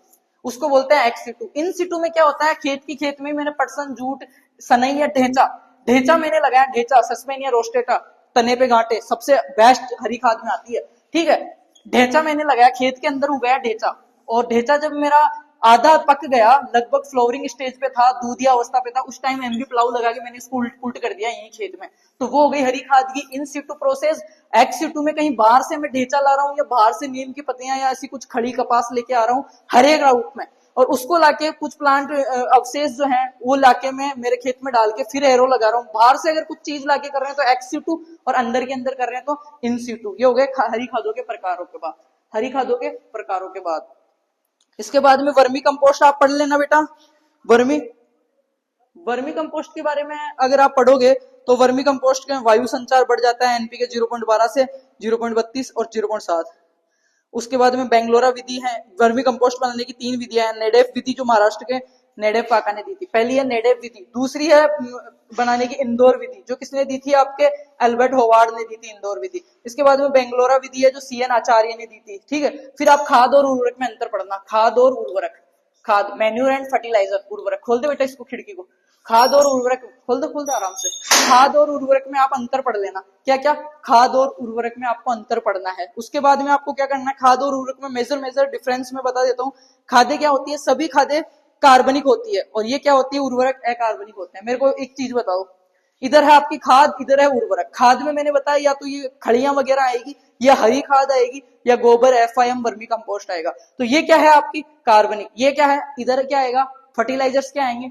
उसको बोलते हैं एक्स सिटू। इन सिटू में क्या होता है, खेत में मैंने पटसन, जूट, सनई या ढेंचा, ढेंचा मैंने लगाया, ढेंचा, सस्पेन या रोस्टेटा, तने पे गांठे, सबसे बेस्ट हरी खाद में आती है, ठीक है। ढेंचा मैंने लगाया, खेत के अंदर उगाया ढेंचा, और ढेंचा जब मेरा आधा पक गया, लगभग फ्लोवरिंग स्टेज पे था, दूधिया अवस्था पे था, उस टाइम एमबी प्लाऊ लगा के मैंने इसको उल्ट कर दिया यही खेत में, तो वो हो गई हरी खाद की in situ process. Ex situ में कहीं बाहर से मैं ढेंचा ला रहा हूँ या बाहर से नीम की पत्तियां या ऐसी कुछ खड़ी कपास लेके आ रहा हूँ हरे ग्राउंड में, और उसको लाके कुछ प्लांट अवशेष जो है वो लाके मैं मेरे खेत में डाल के फिर एरो लगा रहा हूँ। बाहर से अगर कुछ चीज लाके कर रहे हैं तो एक्स सीटू, और अंदर के अंदर कर रहे हैं तो इन सीटू। ये हो गए हरी खादों के प्रकारों के बाद, हरी खादों के प्रकारों के बाद। इसके बाद में वर्मी कंपोस्ट आप पढ़ लेना बेटा। वर्मी वर्मी कंपोस्ट के बारे में अगर आप पढ़ोगे तो वर्मी कंपोस्ट का वायु संचार बढ़ जाता है एनपीके 0.12 से 0.32 और 0.7। उसके बाद में बेंगलोरा विधि है, वर्मी कंपोस्ट बनाने की 3 विधियां हैं। नेडेफ विधि जो महाराष्ट्र के नेडेफ काका ने दी थी, पहली है नेडेफ विधि, दूसरी है बनाने की इंदौर विधि जो किसने दी थी, आपके एल्बर्ट होवार्ड ने दी थी इंदौर विधि। इसके बाद में बेंगलोरा विधि है जो सीएन आचार्य ने दी थी, ठीक है। फिर आप खाद और उर्वरक में अंतर पढ़ना, खाद और उर्वरक, खाद मैन्यूर एंड फर्टिलाइजर, उर्वरक, खोल दे बेटा इसको खिड़की को, खाद और उर्वरक खोल दो आराम से। खाद और उर्वरक में आप अंतर पढ़ लेना, क्या क्या, खाद और उर्वरक में आपको अंतर पढ़ना है। उसके बाद में आपको क्या करना है, खाद और उर्वरक में मेजर डिफरेंस में बता देता हूँ। खादें क्या होती है, सभी खादें कार्बनिक होती है, और ये क्या होती है, उर्वरक अकार्बनिक होते हैं। मेरे को एक चीज बताओ, इधर है आपकी खाद, इधर है उर्वरक। खाद में मैंने बताया या तो ये खड़ियां वगैरह आएगी, या हरी खाद आएगी, या गोबर एफआईएम वर्मी कंपोस्ट आएगा। तो ये क्या है आपकी कार्बनिक, ये क्या है, इधर क्या आएगा, फर्टिलाइजर्स क्या आएंगे,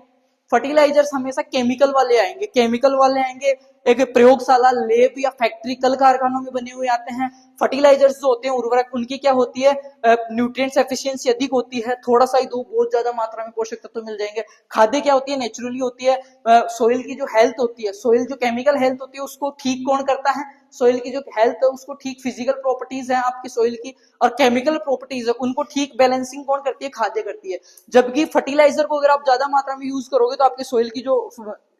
फर्टिलाइजर्स हमेशा केमिकल वाले आएंगे, केमिकल वाले आएंगे, एक प्रयोगशाला, लेब या फैक्ट्री, कल कारखानों में बने हुए आते हैं। फर्टिलाइजर्स जो होते हैं उर्वरक, उनकी क्या होती है, न्यूट्रिएंट्स एफिशिएंसी अधिक होती है, थोड़ा सा ही दो बहुत ज्यादा मात्रा में पोषक तत्व मिल जाएंगे। खाद्य क्या होती है, नेचुरली होती है। सोइल की जो हेल्थ होती है, सोइल जो केमिकल हेल्थ होती है उसको ठीक कौन करता है, सोइल की जो हेल्थ है उसको ठीक, फिजिकल प्रॉपर्टीज है आपकी सोइल की और केमिकल प्रॉपर्टीज है उनको ठीक बैलेंसिंग कौन करती है, खाद्य करती है। जबकि फर्टिलाइजर को अगर आप ज्यादा मात्रा में यूज करोगे तो आपके सोइल की जो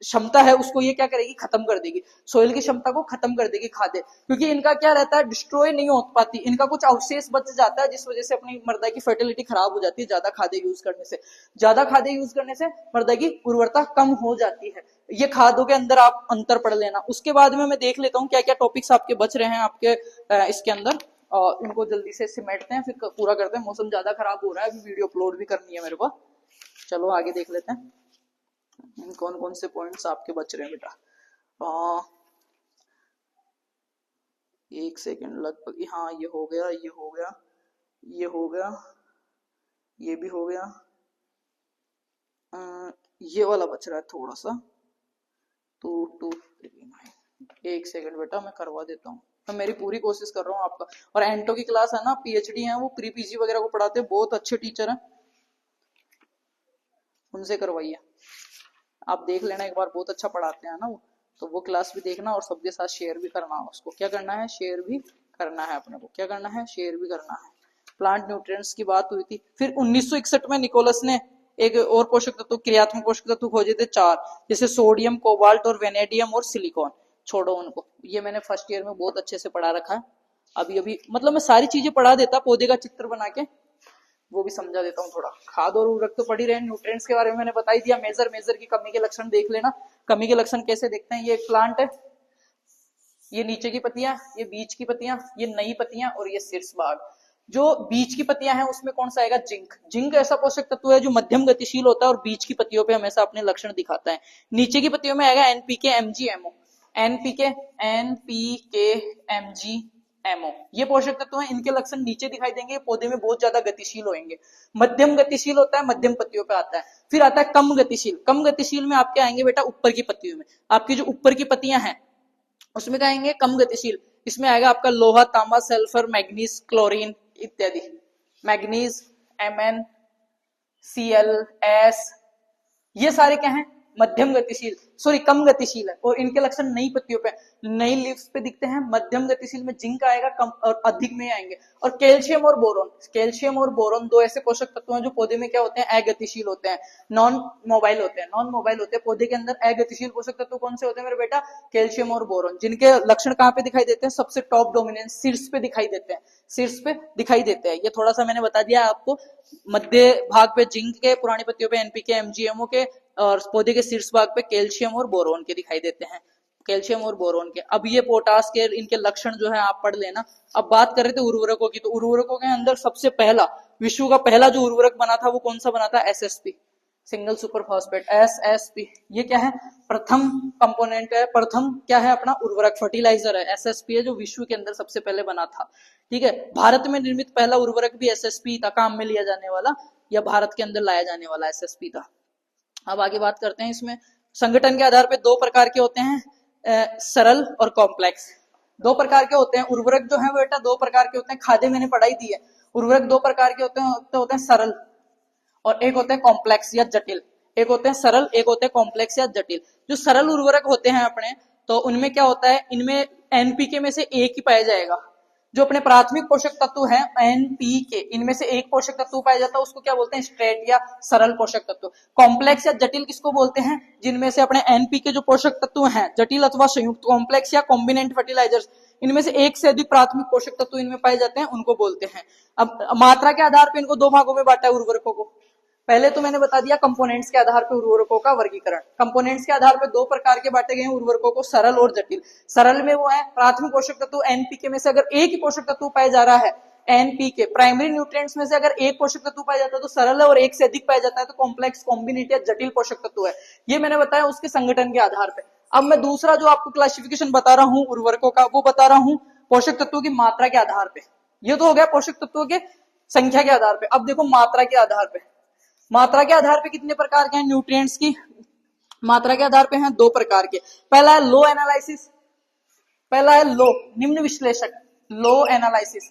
क्षमता है उसको ये क्या करेगी, खत्म कर देगी, सोइल की क्षमता को खत्म कर देगी खाद्य, क्योंकि इनका क्या रहता है, डिस्ट्रॉय नहीं हो पाती, इनका कुछ अवशेष बच जाता है, जिस वजह से अपनी मृदा की फर्टिलिटी खराब हो जाती है ज्यादा खाद्य यूज करने से। ज्यादा खाद्य यूज करने से मृदा की उर्वरता कम हो जाती है। ये खादों के अंदर आप अंतर पढ़ लेना। उसके बाद में मैं देख लेता हूँ क्या क्या टॉपिक्स आपके बच रहे हैं आपके इसके अंदर, और उनको जल्दी से सिमेटते हैं फिर पूरा करते हैं। मौसम ज्यादा खराब हो रहा है, अभी वीडियो अपलोड भी करनी है मेरे को। चलो आगे देख लेते हैं कौन कौन से पॉइंट्स आपके बच रहे हैं बेटा। एक सेकेंड लगभग, हाँ ये हो गया, ये हो गया, ये हो गया, ये भी हो गया, ये वाला बच रहा है थोड़ा सा, 2 2 3 9। एक सेकंड बेटा मैं करवा देता हूँ, मैं मेरी पूरी कोशिश कर रहा हूँ आपका। और एंटो की क्लास है ना, पीएचडी है वो, प्री पीजी वगैरह को पढ़ाते हैं, बहुत अच्छे टीचर हैं, उनसे करवाइए, आप देख लेना एक बार, बहुत अच्छा पढ़ाते हैं ना वो, तो वो क्लास भी देखना और सबके साथ शेयर भी करना। उसको क्या करना है, शेयर भी करना है, अपने को क्या करना है, शेयर भी करना है। प्लांट न्यूट्रिएंट्स की बात हुई थी। फिर 1961 में निकोलस ने एक और पोषक तत्व, क्रियात्मक पोषक तत्व खोजे थे 4, जैसे सोडियम, कोबाल्ट और वेनेडियम और सिलिकॉन। छोड़ो उनको, ये मैंने फर्स्ट ईयर में बहुत अच्छे से पढ़ा रखा है। अभी मतलब मैं सारी चीजें पढ़ा देता, पौधे का चित्र बना के वो भी समझा देता हूँ थोड़ा। खाद और उर्वरक तो पढ़ी रहे, न्यूट्रिएंट्स के बारे में मैंने बता ही दिया। मेजर की कमी के लक्षण देख लेना। कमी के लक्षण कैसे देखते हैं, ये एक प्लांट है, ये नीचे की पत्तियां, ये बीच की पत्तियां, ये नई पत्तियां और ये शीर्ष भाग। जो बीच की पत्तियां हैं उसमें कौन सा आएगा, जिंक। जिंक ऐसा पोषक तत्व है जो मध्यम गतिशील होता है और बीच की पत्तियों पे हमेशा अपने लक्षण दिखाता है। नीचे की पत्तियों में आएगा एनपीके, एमजीएमओ, एनपीके, एमजीएमओ, ये पोषक तत्व हैं, इनके लक्षण नीचे दिखाई देंगे। पौधे में बहुत ज्यादा गतिशील होंगे। मध्यम गतिशील होता है, मध्यम पत्तियों पे आता है। फिर आता है कम गतिशील। कम गतिशील में आपके आएंगे बेटा ऊपर की पत्तियों में, आपकी जो ऊपर की पत्तियां हैं उसमें क्या आएंगे, कम गतिशील। इसमें आएगा आपका लोहा, तांबा, सल्फर, मैग्नीज, क्लोरीन इत्यादि। मैग्नीज, Mn, Cl, S, ये सारे क्या हैं, मध्यम गतिशील, सॉरी कम गतिशील है। और इनके लक्षण नई पत्तियों पे, नई लीव्स पे दिखते हैं। मध्यम गतिशील में जिंक आएगा, कम और अधिक में आएंगे। और कैल्शियम और बोरोन, कैल्शियम और बोरोन दो ऐसे पोषक तत्व हैं जो पौधे में क्या होते हैं, अगतिशील होते हैं, नॉन मोबाइल होते हैं। नॉन मोबाइल होते हैं पौधे के अंदर। अगतिशील पोषक तत्व कौन से होते हैं मेरे बेटा, कैल्शियम और बोरोन, जिनके लक्षण कहाँ पे दिखाई देते हैं, सबसे टॉप डोमिनेंस, शीर्ष पे दिखाई देते हैं, शीर्ष पे दिखाई देते हैं। ये थोड़ा सा मैंने बता दिया आपको। मध्य भाग पे जिंक के, पुरानी पत्तियों पे एनपीके, एमजीएमओ के, और पौधे के शीर्ष भाग पे कैल्शियम और बोरोन के दिखाई देते हैं, कैल्शियम और बोरोन के। अब ये पोटास के, इनके लक्षण जो है आप पढ़ लेना। अब बात कर रहे थे उर्वरकों की, तो उर्वरकों के अंदर सबसे पहला विश्व का पहला जो उर्वरक बना था वो कौन सा बना था? SSP, single super phosphate, SSP. ये क्या है? प्रथम कंपोनेंट है, प्रथम क्या है अपना उर्वरक, फर्टिलाइजर है, एसएसपी है, जो विश्व के अंदर सबसे पहले बना था। ठीक है, भारत में निर्मित पहला उर्वरक भी एसएसपी था, काम में लिया जाने वाला या भारत के अंदर लाया जाने वाला एसएसपी था। अब आगे बात करते हैं इसमें। संगठन के आधार पे दो प्रकार के होते हैं, सरल और कॉम्प्लेक्स। दो प्रकार के होते हैं उर्वरक जो है वो बेटा, दो प्रकार के होते हैं, खाद्य मैंने पढ़ाई दी है। उर्वरक दो प्रकार के होते हैं सरल और एक होते हैं कॉम्प्लेक्स या जटिल। एक होते हैं सरल, एक होते हैं कॉम्प्लेक्स या जटिल। जो सरल उर्वरक होते हैं अपने, तो उनमें क्या होता है, इनमें एनपीके में से एक ही पाया जाएगा। जो अपने प्राथमिक पोषक तत्व है एनपीके, इनमें से एक पोषक तत्व पाया जाता है, उसको क्या बोलते हैं? स्ट्रेट या सरल पोषक तत्व। कॉम्प्लेक्स या जटिल किसको बोलते हैं? जिनमें से अपने एनपीके जो पोषक तत्व हैं जटिल अथवा संयुक्त, कॉम्प्लेक्स या कॉम्बिनेंट फर्टिलाइजर्स, इनमें से एक से अधिक प्राथमिक पोषक तत्व इनमें पाए जाते हैं, उनको बोलते हैं। अब मात्रा के आधार पर इनको दो भागों में बांटा है उर्वरकों को। पहले तो मैंने बता दिया कंपोनेंट्स के आधार पर उर्वरकों का वर्गीकरण। कंपोनेंट्स के आधार पर दो प्रकार के बांटे गए हैं उर्वरकों को, सरल और जटिल। सरल में वो है प्राथमिक पोषक तत्व एनपीके में से अगर एक ही पोषक तत्व पाया जा रहा है, एनपीके प्राइमरी न्यूट्रिएंट्स में से अगर एक पोषक तत्व पाया जाता है तो सरल है, और एक से अधिक पाया जाता है तो कॉम्प्लेक्स, कॉम्बिनेट या जटिल पोषक तत्व है। ये मैंने बताया उसके संगठन के आधार पर। अब मैं दूसरा जो आपको क्लासिफिकेशन बता रहा हूं उर्वरकों का, वो बता रहा हूं पोषक तत्वों की मात्रा के आधार पर। ये तो हो गया पोषक तत्वों के संख्या के आधार पर। अब देखो मात्रा के आधार पर, मात्रा के आधार पे कितने प्रकार के हैं न्यूट्रिएंट्स की? मात्रा के आधार पे हैं दो प्रकार के। पहला है लो एनालिसिस, पहला है लो निम्न विश्लेषक, लो एनालिसिस,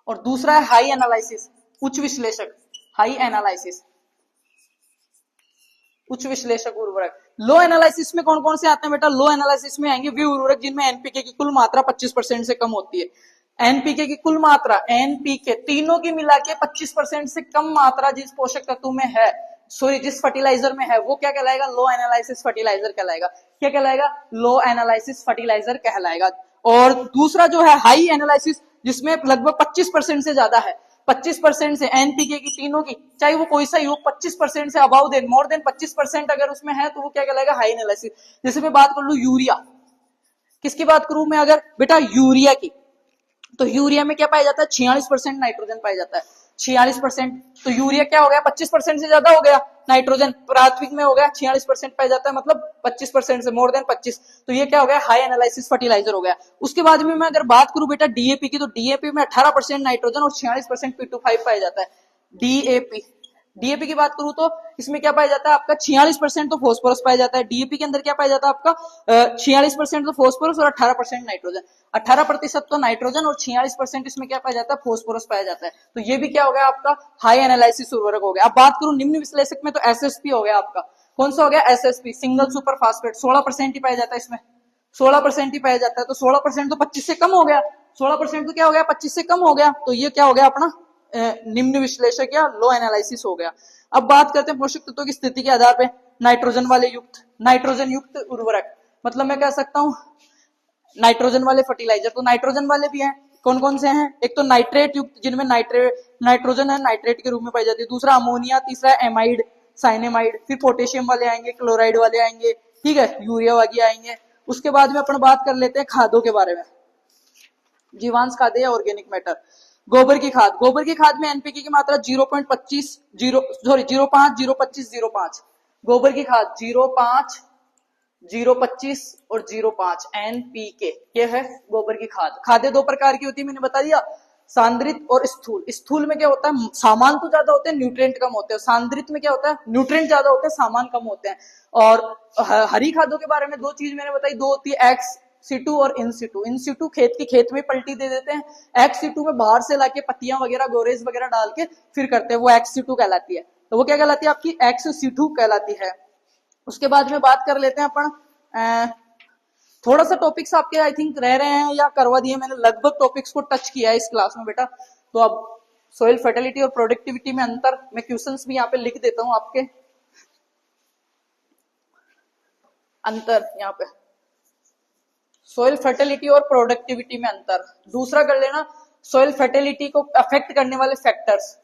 और दूसरा है हाई एनालिसिस, उच्च विश्लेषक, हाई एनालिसिस, उच्च विश्लेषक उर्वरक। लो एनालिसिस में कौन कौन से आते हैं बेटा? लो एनालिसिस में आएंगे वे उर्वरक जिनमें एनपीके की कुल मात्रा 25% से कम होती है। एनपीके की कुल मात्रा, एनपीके तीनों की मिला के 25% से कम मात्रा जिस पोषक तत्व में है, सॉरी जिस फर्टिलाइजर में है, वो क्या कहलाएगा? लो एनालिसिस फर्टिलाइजर कहलाएगा। क्या कहलाएगा? लो एनालिसिस फर्टिलाइजर कहलाएगा। और दूसरा जो है हाई एनालिसिस, जिसमें लगभग 25% से ज्यादा है, 25% से एनपीके की तीनों की, चाहे वो कोई सा ही हो, 25% से अबाउ देन, मोर देन 25% अगर उसमें है तो वो क्या कहलाएगा? High analysis. जैसे मैं बात कर लू यूरिया, किसकी बात करूं मैं अगर बेटा? यूरिया की, तो यूरिया में क्या पाया जाता है? 46% नाइट्रोजन पाया जाता है। 46%, तो यूरिया क्या हो गया? 25% से ज्यादा हो गया। नाइट्रोजन प्राथमिक में हो गया 46% पाया जाता है, मतलब 25% से मोर देन 25, तो ये क्या हो गया? हाई एनालिसिस फर्टिलाइजर हो गया। उसके बाद में मैं अगर बात करूं बेटा डीएपी की, तो डीएपी में 18% नाइट्रोजन और 46% P25 पाया जाता है। डीएपी, डीएपी की बात करूं तो इसमें क्या पाया जाता है आपका? 46% तो फॉस्फोरस पाया जाता है। डीएपी के अंदर क्या पाया जाता है आपका? 46% तो फॉस्फोरस और 18% नाइट्रोजन। 18% तो नाइट्रोजन और 46% इसमें क्या पाया जाता है? फॉस्फोरस पाया जाता है। तो ये भी क्या हो गया आपका? हाई एनालिसिस उर्वरक हो गया। अब बात करूं निम्न विश्लेषक में, तो एसएसपी हो गया आपका। कौन सा हो गया? SSP, single super phosphate. 16% ही पाया जाता है इसमें, 16% ही पाया जाता है। तो 16% तो 25 से कम हो गया, 16% तो क्या हो गया? 25 से कम हो गया। तो ये क्या हो गया अपना? निम्न विश्लेषक या लो एनालिसिस हो गया। अब बात करते हैं पोषक तत्वों की स्थिति के आधार पे नाइट्रोजन वाले युक्त, नाइट्रोजन युक्त उर्वरक, मतलब मैं कह सकता हूं नाइट्रोजन वाले फर्टिलाइजर। तो नाइट्रोजन वाले भी हैं, कौन कौन से हैं? एक तो नाइट्रेट युक्त, जिनमें नाइट्रोजन है नाइट्रेट के रूप में पाई जाती है। दूसरा अमोनिया, तीसरा एमाइड, साइनेमाइड। फिर पोटेशियम वाले आएंगे, क्लोराइड वाले आएंगे, ठीक है, यूरिया वाले आएंगे। उसके बाद में अपन बात कर लेते हैं खादों के बारे में, जीवांश खाद या ऑर्गेनिक मैटर। गोबर की खाद, गोबर की खाद में एनपीके की मात्रा 0.25 0.05 0.25 0.5। गोबर की खाद 0.5 0.25 और 0.5 एनपीके, ये है गोबर की खाद। खादें दो प्रकार की होती है, मैंने बता दिया, सांद्रित और स्थूल। स्थूल में क्या होता है? सामान तो ज्यादा होते हैं, न्यूट्रिएंट कम होते हैं। सांद्रित में क्या होता है? न्यूट्रिएंट ज्यादा होते हैं, सामान कम होते हैं। और हरी खादों के बारे में दो चीज मैंने बताई, दो होती है एक्स सीटू और इन सीटू। इन सीटू खेत की खेत में पलटी दे देते हैं, एक्स सीटू में बाहर से लाके पत्तियां वगैरह गोरेज वगैरह डाल के फिर करते हैं, वो एक्स सीटू कहलाती है। तो वो क्या कहलाती है? आपकी एक्स सीटू कहलाती है। उसके बाद में बात कर लेते हैं अपन, थोड़ा सा टॉपिक्स आपके आई थिंक रह रहे हैं या करवा दिए मैंने, लगभग टॉपिक्स को टच किया है इस क्लास में बेटा। तो अब सोइल फर्टिलिटी और प्रोडक्टिविटी में अंतर, मैं क्वेश्चंस भी यहाँ पे लिख देता हूं आपके, अंतर यहाँ पे सोइल फर्टिलिटी और प्रोडक्टिविटी में अंतर। दूसरा कर लेना, सोइल फर्टिलिटी को अफेक्ट करने वाले factors,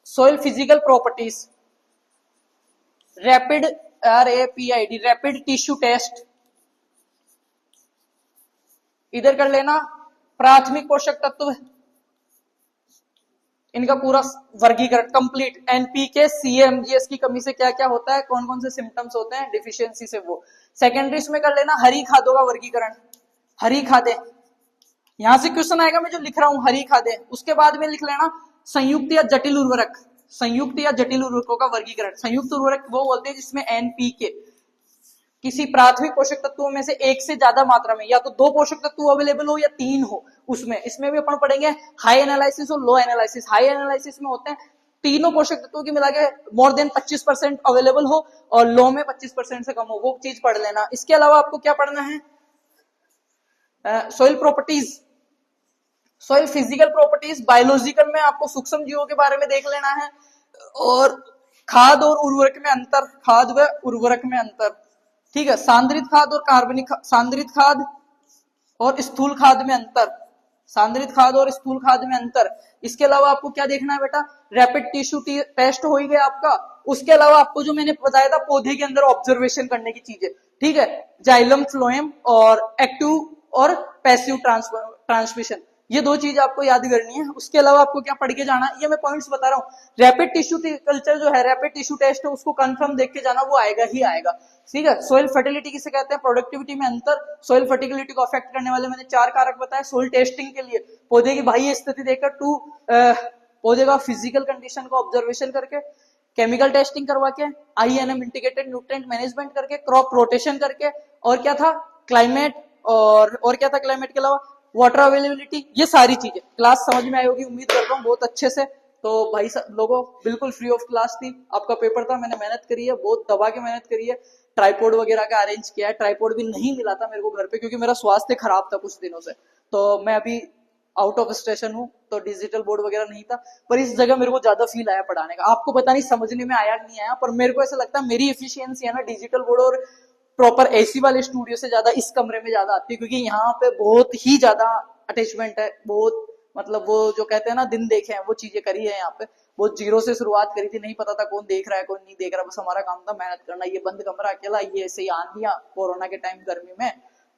soil physical properties, rapid RAPID rapid tissue test. इधर कर लेना प्राथमिक पोषक तत्व, इनका पूरा वर्गीकरण कंप्लीट, एनपीके सीएमजीएस की कमी से क्या क्या होता है, कौन कौन से सिम्टम्स होते हैं डिफिशियंसी से, वो सेकेंडरी में कर लेना। हरी खादों का वर्गीकरण, हरी खादें, यहां से क्वेश्चन आएगा मैं जो लिख रहा हूं हरी खादें। उसके बाद में लिख लेना संयुक्त या जटिल उर्वरक, संयुक्त या जटिल उर्वरकों का वर्गीकरण। संयुक्त उर्वरक वो बोलते हैं जिसमें एनपीके किसी प्राथमिक पोषक तत्वों में से एक से ज्यादा मात्रा में, या तो दो पोषक तत्व अवेलेबल हो या तीन हो उसमें। इसमें भी अपन पढ़ेंगे हाई एनालिसिस और लो एनालिसिस। हाई एनालिसिस में होते हैं तीनों पोषक तत्वों की मिला के मोर देन 25% अवेलेबल हो, और लो में 25% से कम हो, वो चीज पढ़ लेना। इसके अलावा आपको क्या पढ़ना है, soil properties, soil physical properties. Biological में आपको सूक्ष्म जीवों के बारे में देख लेना है, और खाद और उर्वरक में अंतर, खाद व उर्वरक में अंतर, ठीक है। सांद्रित खाद और कार्बनिक, सांद्रित खाद और स्थूल खाद में अंतर, सांद्रित खाद और स्थूल खाद में अंतर। इसके अलावा आपको क्या देखना है बेटा, रैपिड टिश्यू टेस्ट हो ही गया आपका। उसके अलावा आपको जो मैंने बताया था पौधे के अंदर ऑब्जर्वेशन करने की चीजें, ठीक है, जाइलम फ्लोएम और एक्टिव और पैसिव ट्रांसमिशन, ये दो चीज आपको याद करनी है। उसके अलावा आपको क्या पढ़ के जाना है, ये मैं पॉइंट्स बता रहा हूँ। रैपिड टिश्यू कल्चर जो है, रैपिड टिश्यू टेस्ट है, उसको कंफर्म देख के जाना, वो आएगा ही आएगा, ठीक है। सोइल फर्टिलिटी किसे कहते हैं, प्रोडक्टिविटी में अंतर। सोइल फर्टिलिटी को अफेक्ट करने वाले मैंने 4 कारक बताए। सोइल टेस्टिंग के लिए पौधे की बाह्य स्थिति देखकर, पौधे का फिजिकल कंडीशन को ऑब्जर्वेशन करके, केमिकल टेस्टिंग करवा के, आईएनएम इंटीग्रेटेड न्यूट्रिएंट मैनेजमेंट करके, क्रॉप रोटेशन करके, और क्या था क्लाइमेट, और क्या था क्लाइमेट के अलावा वाटर अवेलेबिलिटी। ये सारी चीजें क्लास समझ में आई होगी उम्मीद करता हूँ बहुत अच्छे से। तो भाई लोगों बिल्कुल फ्री ऑफ क्लास थी, आपका पेपर था, मैंने मेहनत करी है, बहुत दबा के मेहनत करी है। ट्राइपॉड वगैरह का अरेंज किया है, ट्राइपॉड भी नहीं मिला था मेरे को घर पे क्योंकि मेरा स्वास्थ्य खराब था कुछ दिनों से, तो मैं अभी आउट ऑफ स्टेशन हूँ, तो डिजिटल बोर्ड वगैरह नहीं था। पर इस जगह मेरे को ज्यादा फील आया पढ़ाने का, आपको पता नहीं समझने में आया नहीं आया, पर मेरे को ऐसा लगता है मेरी एफिशिएंसी है ना डिजिटल बोर्ड और प्रॉपर एसी वाले स्टूडियो से ज्यादा इस कमरे में ज्यादा आती है, क्योंकि यहाँ पे बहुत ही ज्यादा अटैचमेंट है, बहुत मतलब वो जो कहते हैं ना दिन देखे हैं वो चीजें करी है यहाँ पे। बहुत जीरो से शुरुआत करी थी, नहीं पता था कौन देख रहा है कौन नहीं देख रहा, बस हमारा काम था मेहनत करना। ये बंद कमरा अकेला, ये ऐसे ही आंधियां कोरोना के टाइम गर्मी में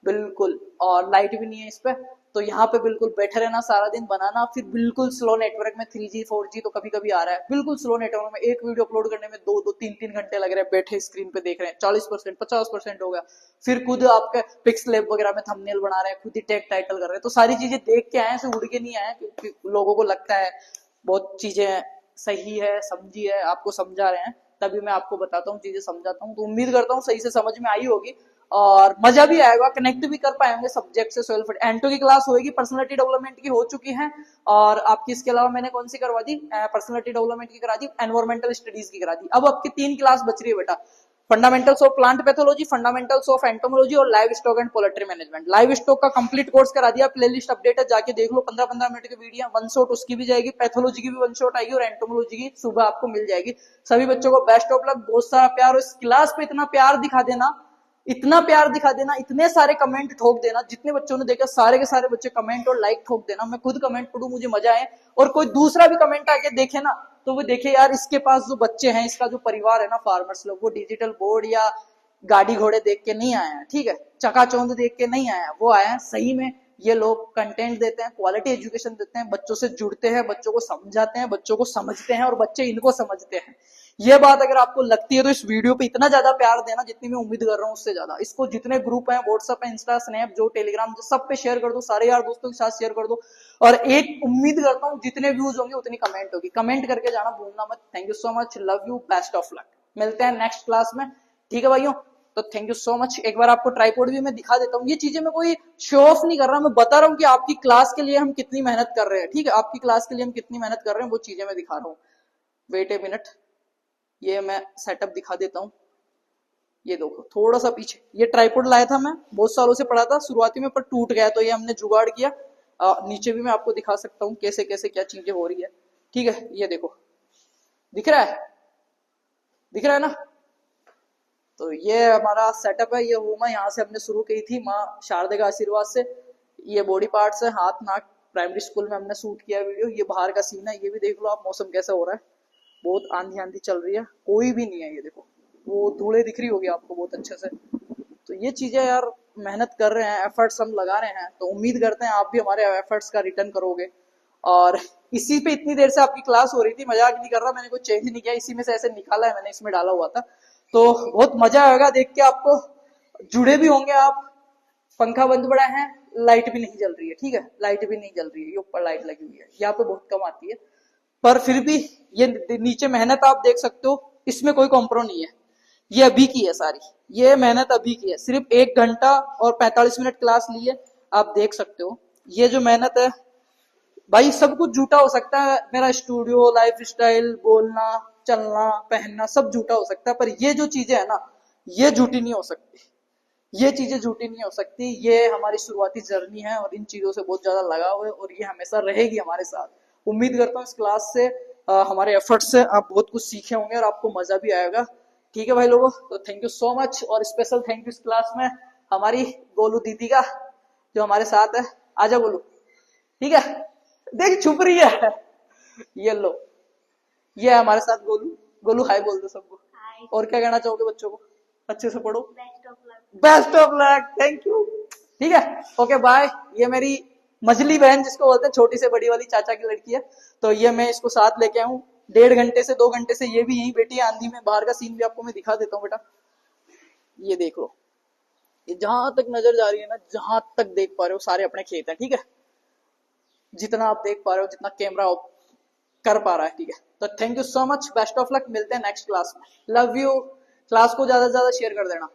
बिल्कुल, और लाइट भी नहीं है इस पे, तो यहाँ पे बिल्कुल बैठे रहना सारा दिन बनाना। फिर बिल्कुल स्लो नेटवर्क में 3G 4G तो कभी कभी आ रहा है, बिल्कुल स्लो नेटवर्क में एक वीडियो अपलोड करने में 2-3 घंटे लग रहे हैं, बैठे स्क्रीन पे देख रहे हैं, 40% 50% हो गया। फिर खुद आपके पिक्सलैब वगैरह में थंबनेल बना रहे हैं, खुद ही टैग टाइटल कर रहे हैं, तो सारी चीजें देख के आए हैं, उड़ के नहीं आए, क्योंकि लोगों को लगता है बहुत चीजें सही है, समझी है, आपको समझा रहे हैं, तभी मैं आपको बताता हूँ, चीजें समझाता हूँ। तो उम्मीद करता हूँ सही से समझ में आई होगी और मजा भी आएगा, कनेक्ट भी कर पाएंगे सब्जेक्ट से। सेल्फ एंटो की क्लास होगी, पर्सनालिटी डेवलपमेंट की हो चुकी है, और आपकी इसके अलावा मैंने कौन सी करवा दी, पर्सनालिटी डेवलपमेंट की करा दी, एनवायरमेंटल स्टडीज की करा दी। अब आपकी 3 क्लास बच रही है बेटा, fundamentals of plant pathology, fundamentals of entomology और livestock and poultry management. Livestock का कंप्लीट कोर्स करा दिया, प्लेलिस्ट अपडेट है, जाके देख लो, 15-15 मिनट की वीडियो, वन शॉट उसकी भी जाएगी, पैथोलॉजी की भी वन शॉट आएगी, और एंटोमोलॉजी की सुबह आपको मिल जाएगी। सभी बच्चों को बेस्ट ऑफ लक, बहुत सारा प्यार, और इस क्लास पे इतना प्यार दिखा देना, इतना प्यार दिखा देना, इतने सारे कमेंट ठोक देना, जितने बच्चों ने देखा सारे के सारे बच्चे कमेंट और लाइक ठोक देना। मैं खुद कमेंट पढ़ूं, मुझे मजा आए, और कोई दूसरा भी कमेंट आके देखे ना, तो वो देखे यार इसके पास जो बच्चे हैं, इसका जो परिवार है ना फार्मर्स लोग, वो डिजिटल बोर्ड या गाड़ी घोड़े देख के नहीं आए हैं, ठीक है, चकाचौंध देख के नहीं आए हैं, वो आए हैं सही में ये लोग कंटेंट देते हैं, क्वालिटी एजुकेशन देते हैं, बच्चों से जुड़ते हैं, बच्चों को समझाते हैं, बच्चों को समझते हैं, और बच्चे इनको समझते हैं। ये बात अगर आपको लगती है तो इस वीडियो पे इतना ज्यादा प्यार देना जितनी मैं उम्मीद कर रहा हूँ उससे ज्यादा। इसको जितने ग्रुप हैं, व्हाट्सएप है, इंस्टा, स्नैप, जो टेलीग्राम, जो सब पे शेयर कर दो, सारे यार दोस्तों के साथ शेयर कर दो, और एक उम्मीद करता हूँ जितने व्यूज होंगे उतनी कमेंट होगी, कमेंट करके जाना भूलना मत। Thank you so much, love you, best of luck, मिलते हैं नेक्स्ट क्लास में, ठीक है भाइयों। तो थैंक यू सो मच। एक बार आपको ट्राइपॉड भी मैं दिखा देता हूँ, ये चीजें मैं कोई शो ऑफ नहीं कर रहा, मैं बता रहा हूँ कि आपकी क्लास के लिए हम कितनी मेहनत कर रहे हैं, ठीक है, आपकी क्लास के लिए हम कितनी मेहनत कर रहे हैं, वो चीजें मैं दिखा रहा हूँ। वेट ए मिनट, ये मैं सेटअप दिखा देता हूँ। ये देखो थोड़ा सा पीछे, ये ट्राइपॉड लाया था मैं, बहुत सालों से पड़ा था शुरुआती में, पर टूट गया, तो ये हमने जुगाड़ किया। नीचे भी मैं आपको दिखा सकता हूँ कैसे कैसे क्या चीजें हो रही है, ठीक है। ये देखो दिख रहा है, दिख रहा है ना। तो ये हमारा सेटअप है, ये रूम है, यहाँ से हमने शुरू की थी माँ शारदा का आशीर्वाद से। ये बॉडी पार्ट्स है, हाथ नाक, प्राइमरी स्कूल में हमने शूट किया वीडियो। ये बाहर का सीन है, ये भी देख लो आप, मौसम कैसा हो रहा है, बहुत आंधी आंधी चल रही है, कोई भी नहीं है, ये देखो वो धूले दिख रही होगी आपको बहुत अच्छे से। तो ये चीजें यार मेहनत कर रहे हैं, एफर्ट्स हम लगा रहे हैं, तो उम्मीद करते हैं आप भी हमारे एफर्ट्स का रिटर्न करोगे। और इसी पे इतनी देर से आपकी क्लास हो रही थी, मजाक नहीं कर रहा, मैंने कोई चेंज नहीं किया, इसी में से ऐसे निकाला है मैंने, इसमें डाला हुआ था। तो बहुत मजा आएगा देख के आपको, जुड़े भी होंगे आप। पंखा बंद पड़ा है, लाइट भी नहीं जल रही है, ठीक है, लाइट भी नहीं जल रही है, ये ऊपर लाइट लगी हुई है, यहाँ पे बहुत कम आती है, पर फिर भी ये नीचे मेहनत आप देख सकते हो, इसमें कोई कॉम्प्रो नहीं है, ये अभी की है सारी, ये मेहनत अभी की है, सिर्फ 1 घंटा और 45 मिनट क्लास ली है, आप देख सकते हो। ये जो मेहनत है भाई, सब कुछ झूठा हो सकता है, मेरा स्टूडियो, लाइफ स्टाइल, बोलना, चलना, पहनना, सब झूठा हो सकता है, पर ये जो चीजें है ना, ये झूठी नहीं हो सकती, ये चीजें झूठी नहीं हो सकती, ये हमारी शुरुआती जर्नी है और इन चीजों से बहुत ज्यादा लगाव है और ये हमेशा रहेगी हमारे साथ। उम्मीद करता हूँ इस क्लास से, हमारे एफर्ट से आप बहुत कुछ सीखे होंगे और आपको मजा भी आएगा। ठीक है भाई लोगों, तो थैंक यू सो मच, और स्पेशल थैंक यू इस क्लास में हमारी गोलू दीदी का, जो हमारे साथ है। आजा गोलू, ठीक है, देख छुप रही है, ये लो, ये है हमारे साथ गोलू। गोलू हाय बोल दो सबको। और क्या कहना चाहोगे बच्चों को? अच्छे से पढ़ो, best of luck, thank you, ठीक है, ओके बाय। ये मेरी मझली बहन जिसको बोलते हैं, छोटी से बड़ी वाली चाचा की लड़की है, तो ये मैं इसको साथ लेके आऊं, 1.5 घंटे से 2 घंटे से ये भी यहीं बैठी है आंधी में। बाहर का सीन भी आपको मैं दिखा देता हूँ बेटा, ये देख लो, ये जहां तक नजर जा रही है ना, जहां तक देख पा रहे हो सारे अपने खेत है, ठीक है, जितना आप देख पा रहे हो, जितना कैमरा कर पा रहा है, ठीक है। तो thank you so much, best of luck, मिलते हैं नेक्स्ट क्लास में, लव यू। क्लास को ज्यादा से ज्यादा शेयर कर देना।